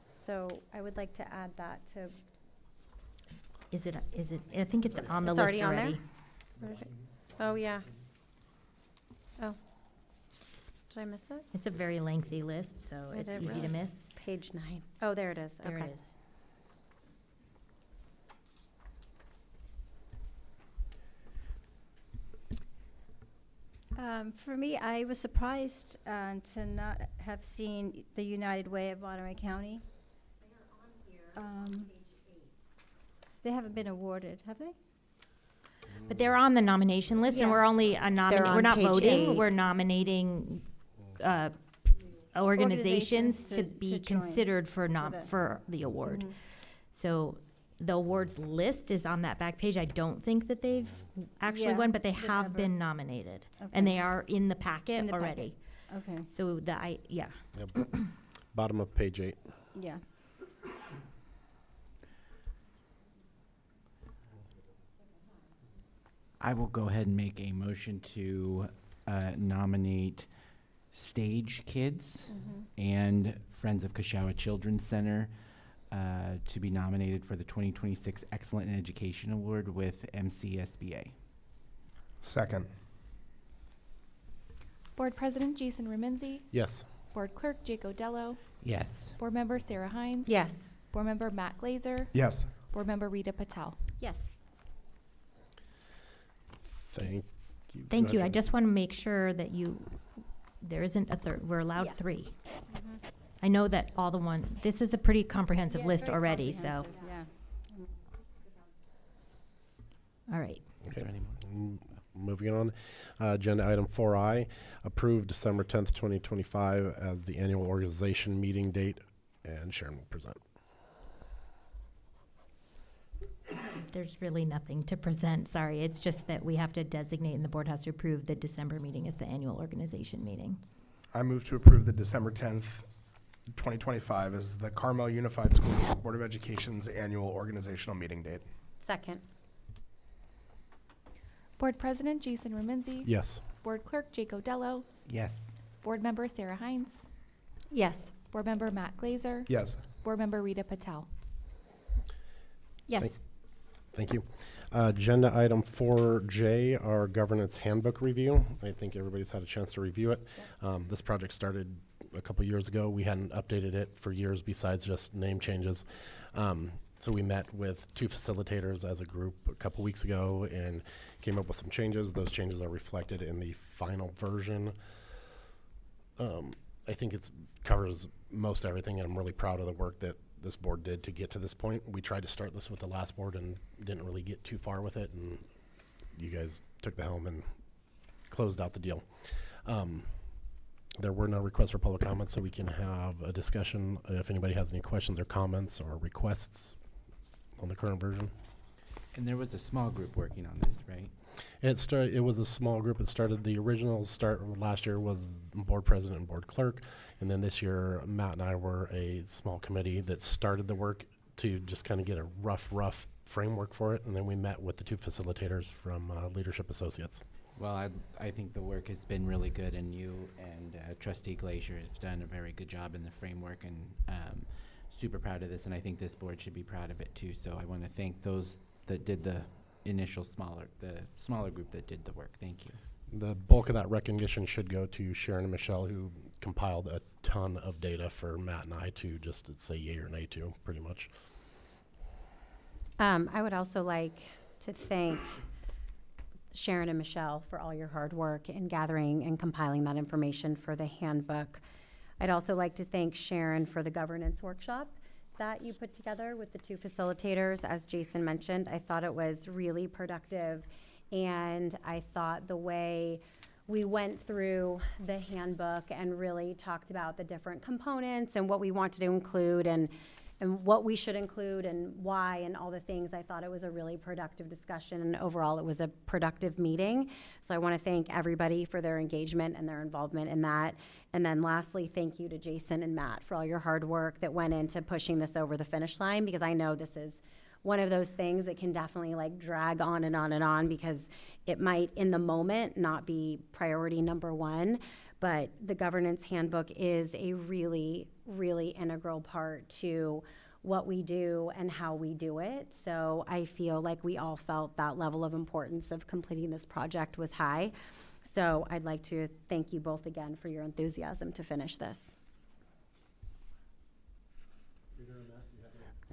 So I would like to add that to Is it, I think it's on the It's list already on there? already. Where did it- Oh, yeah. Oh. Did I miss it? It's a very lengthy list, so Where it's did it easy to go? miss. Page 9. Oh, there it is. There Okay. it is. For me, I was surprised to not have seen the United Way of Monterey County. They haven't been awarded, have they? But they're on the nomination list, and Yeah. we're only They're on we're not page voting. 8. We're nominating organizations Organizations to to be join considered for the- for the award. Mhm. So the awards list is on that back page. I don't think that they've actually Yeah, won, but they the have number. been nominated, Okay. and they are in the packet In the packet. already. Okay. So yeah. Yep. Bottom of page 8. Yeah. I will go ahead and make a motion to nominate Stage Kids and Friends of Kashawa Children's Center to be nominated for the 2026 Excellent in Education Award with MCSBA. Second. Board President Jason Remenzi. Yes. Board Clerk Jake Odello. Yes. Board Member Sarah Hines. Yes. Board Member Matt Glazer. Yes. Board Member Rita Patel. Yes. Thank you. Thank you. I Gotcha. just want to make sure that there isn't a third. We're allowed Yeah. 3. I know that this is a pretty comprehensive Yeah, it's list very already. So, comprehensive, yeah. all right. Okay. Moving on. Agenda item 4I, approve December 10th, 2025 as the annual organization meeting date, and Sharon will present. There's really nothing to present. Sorry. It's just that we have to designate, and the board has to approve the December meeting as the annual organization meeting. I move to approve the December 10th, 2025 as the Carmel Unified School District Board of Education's annual organizational meeting date. Second. Board President Jason Remenzi. Yes. Board Clerk Jake Odello. Yes. Board Member Sarah Hines. Yes. Board Member Matt Glazer. Yes. Board Member Rita Patel. Yes. Thank you. Agenda item 4J, our governance handbook review. I think everybody's had a chance to review it. This project started a couple years ago. We hadn't updated it for years besides just name changes. So we met with 2 facilitators as a group a couple weeks ago and came up with some changes. Those changes are reflected in the final version. I think it covers most everything, and I'm really proud of the work that this board did to get to this point. We tried to start this with the last board and didn't really get too far with it, and you guys took the helm and closed out the deal. There were no requests for public comments, so we can have a discussion if anybody has any questions or comments or requests on the current version. And there was a small group working on this, right? It was a small group. It started, the original start last year was board president and board clerk. And then this year, Matt and I were a small committee that started the work to just kind of get a rough framework for it. And then we met with the 2 facilitators from Leadership Associates. Well, I think the work has been really good, and you and Trustee Glazer have done a very good job in the framework, and super proud of this, and I think this board should be proud of it too. So I want to thank those that did the smaller group that did the work. Thank you. The bulk of that recognition should go to Sharon and Michelle, who compiled a ton of data for Matt and I to just say yay or nay to, pretty much. I would also like to thank Sharon and Michelle for all your hard work in gathering and compiling that information for the handbook. I'd also like to thank Sharon for the governance workshop that you put together with the 2 facilitators. As Jason mentioned, I thought it was really productive, and I thought the way we went through the handbook and really talked about the different components and what we wanted to include and what we should include and why and all the things. I thought it was a really productive discussion, and overall it was a productive meeting. So I want to thank everybody for their engagement and their involvement in that. And then lastly, thank you to Jason and Matt for all your hard work that went into pushing this over the finish line, because I know this is one of those things that can definitely like drag on and on and on, because it might in the moment not be priority number 1. But the governance handbook is a really, really integral part to what we do and how we do it. So I feel like we all felt that level of importance of completing this project was high. So I'd like to thank you both again for your enthusiasm to finish this.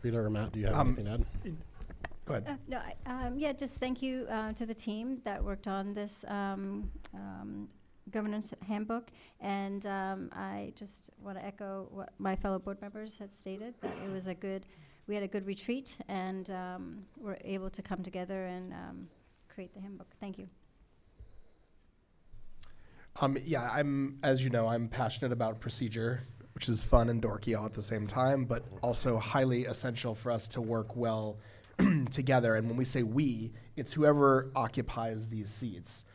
Rita or Matt, do you have anything to add? Go ahead. Yeah, just thank you to the team that worked on this governance handbook. And I just want to echo what my fellow board members had stated, that it was we had a good retreat, and we're able to come together and create the handbook. Thank you. Yeah, as you know, I'm passionate about procedure, which is fun and dorky all at the same time, but also highly essential for us to work well together. And when we say we, it's whoever occupies these seats.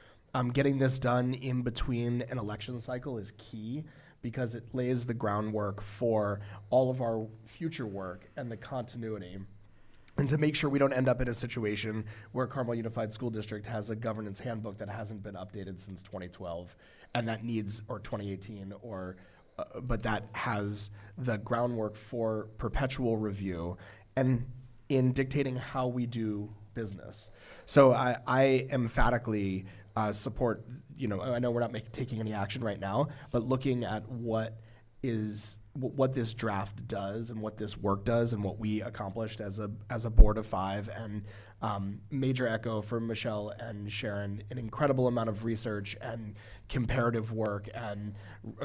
Getting this done in between an election cycle is key, because it lays the groundwork for all of our future work and the continuity. And to make sure we don't end up in a situation where Carmel Unified School District has a governance handbook that hasn't been updated since 2012, and that needs, or 2018, but that has the groundwork for perpetual review and in dictating how we do business. So I emphatically support, I know we're not taking any action right now, but looking at what this draft does and what this work does and what we accomplished as a board of 5, and major echo from Michelle and Sharon, an incredible amount of research and comparative work and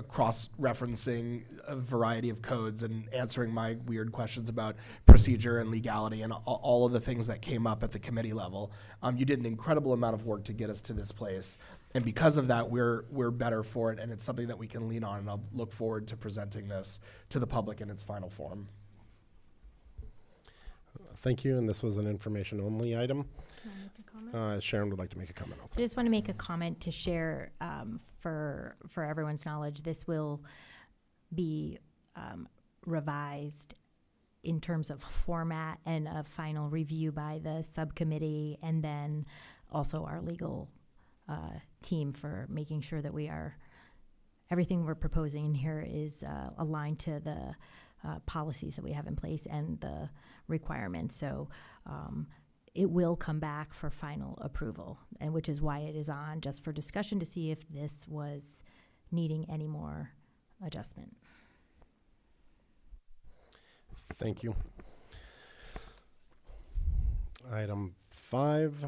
cross-referencing a variety of codes and answering my weird questions about procedure and legality and all of the things that came up at the committee level. You did an incredible amount of work to get us to this place. And because of that, we're better for it, and it's something that we can lean on, and I'll look forward to presenting this to the public in its final form. Thank you, and this was an information-only item. Sharon would like to make a comment also. I just want to make a comment to share for everyone's knowledge. This will be revised in terms of format and a final review by the subcommittee, and then also our legal team for making sure that everything we're proposing here is aligned to the policies that we have in place and the requirements. So it will come back for final approval, and which is why it is on just for discussion to see if this was needing any more adjustment. Thank you. Item 5.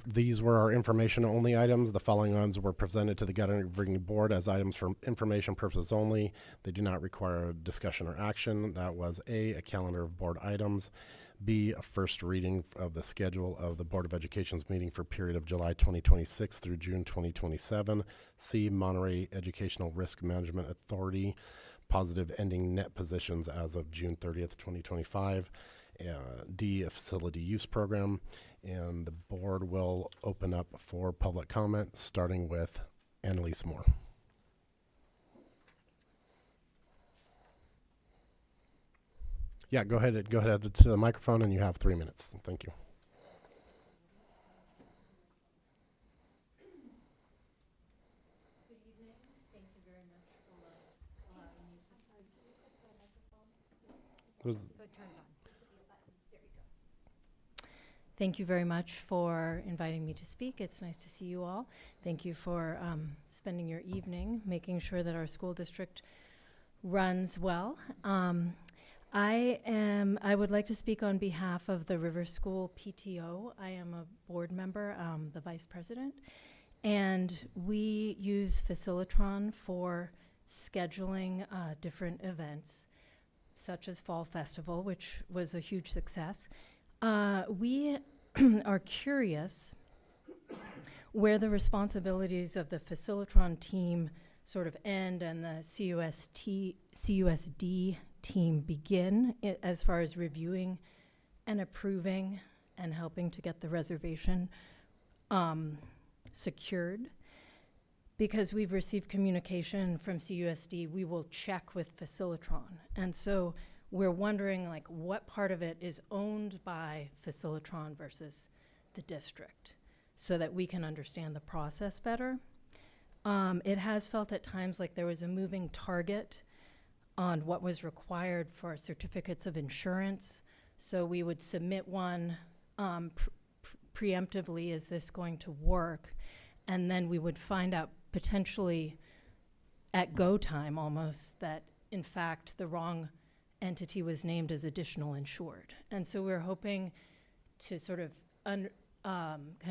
These were our information-only items. The following ones were presented to the governing board as items for information purposes only. They do not require discussion or action. That was A, a calendar of board items, B, a first reading of the schedule of the Board of Education's meeting for period of July 2026 through June 2027, C, Monterey Educational Risk Management Authority, positive ending net positions as of June 30th, 2025, D, a facility use program. And the board will open up for public comment, starting with Annalise Moore. Yeah, go ahead to the microphone, and you have 3 minutes. Thank you. Good evening. Thank you very much for allowing me to speak. Thank you very much for inviting me to speak. It's nice to see you all. Thank you for spending your evening making sure that our school district runs well. I would like to speak on behalf of the River School PTO. I am a board member, the vice president, and we use Facilitron for scheduling different events, such as Fall Festival, which was a huge success. We are curious where the responsibilities of the Facilitron team sort of end and the CUSD team begin as far as reviewing and approving and helping to get the reservation secured. Because we've received communication from CUSD, we will check with Facilitron. And so we're wondering, like, what part of it is owned by Facilitron versus the district, so that we can understand the process better. It has felt at times like there was a moving target on what was required for certificates of insurance. So we would submit one preemptively, is this going to work? And then we would find out potentially at go time almost that in fact the wrong entity was named as additional insured. And so we're hoping to sort of kind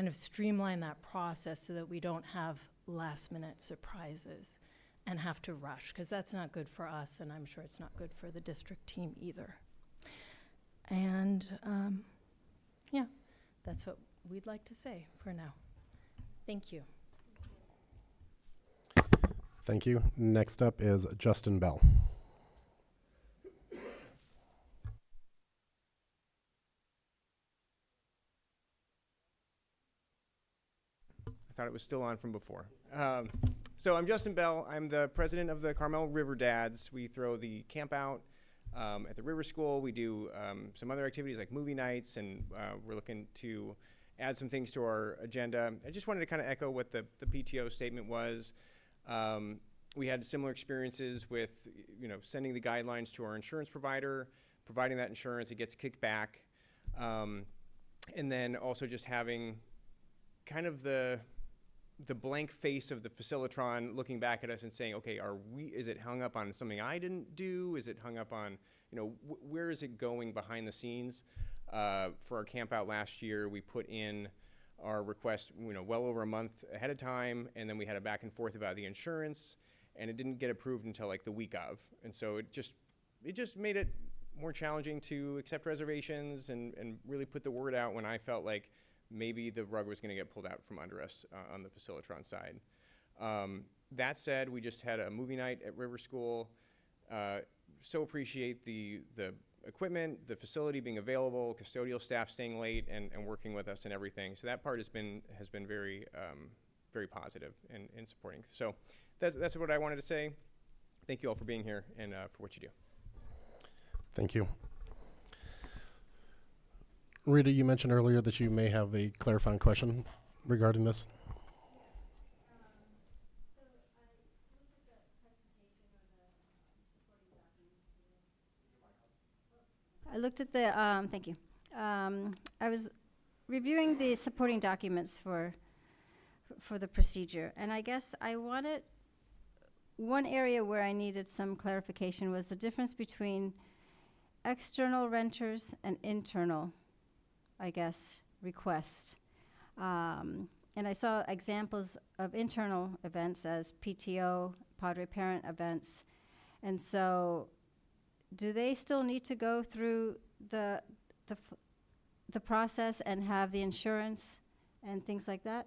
of streamline that process so that we don't have last minute surprises and have to rush, because that's not good for us, and I'm sure it's not good for the district team either. And yeah, that's what we'd like to say for now. Thank you. Thank you. Next up is Justin Bell. I thought it was still on from before. So I'm Justin Bell. I'm the president of the Carmel River Dads. We throw the camp out at the river school. We do some other activities like movie nights, and we're looking to add some things to our agenda. I just wanted to kind of echo what the PTO statement was. We had similar experiences with, sending the guidelines to our insurance provider, providing that insurance, it gets kicked back. And then also just having kind of the blank face of the Facilitron looking back at us and saying, okay, is it hung up on something I didn't do? Is it hung up on, where is it going behind the scenes? For our camp out last year, we put in our request, well over a month ahead of time, and then we had a back and forth about the insurance, and it didn't get approved until like the week of. And so it just made it more challenging to accept reservations and really put the word out when I felt like maybe the rug was going to get pulled out from under us on the Facilitron side. That said, we just had a movie night at River School. So appreciate the equipment, the facility being available, custodial staff staying late and working with us and everything. So that part has been very, very positive in supporting. So that's what I wanted to say. Thank you all for being here and for what you do. Thank you. Rita, you mentioned earlier that you may have a clarifying question regarding this. I looked at the, thank you. I was reviewing the supporting documents for the procedure, and I guess I wanted, one area where I needed some clarification was the difference between external renters and internal, I guess, requests. And I saw examples of internal events as PTO, Padre Parent events. And so do they still need to go through the process and have the insurance and things like that?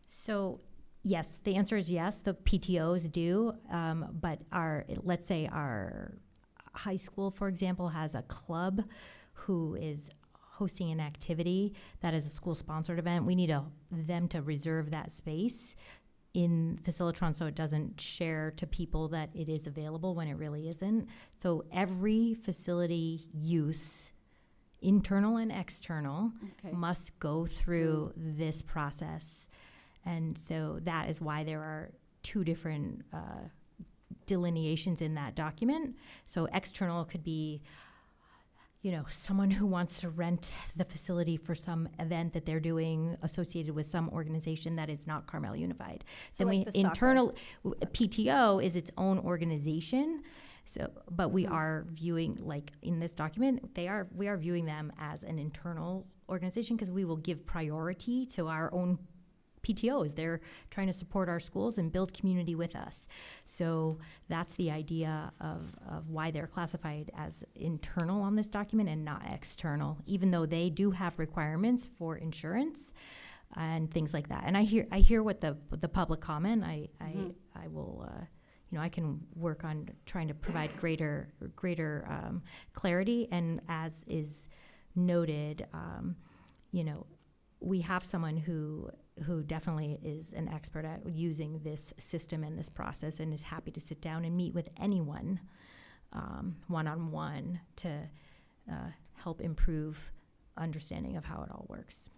So yes, the answer is yes, the PTOs do, but let's say our high school, for example, has a club who is hosting an activity that is a school-sponsored event. We need them to reserve that space in Facilitron so it doesn't share to people that it is available when it really isn't. So every facility use, internal and external, must go through this process. And so that is why there are two different delineations in that document. So external could be, someone who wants to rent the facility for some event that they're doing associated with some organization that is not Carmel Unified. So then like we the soccer. internal PTO is its own organization. So, but we are viewing, like in this document, we are viewing them as an internal organization because we will give priority to our own PTOs. They're trying to support our schools and build community with us. So that's the idea of why they're classified as internal on this document and not external, even though they do have requirements for insurance and things like that. And I hear what the public comment. I will, I can work on trying to provide greater clarity. And as is noted, we have someone who definitely is an expert at using this system and this process and is happy to sit down and meet with anyone one-on-one to help improve understanding of how it all works.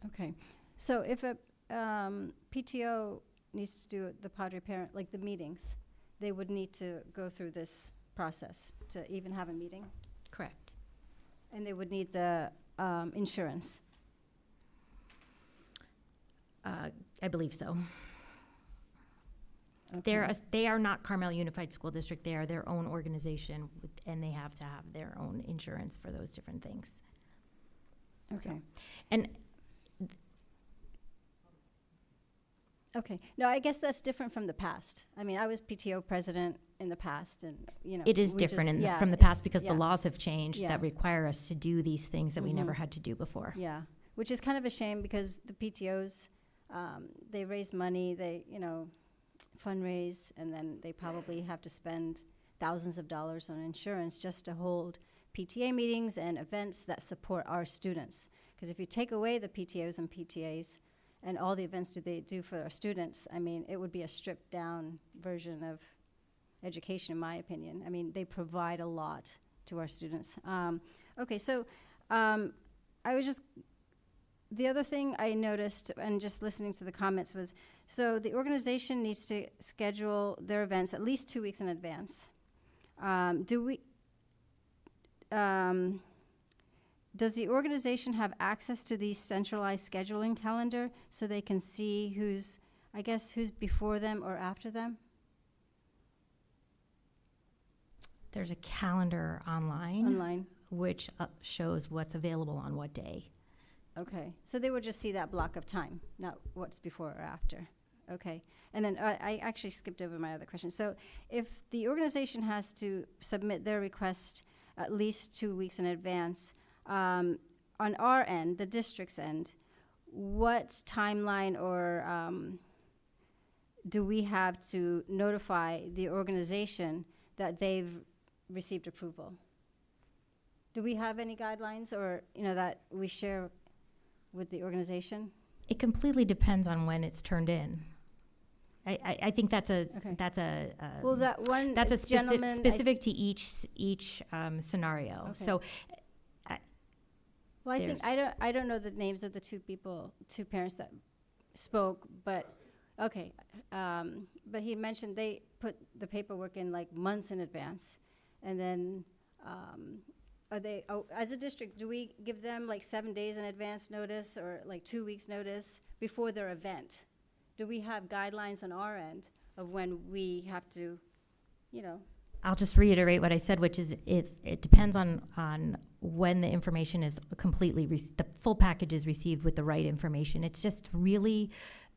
Okay. So if a PTO needs to do the Padre Parent, like the meetings, they would need to go through this process to even have a meeting? Correct. And they would need the insurance? I believe so. Okay. They are not Carmel Unified School District. They are their own organization, and they have to have their own insurance for those different things. Okay. So, and Okay. No, I guess that's different from the past. I mean, I was PTO president in the past, and, you know. it is we different just- yeah, from the past it's- because yeah. the laws have changed Yeah. that require us to do these things that we never Mhm. had to do before. Yeah, which is kind of a shame because the PTOs, they raise money, they, you know, fundraise, and then they probably have to spend thousands of dollars on insurance just to hold PTA meetings and events that support our students. Because if you take away the PTOs and PTAs and all the events that they do for our students, I mean, it would be a stripped down version of education, in my opinion. I mean, they provide a lot to our students. Okay, so I was just, the other thing I noticed, and just listening to the comments, was, so the organization needs to schedule their events at least 2 weeks in advance. Does the organization have access to the centralized scheduling calendar so they can see who's before them or after them? There's a calendar online. Online. Which shows what's available on what day. Okay, so they would just see that block of time, not what's before or after. Okay, and then I actually skipped over my other question. So if the organization has to submit their request at least 2 weeks in advance, on our end, the district's end, what timeline or do we have to notify the organization that they've received approval? Do we have any guidelines or, you know, that we share with the organization? It completely depends on when it's turned in. I think that's a Okay. that's a Well, that one that's a gentleman, specific to each scenario. Okay. So Well, I don't know the names of the two parents that spoke, but okay. But he mentioned they put the paperwork in like months in advance, and then as a district, do we give them like 7 days in advance notice or like 2 weeks notice before their event? Do we have guidelines on our end of when we have to, you know? I'll just reiterate what I said, which is it depends on when the information is completely, the full package is received with the right information. It's just really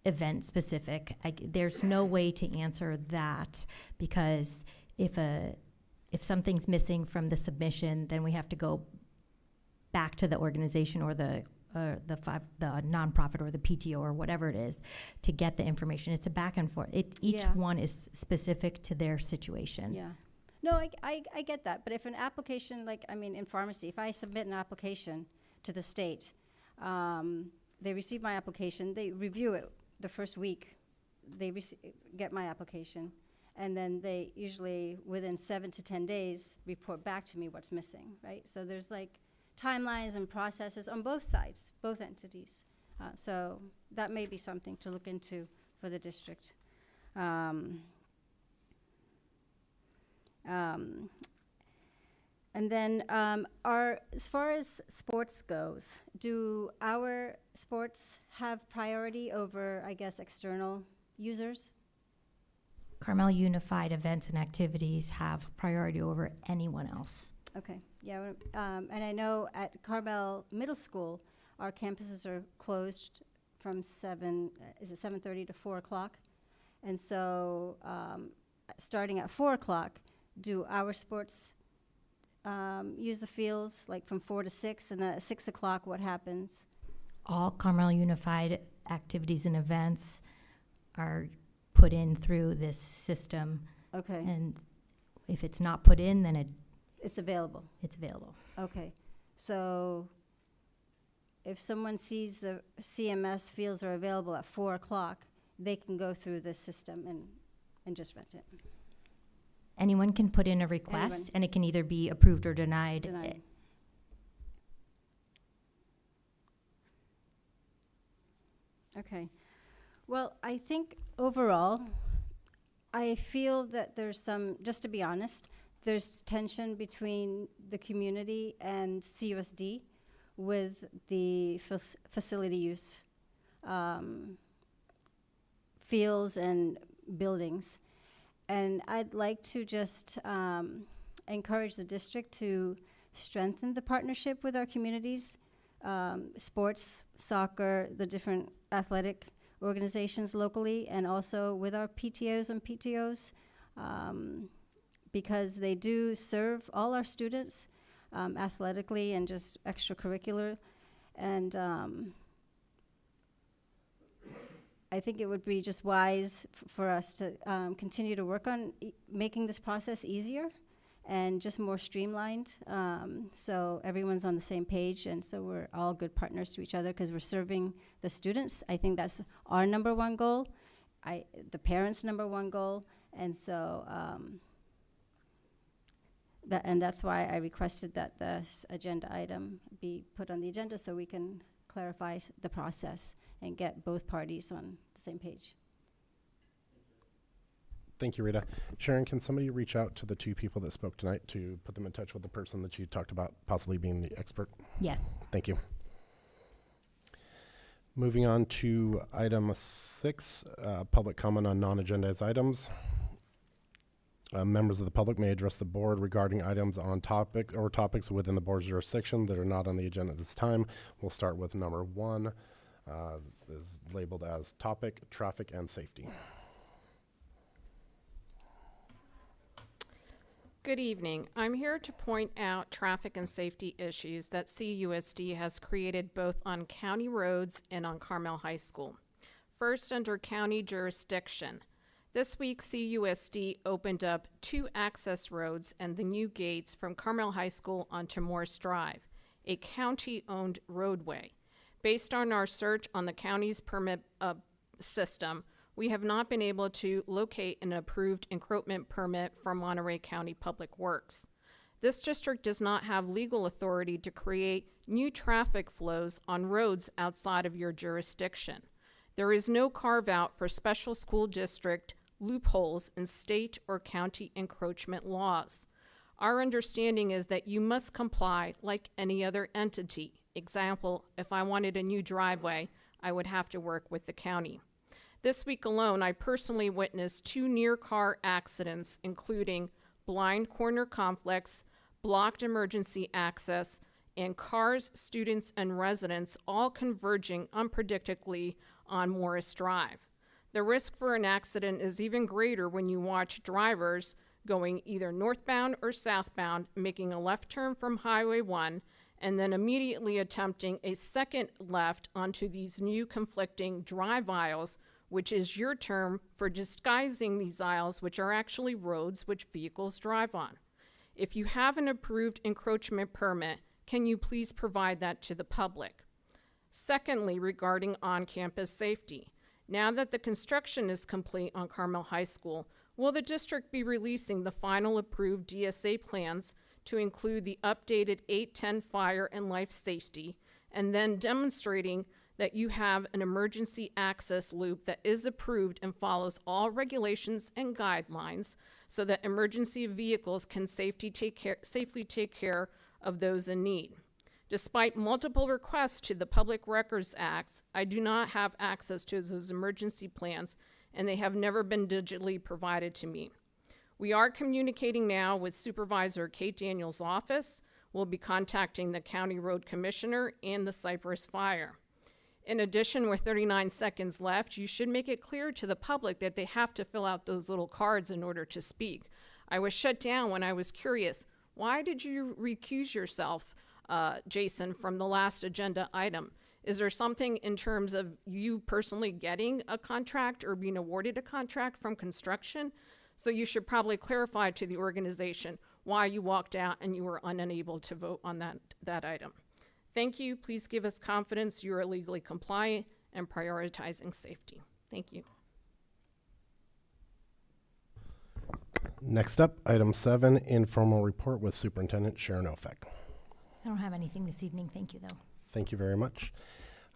event specific. There's no way to answer that because if something's missing from the submission, then we have to go back to the organization or the nonprofit or the PTO or whatever it is to get the information. It's a back and forth. Each Yeah. one is specific to their situation. Yeah. No, I get that. But if an application, like, I mean, in pharmacy, if I submit an application to the state, they receive my application, they review it the first week, they get my application, and then they usually, within 7 to 10 days, report back to me what's missing, right? So there's like timelines and processes on both sides, both entities. So that may be something to look into for the district. And then as far as sports goes, do our sports have priority over, I guess, external users? Carmel Unified events and activities have priority over anyone else. Okay, yeah, and I know at Carmel Middle School, our campuses are closed from 7:30 to 4 o'clock? And so, starting at 4 o'clock, do our sports use the fields, like from 4 to 6, and then at 6 o'clock, what happens? All Carmel Unified activities and events are put in through this system. Okay. And if it's not put in, then It's available? it's available. Okay, so if someone sees the CMS fields are available at 4 o'clock, they can go through this system and just rent it. Anyone can put in a request, Anyone. and it can either be approved or denied. Denied. Okay. Well, I think overall, I feel that there's some, just to be honest, there's tension between the community and CUSD with the facility use, fields and buildings. And I'd like to just encourage the district to strengthen the partnership with our communities, sports, soccer, the different athletic organizations locally, and also with our PTOs and PTOs, because they do serve all our students athletically and just extracurricular. And I think it would be just wise for us to continue to work on making this process easier and just more streamlined, so everyone's on the same page, and so we're all good partners to each other because we're serving the students. I think that's our number one goal, the parents' number one goal, and so that's why I requested that this agenda item be put on the agenda so we can clarify the process and get both parties on the same page. Thank you, Rita. Sharon, can somebody reach out to the two people that spoke tonight to put them in touch with the person that you talked about possibly being the expert? Yes. Thank you. Moving on to item 6, public comment on non-agendized items. Members of the public may address the board regarding items on topic or topics within the board's jurisdiction that are not on the agenda at this time. We'll start with number 1, is labeled as topic, traffic, and safety. Good evening. I'm here to point out traffic and safety issues that CUSD has created both on county roads and on Carmel High School. First, under county jurisdiction. This week, CUSD opened up 2 access roads and the new gates from Carmel High School onto Morse Drive, a county-owned roadway. Based on our search on the county's permit system, we have not been able to locate an approved encroachment permit from Monterey County Public Works. This district does not have legal authority to create new traffic flows on roads outside of your jurisdiction. There is no carve-out for special school district loopholes in state or county encroachment laws. Our understanding is that you must comply like any other entity. Example, if I wanted a new driveway, I would have to work with the county. This week alone, I personally witnessed 2 near-car accidents, including blind corner conflicts, blocked emergency access, and cars, students, and residents all converging unpredictably on Morris Drive. The risk for an accident is even greater when you watch drivers going either northbound or southbound, making a left turn from Highway 1, and then immediately attempting a second left onto these new conflicting drive aisles, which is your term for disguising these aisles, which are actually roads which vehicles drive on. If you have an approved encroachment permit, can you please provide that to the public? Secondly, regarding on-campus safety. Now that the construction is complete on Carmel High School, will the district be releasing the final approved DSA plans to include the updated 810 fire and life safety, and then demonstrating that you have an emergency access loop that is approved and follows all regulations and guidelines so that emergency vehicles can safely take care of those in need? Despite multiple requests to the Public Records Act, I do not have access to those emergency plans, and they have never been digitally provided to me. We are communicating now with Supervisor Kate Daniels' office. We'll be contacting the County Road Commissioner and the Cypress Fire. In addition, with 39 seconds left, you should make it clear to the public that they have to fill out those little cards in order to speak. I was shut down when I was curious. Why did you recuse yourself, Jason, from the last agenda item? Is there something in terms of you personally getting a contract or being awarded a contract from construction? So you should probably clarify to the organization why you walked out and you were unable to vote on that item. Thank you. Please give us confidence you are legally compliant and prioritizing safety. Thank you. Next up, item 7, informal report with Superintendent Sharon Ofek. I don't have anything this evening. Thank you, though. Thank you very much.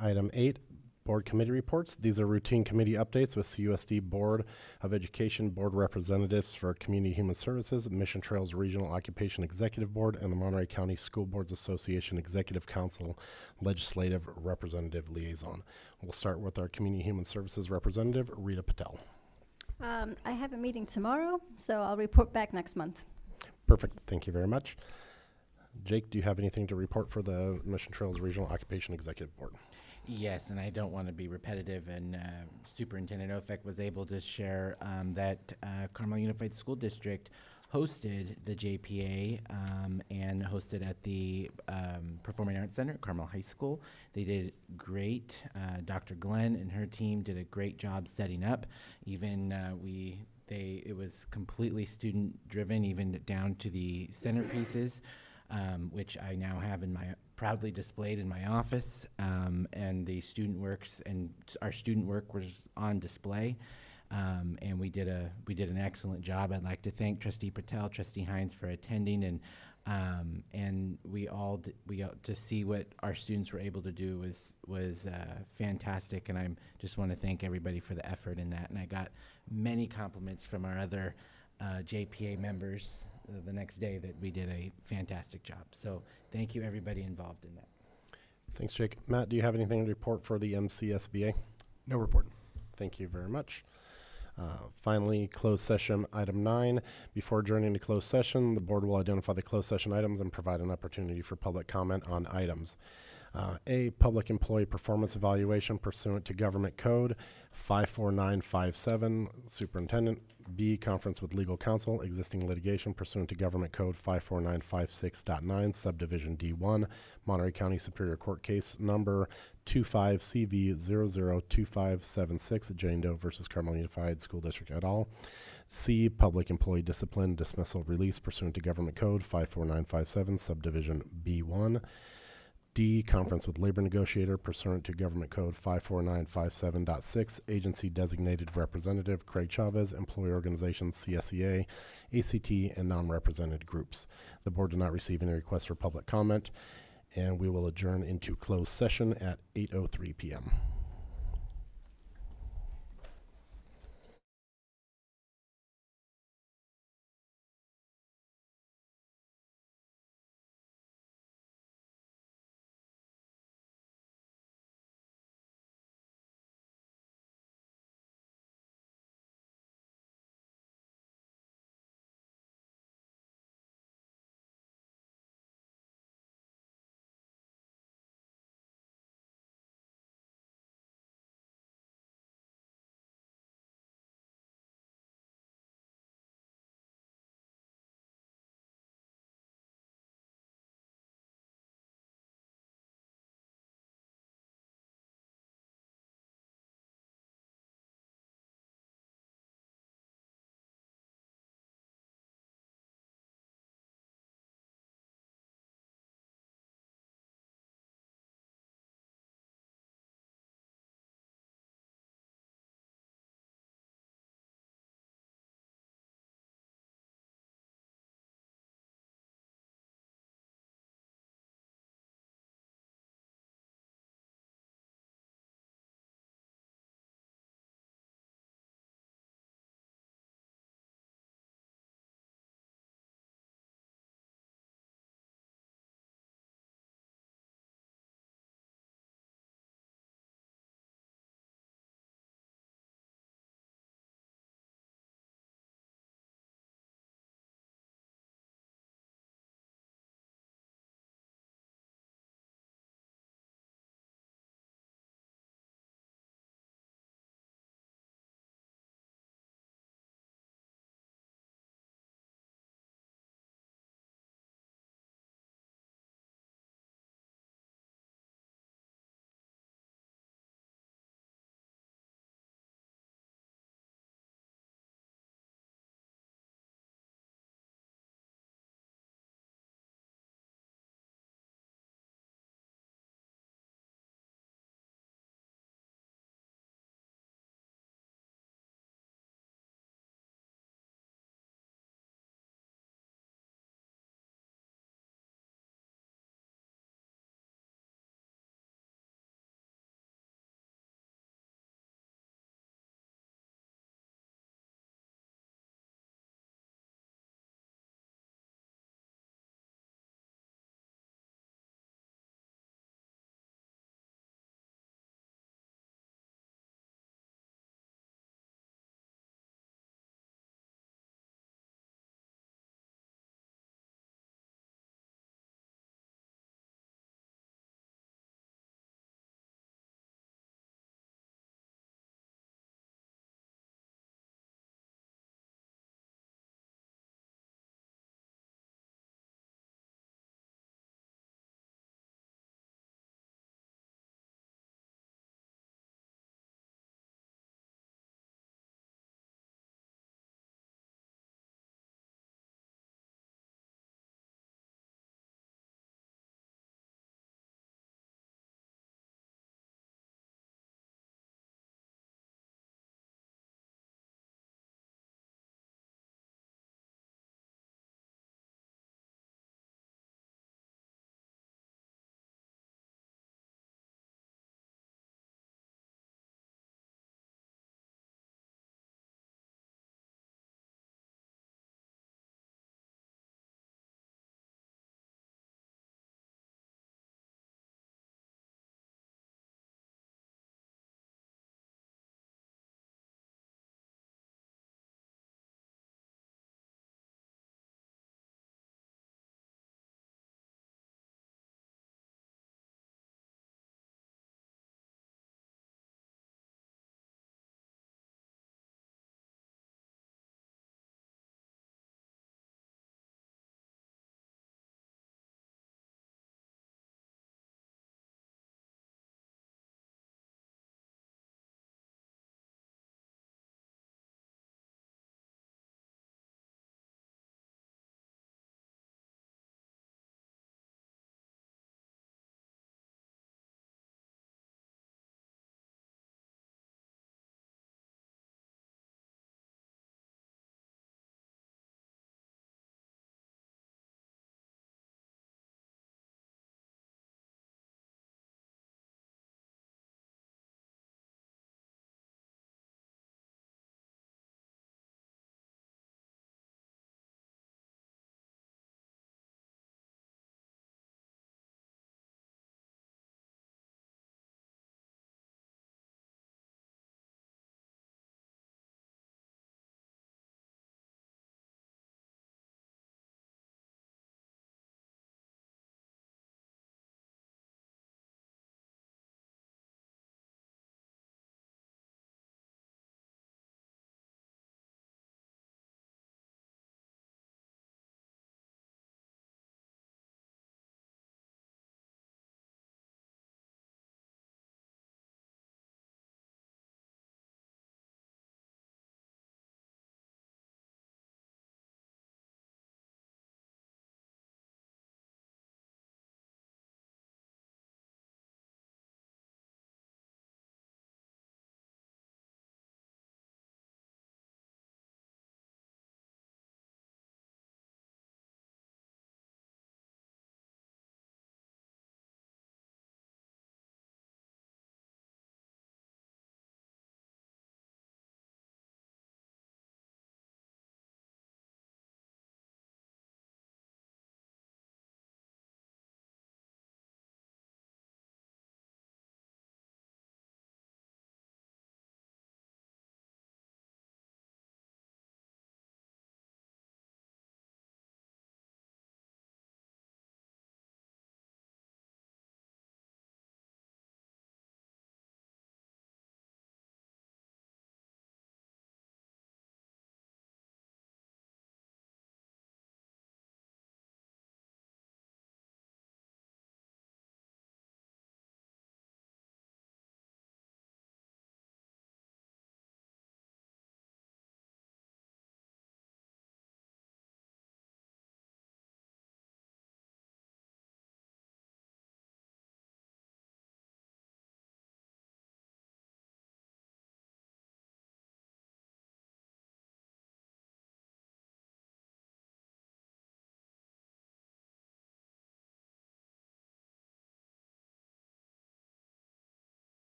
Item 8, Board committee reports. These are routine committee updates with CUSD Board of Education Board representatives for Community Human Services, Mission Trails Regional Occupation Executive Board, and the Monterey County School Boards Association Executive Council Legislative Representative Liaison. We'll start with our Community Human Services representative, Rita Patel. I have a meeting tomorrow, so I'll report back next month. Perfect. Thank you very much. Jake, do you have anything to report for the Mission Trails Regional Occupation Executive Board? Yes, and I don't want to be repetitive, and Superintendent Ofek was able to share that Carmel Unified School District hosted the JPA and hosted at the Performing Arts Center at Carmel High School. They did great. Dr. Glenn and her team did a great job setting up. Even it was completely student-driven, even down to the centerpieces, which I now have proudly displayed in my office, and the student works and our student work was on display, and we did an excellent job. I'd like to thank Trustee Patel, Trustee Hines for attending, and we all to see what our students were able to do was fantastic, and I just want to thank everybody for the effort in that. And I got many compliments from our other JPA members the next day that we did a fantastic job. So thank you everybody involved in that. Thanks, Jake. Matt, do you have anything to report for the MCSBA? No report. Thank you very much. Finally, closed session item 9. Before adjourning to closed session, the board will identify the closed session items and provide an opportunity for public comment on items. A, public employee performance evaluation pursuant to Government Code 54957, Superintendent. B, conference with legal counsel, existing litigation pursuant to Government Code 54956.9, Subdivision D1, Monterey County Superior Court Case number 25CV002576, Jane Doe versus Carmel Unified School District et al. C, public employee discipline, dismissal, release pursuant to Government Code 54957, Subdivision B1. D, conference with labor negotiator pursuant to Government Code 54957.6, agency designated representative Craig Chavez, employee organizations CSEA, ACT, and non-represented groups. The board did not receive any requests for public comment, and we will adjourn into closed session at 8:03 p.m.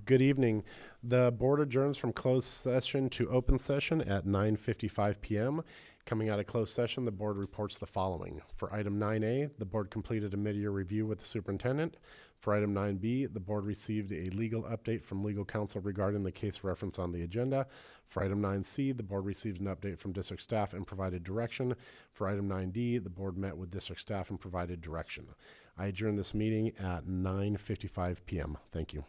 Good evening. The board adjourns from closed session to open session at 9:55 p.m. Coming out of closed session, the board reports the following. For item 9A, the board completed a mid-year review with the superintendent. For item 9B, the board received a legal update from legal counsel regarding the case reference on the agenda. For item 9C, the board received an update from district staff and provided direction. For item 9D, the board met with district staff and provided direction. I adjourn this meeting at 9:55 p.m. Thank you.